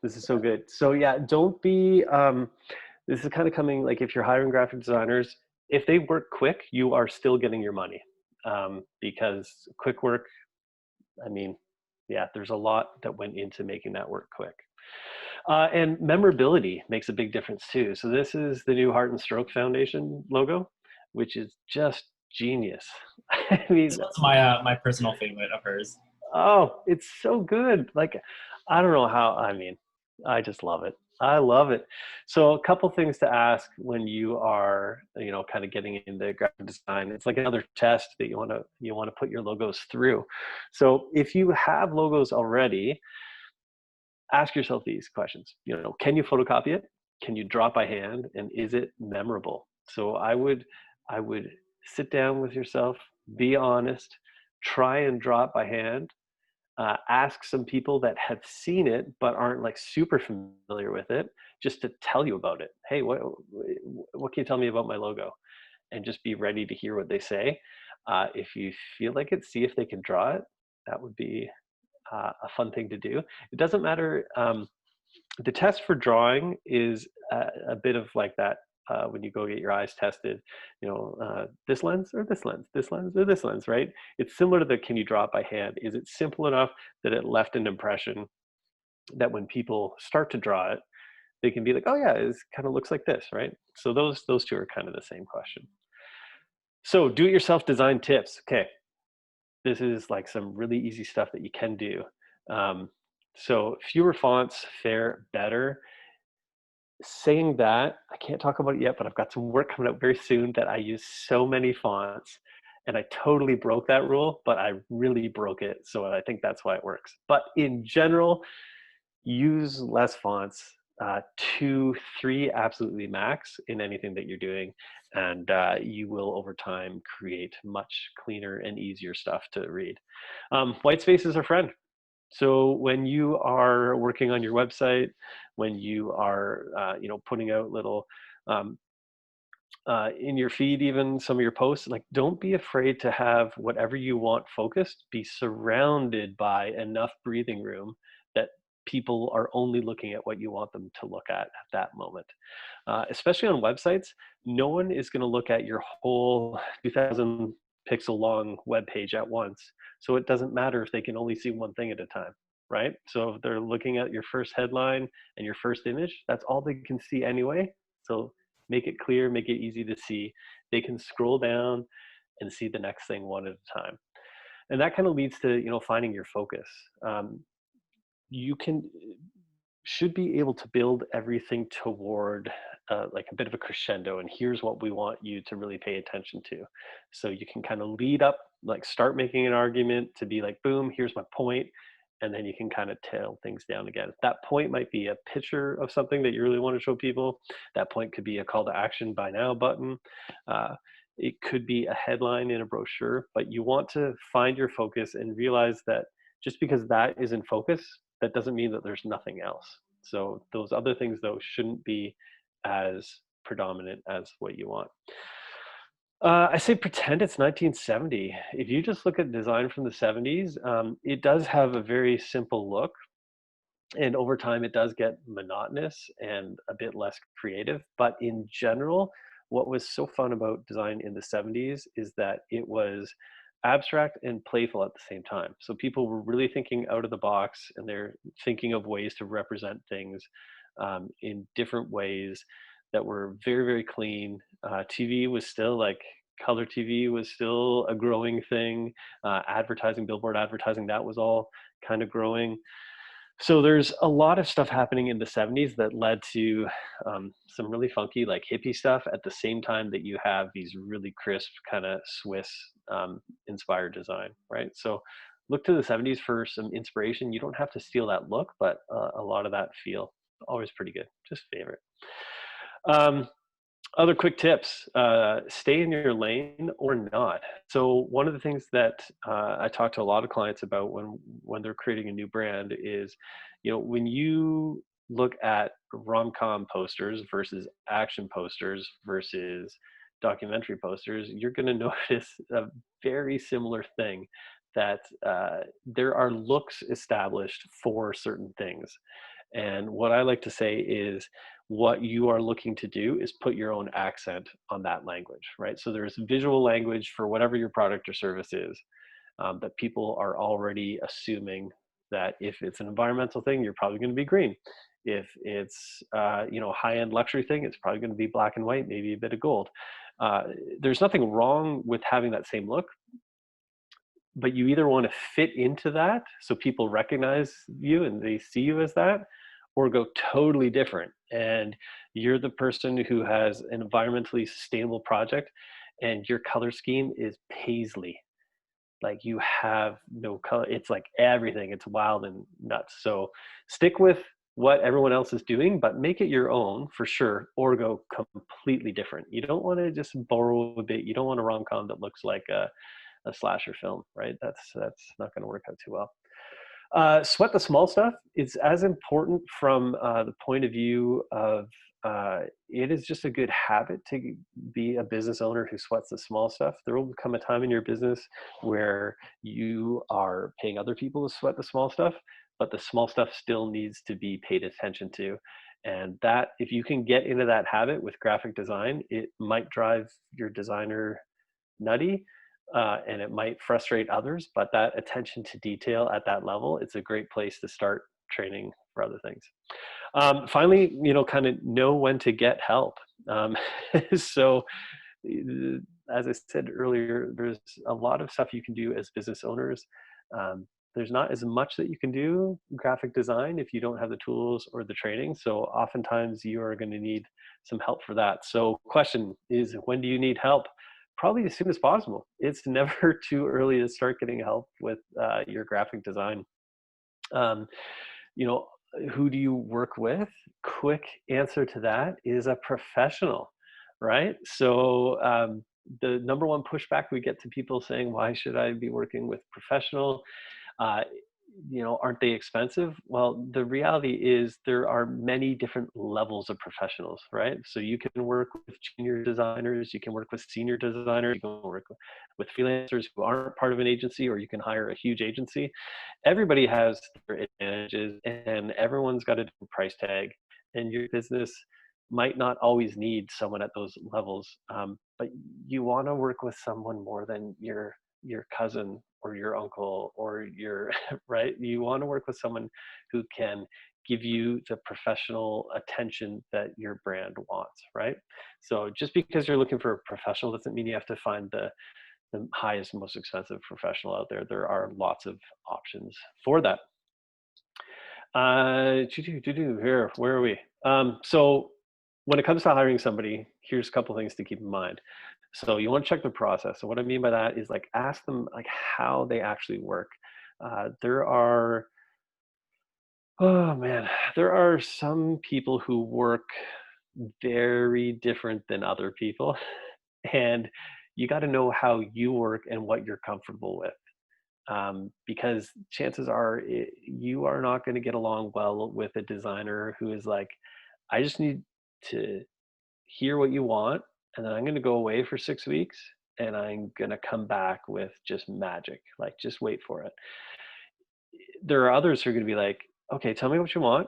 This is so good. So yeah, don't be, this is kind of coming, like if you're hiring graphic designers, if they work quick, you are still getting your money, because quick work, I mean, yeah, there's a lot that went into making that work quick. And memorability makes a big difference too. So this is the new Heart and Stroke Foundation logo, which is just genius. I mean, that's my personal favorite of hers. Oh, it's so good. Like, I don't know how, I mean, I just love it. I love it. So a couple things to ask when you are, kind of getting into graphic design. It's like another test that you want to put your logos through. So if you have logos already, ask yourself these questions. Can you photocopy it? Can you draw it by hand? And is it memorable? So I would sit down with yourself, be honest, try and draw it by hand. Ask some people that have seen it but aren't like super familiar with it, just to tell you about it. Hey, what can you tell me about my logo? And just be ready to hear what they say. If you feel like it, see if they can draw it. That would be a fun thing to do. It doesn't matter. The test for drawing is a bit of like that when you go get your eyes tested, this lens or this lens, this lens or this lens, right? It's similar to the can you draw it by hand? Is it simple enough that it left an impression that when people start to draw it, they can be like, oh yeah, it kind of looks like this, right? So those two are kind of the same question. So do-it-yourself design tips. Okay. This is like some really easy stuff that you can do. So fewer fonts, fare better. Saying that, I can't talk about it yet, but I've got some work coming out very soon that I use so many fonts, and I totally broke that rule, but I really broke it. So I think that's why it works. But in general, use less fonts, 2, 3 absolutely max in anything that you're doing. And you will over time create much cleaner and easier stuff to read. White space is a friend. So when you are working on your website, when you are putting out little in your feed, even some of your posts, like don't be afraid to have whatever you want focused be surrounded by enough breathing room that people are only looking at what you want them to look at that moment. Especially on websites, no one is going to look at your whole 2,000 pixel long web page at once. So it doesn't matter if they can only see one thing at a time, right? So if they're looking at your first headline and your first image, that's all they can see anyway. So make it clear, make it easy to see. They can scroll down and see the next thing one at a time. And that kind of leads to, you know, finding your focus. You should be able to build everything toward like a bit of a crescendo, and here's what we want you to really pay attention to. So you can kind of lead up, like start making an argument to be like, boom, here's my point, and then you can kind of tail things down again. That point might be a picture of something that you really want to show people. That point could be a call to action, buy now button. It could be a headline in a brochure, but you want to find your focus and realize that just because that is in focus, that doesn't mean that there's nothing else. So those other things, though, shouldn't be as predominant as what you want. I say pretend it's 1970. If you just look at design from the 70s, it does have a very simple look. And over time, it does get monotonous and a bit less creative. But in general, what was so fun about design in the 70s is that it was abstract and playful at the same time. So people were really thinking out of the box, and they're thinking of ways to represent things in different ways that were very, very clean. TV was still like, color TV was still a growing thing. Advertising, billboard advertising, that was all kind of growing. So there's a lot of stuff happening in the 70s that led to some really funky, like hippie stuff at the same time that you have these really crisp kind of Swiss inspired design, right? So look to the 70s for some inspiration. You don't have to steal that look, but a lot of that feel, always pretty good, just favorite. Other quick tips, stay in your lane or not. So one of the things that I talk to a lot of clients about when they're creating a new brand is, you know, when you look at rom-com posters versus action posters versus documentary posters, you're going to notice a very similar thing, that there are looks established for certain things. And what I like to say is, what you are looking to do is put your own accent on that language, right? So there's visual language for whatever your product or service is, that people are already assuming that if it's an environmental thing, you're probably going to be green. If it's you know, high-end luxury thing, it's probably going to be black and white, maybe a bit of gold. There's nothing wrong with having that same look, but you either want to fit into that so people recognize you and they see you as that, or go totally different. And you're the person who has an environmentally sustainable project and your color scheme is paisley. Like you have no color. It's like everything. It's wild and nuts. So stick with what everyone else is doing, but make it your own for sure, or go completely different. You don't want to just borrow a bit. You don't want a rom-com that looks like a slasher film, right? That's not going to work out too well. Sweat the small stuff. It's as important from the point of view of it is just a good habit to be a business owner who sweats the small stuff. There will come a time in your business where you are paying other people to sweat the small stuff, but the small stuff still needs to be paid attention to. And that, if you can get into that habit with graphic design, it might drive your designer nutty. And it might frustrate others, but that attention to detail at that level, it's a great place to start training for other things. Finally, you know, kind of know when to get help. So as I said earlier, there's a lot of stuff you can do as business owners. There's not as much that you can do graphic design if you don't have the tools or the training. So oftentimes you are going to need some help for that. So question is, when do you need help? Probably as soon as possible. It's never too early to start getting help with your graphic design. You know, who do you work with? Quick answer to that is a professional, right? So the number one pushback we get to people saying, why should I be working with professional? You know, aren't they expensive? Well, the reality is there are many different levels of professionals, right? So you can work with junior designers, you can work with senior designers, you can work with freelancers who aren't part of an agency, or you can hire a huge agency. Everybody has their advantages and everyone's got a different price tag, and your business might not always need someone at those levels, but you want to work with someone more than your cousin or your uncle or your right. You want to work with someone who can give you the professional attention that your brand wants, right? So just because you're looking for a professional doesn't mean you have to find the highest, most expensive professional out there. There are lots of options for that. Here, where are we? So when it comes to hiring somebody, here's a couple things to keep in mind. So you want to check the process. So what I mean by that is like ask them like how they actually work. There are some people who work very different than other people, and you got to know how you work and what you're comfortable with. Because chances are you are not going to get along well with a designer who is like, I just need to hear what you want, and then I'm going to go away for 6 weeks, and I'm going to come back with just magic. Like, just wait for it. There are others who are going to be like, okay, tell me what you want,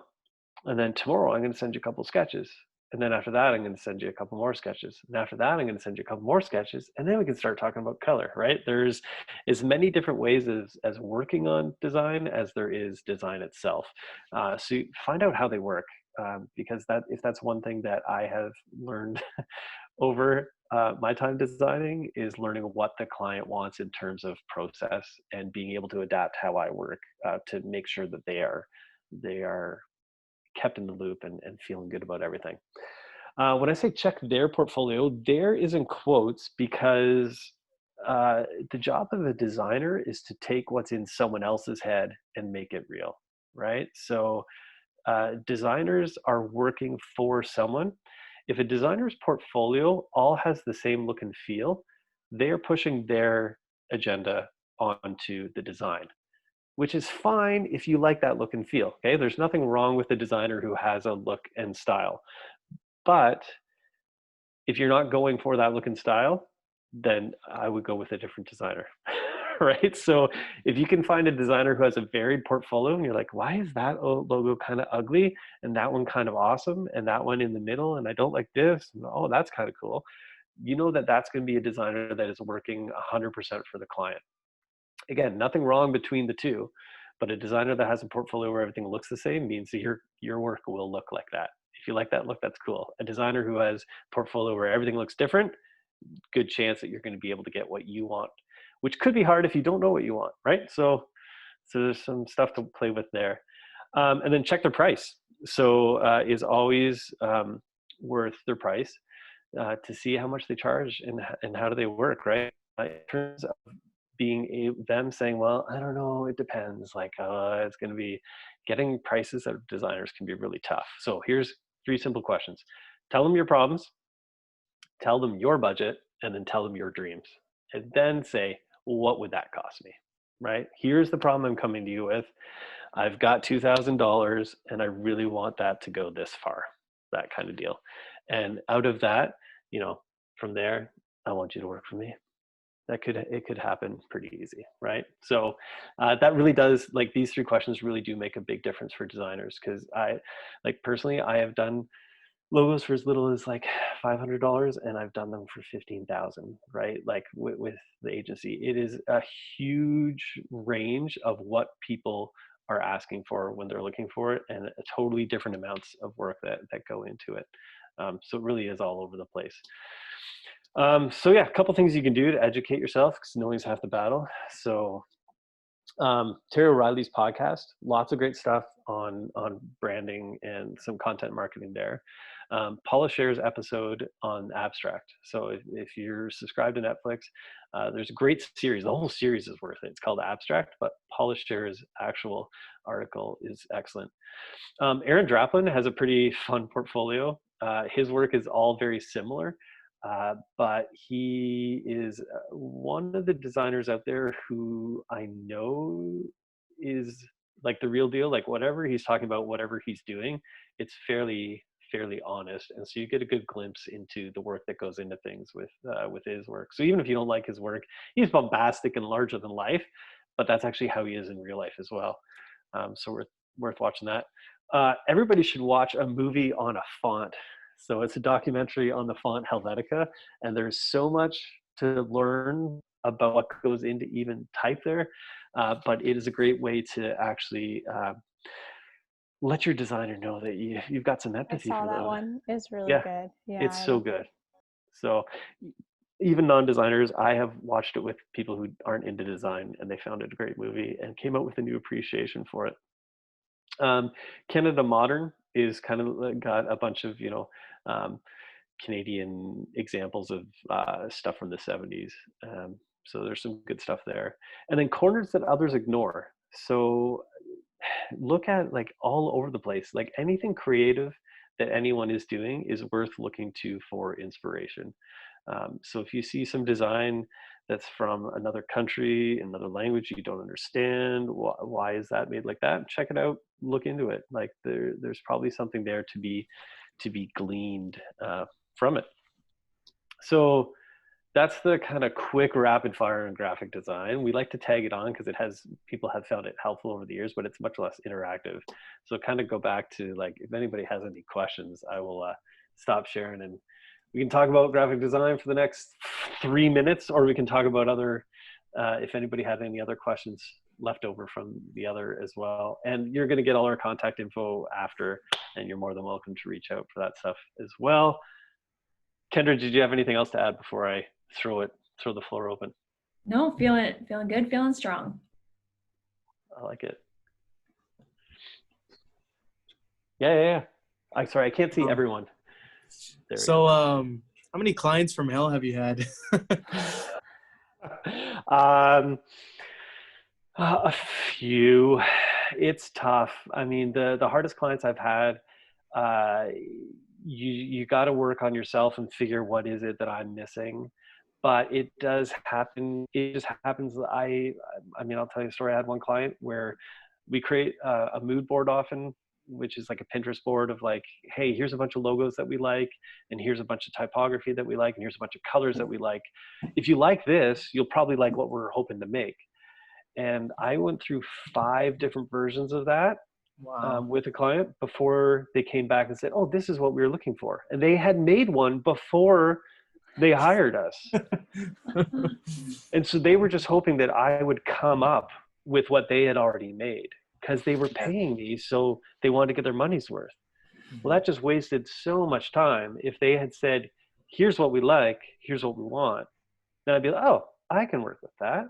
and then tomorrow I'm going to send you a couple sketches. And then after that, I'm going to send you a couple more sketches. And after that, I'm going to send you a couple more sketches. And then we can start talking about color, right? There's as many different ways as working on design as there is design itself. So you find out how they work, because if that's one thing that I have learned over my time designing is learning what the client wants in terms of process and being able to adapt how I work to make sure that they are kept in the loop and feeling good about everything. When I say check their portfolio, there is in quotes because the job of a designer is to take what's in someone else's head and make it real, right? So designers are working for someone. If a designer's portfolio all has the same look and feel, they're pushing their agenda onto the design, which is fine if you like that look and feel, okay? There's nothing wrong with a designer who has a look and style. But if you're not going for that look and style, then I would go with a different designer, right? So if you can find a designer who has a varied portfolio and you're like, why is that logo kind of ugly and that one kind of awesome and that one in the middle and I don't like this, and, oh, that's kind of cool. You know that that's going to be a designer that is working 100% for the client. Again, nothing wrong between the two, but a designer that has a portfolio where everything looks the same means that your work will look like that. If you like that look, that's cool. A designer who has a portfolio where everything looks different, good chance that you're going to be able to get what you want, which could be hard if you don't know what you want, right? So there's some stuff to play with there. And then check their price. So is always worth their price to see how much they charge and how do they work, right? In terms of them saying, well, I don't know, it depends. Like, it's going to be getting prices out of designers can be really tough. So here's 3 simple questions. Tell them your problems, tell them your budget, and then tell them your dreams. And then say, what would that cost me, right? Here's the problem I'm coming to you with. I've got $2,000 and I really want that to go this far, that kind of deal. And out of that, from there, I want you to work for me. It could happen pretty easy, right? So that really does, like, these 3 questions really do make a big difference for designers, because personally, I have done logos for as little as like $500 and I've done them for $15,000, right? Like with the agency, it is a huge range of what people are asking for when they're looking for it, and a totally different amounts of work that go into it. So it really is all over the place. So yeah, a couple things you can do to educate yourself, because knowing's half the battle. So Terry O'Reilly's podcast, lots of great stuff on branding and some content marketing there. Paula Scher's episode on abstract. So if you're subscribed to Netflix, there's a great series. The whole series is worth it. It's called Abstract, but Paula Scher's actual article is excellent. Aaron Draplin has a pretty fun portfolio. His work is all very similar. But he is one of the designers out there who I know is like the real deal. Like whatever he's talking about, whatever he's doing, it's fairly honest, and so you get a good glimpse into the work that goes into things with his work. So even if you don't like his work, he's bombastic and larger than life, but that's actually how he is in real life as well. So worth watching that. Everybody should watch a movie on a font So it's a documentary on the font Helvetica, and there's so much to learn about what goes into even type there. But it is a great way to actually let your designer know that you've got some I empathy saw for that them. one. It's really Yeah, good. Yeah, it's I so love good. So even non-designers, I have watched it with people who aren't into design, and they found it a great movie and came out with a new appreciation for it. Canada Modern is kind of got a bunch of, Canadian examples of stuff from the 70s. So there's some good stuff there. And then corners that others ignore. So look at like all over the place, like anything creative that anyone is doing is worth looking to for inspiration. So if you see some design that's from another country, another language you don't understand, why is that made like that? Check it out, look into it. Like there's probably something there to be gleaned from it. So that's the kind of quick rapid fire in graphic design. We like to tag it on because people have found it helpful over the years, but it's much less interactive. So kind of go back to like, if anybody has any questions, I will stop sharing and we can talk about graphic design for the next 3 minutes, or we can talk about other, if anybody had any other questions left over from the other as well. And you're going to get all our contact info after, and you're more than welcome to reach out for that stuff as well. Kendra, did you have anything else to add before I throw the floor open? No, feeling good, feeling strong. I like it. Yeah. I'm sorry, I can't see everyone. So, how many clients from hell have you had? A few. It's tough. I mean, the hardest clients I've had, you got to work on yourself and figure what is it that I'm missing. But it does happen. It just happens. I mean, I'll tell you a story. I had one client where we create a mood board often, which is like a Pinterest board of like, hey, here's a bunch of logos that we like, and here's a bunch of typography that we like, and here's a bunch of colors that we like. If you like this, you'll probably like what we're hoping to make. And I went through 5 different versions of that. Wow. With a client before they came back and said, oh, this is what we were looking for. And they had made one before they hired us. And so they were just hoping that I would come up with what they had already made because they were paying me, so they wanted to get their money's worth. Well, that just wasted so much time. If they had said, here's what we like, here's what we want, then I'd be like, oh, I can work with that.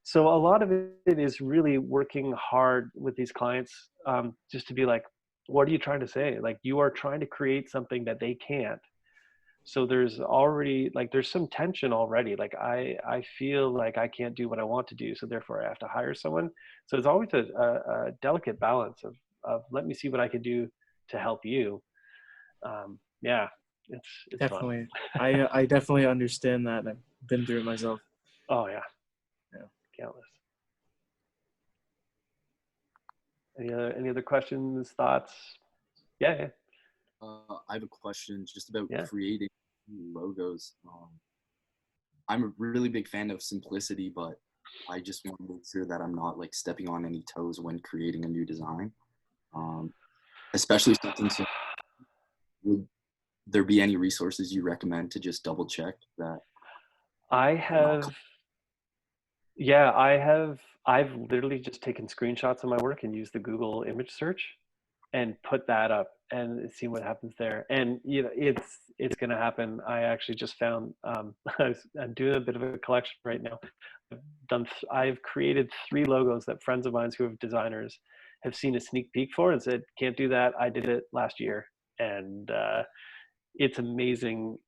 So a lot of it is really working hard with these clients, just to be like, what are you trying to say? Like, you are trying to create something that they can't. So there's already, like, there's some tension already. Like, I feel like I can't do what I want to do, so therefore I have to hire someone. So it's always a delicate balance of let me see what I can do to help you. Yeah, it's Definitely. fun. I definitely understand that. I've been through it myself. Oh yeah. Countless. Any other questions, thoughts? Yeah. I have a question just about creating logos. I'm a really big fan of simplicity, but I just want to make sure that I'm not like stepping on any toes when creating a new design. Especially something so. Would there be any resources you recommend to just double check that? I've literally just taken screenshots of my work and used the Google image search and put that up and see what happens there. And it's going to happen. I actually just found, I'm doing a bit of a collection right now. I've created 3 logos that friends of mine who have designers have seen a sneak peek for and said, can't do that. I did it last year. And it's amazing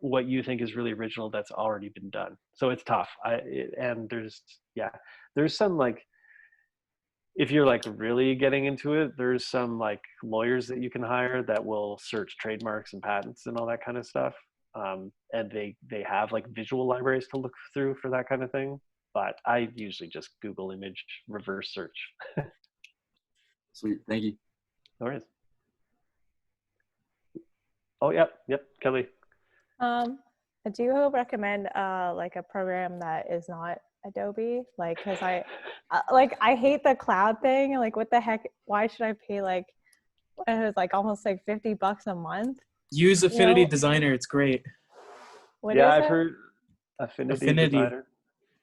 what you think is really original that's already been done. So it's tough. And there's some, like, if you're like really getting into it, there's some like lawyers that you can hire that will search trademarks and patents and all that kind of stuff. And they have like visual libraries to look through for that kind of thing. But I usually just Google image reverse search. Sweet, thank you. No worries. Oh, yep, Kelly. Do you recommend like a program that is not Adobe? Like, because I hate the cloud thing. Like, what the heck? Why should I pay like, it was like almost like $50 a month Use Affinity Designer. It's great. What yeah, is I've it? heard Affinity Designer.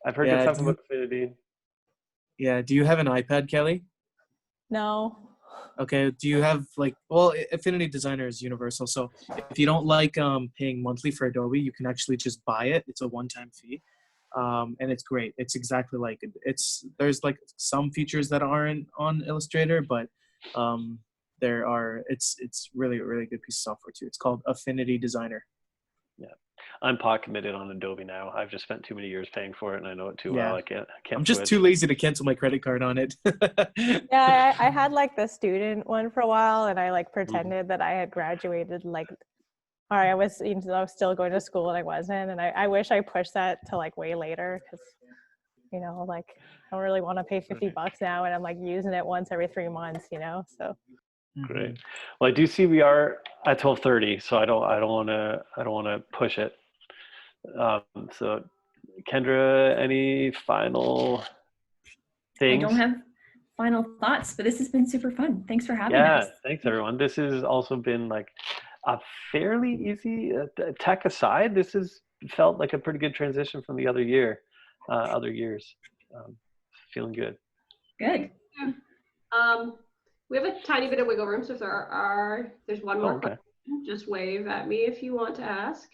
I've heard good stuff about Affinity. Yeah. Do you have an iPad, Kelly? No. Okay. Do you have Affinity Designer is universal. So if you don't like paying monthly for Adobe, you can actually just buy it. It's a one-time fee. And it's great. It's exactly like there's like some features that aren't on Illustrator, but it's really a really good piece of software too. It's called Affinity Designer. Yeah, I'm pot committed on Adobe now. I've just spent too many years paying for it, and I know it too well. I can't. I'm just too lazy to cancel my credit card on it. Yeah, I had like the student one for a while, and I like pretended that I had graduated or I was still going to school and I wasn't, and I wish I pushed that to like way later, because I don't really want to pay $50 now, and I'm like using it once every 3 months, so. Great. Well, I do see we are at 12:30, so I don't want to push it. So, Kendra, any final things? I don't have final thoughts, but this has been super fun. Thanks for having us. Yeah, thanks everyone. This has also been like a fairly easy, tech aside, this has felt like a pretty good transition from the other years. Feeling good. Good. We have a tiny bit of wiggle room, so if there's one more question, just wave at me if you want to ask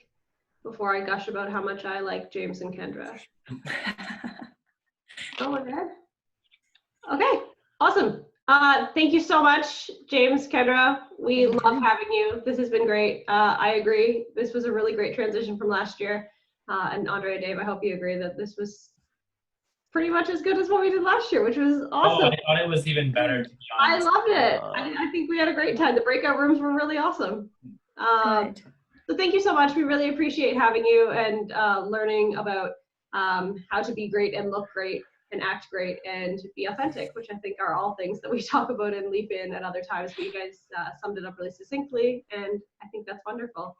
before I gush about how much I like James and Kendra. Oh, we're good. Okay, awesome. Thank you so much, James, Kendra. We love having you. This has been great. I agree. This was a really great transition from last year. And Andre and Dave, I hope you agree that this was pretty much as good as what we did last year, which was awesome. Oh, I thought it was even better, to be honest. I loved it. I think we had a great time. The breakout rooms were really awesome. So thank you so much. We really appreciate having you and learning about how to be great and look great and act great and be authentic, which I think are all things that we talk about in Leap In at other times, but you guys summed it up really succinctly, and I think that's wonderful.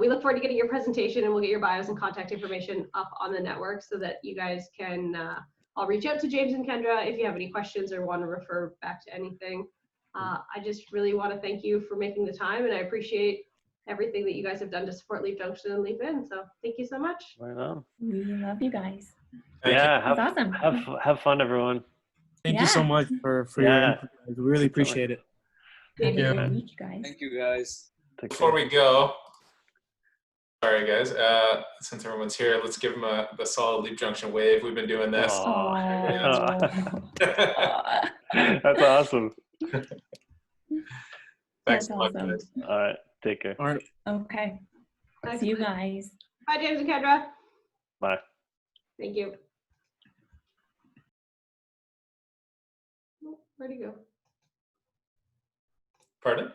We look forward to getting your presentation, and we'll get your bios and contact information up on the network so that you guys can all reach out to James and Kendra if you have any questions or want to refer back to anything. I just really want to thank you for making the time, and I appreciate everything that you guys have done to support Leap Junction and Leap In. So thank you so much. Right on. We love you guys. Yeah, That's awesome. Have fun, everyone. Thank you so much for your input. I really appreciate it. Thank you. Week, guys. Thank you, guys. Before we go, sorry guys, since everyone's here, let's give them the solid Leap Junction wave. We've been doing this. That's awesome. Thanks That's awesome. guys. All right, take care. All right. Okay. See you guys. Bye, James and Kendra. Bye. Thank you. Where'd he go? Pardon?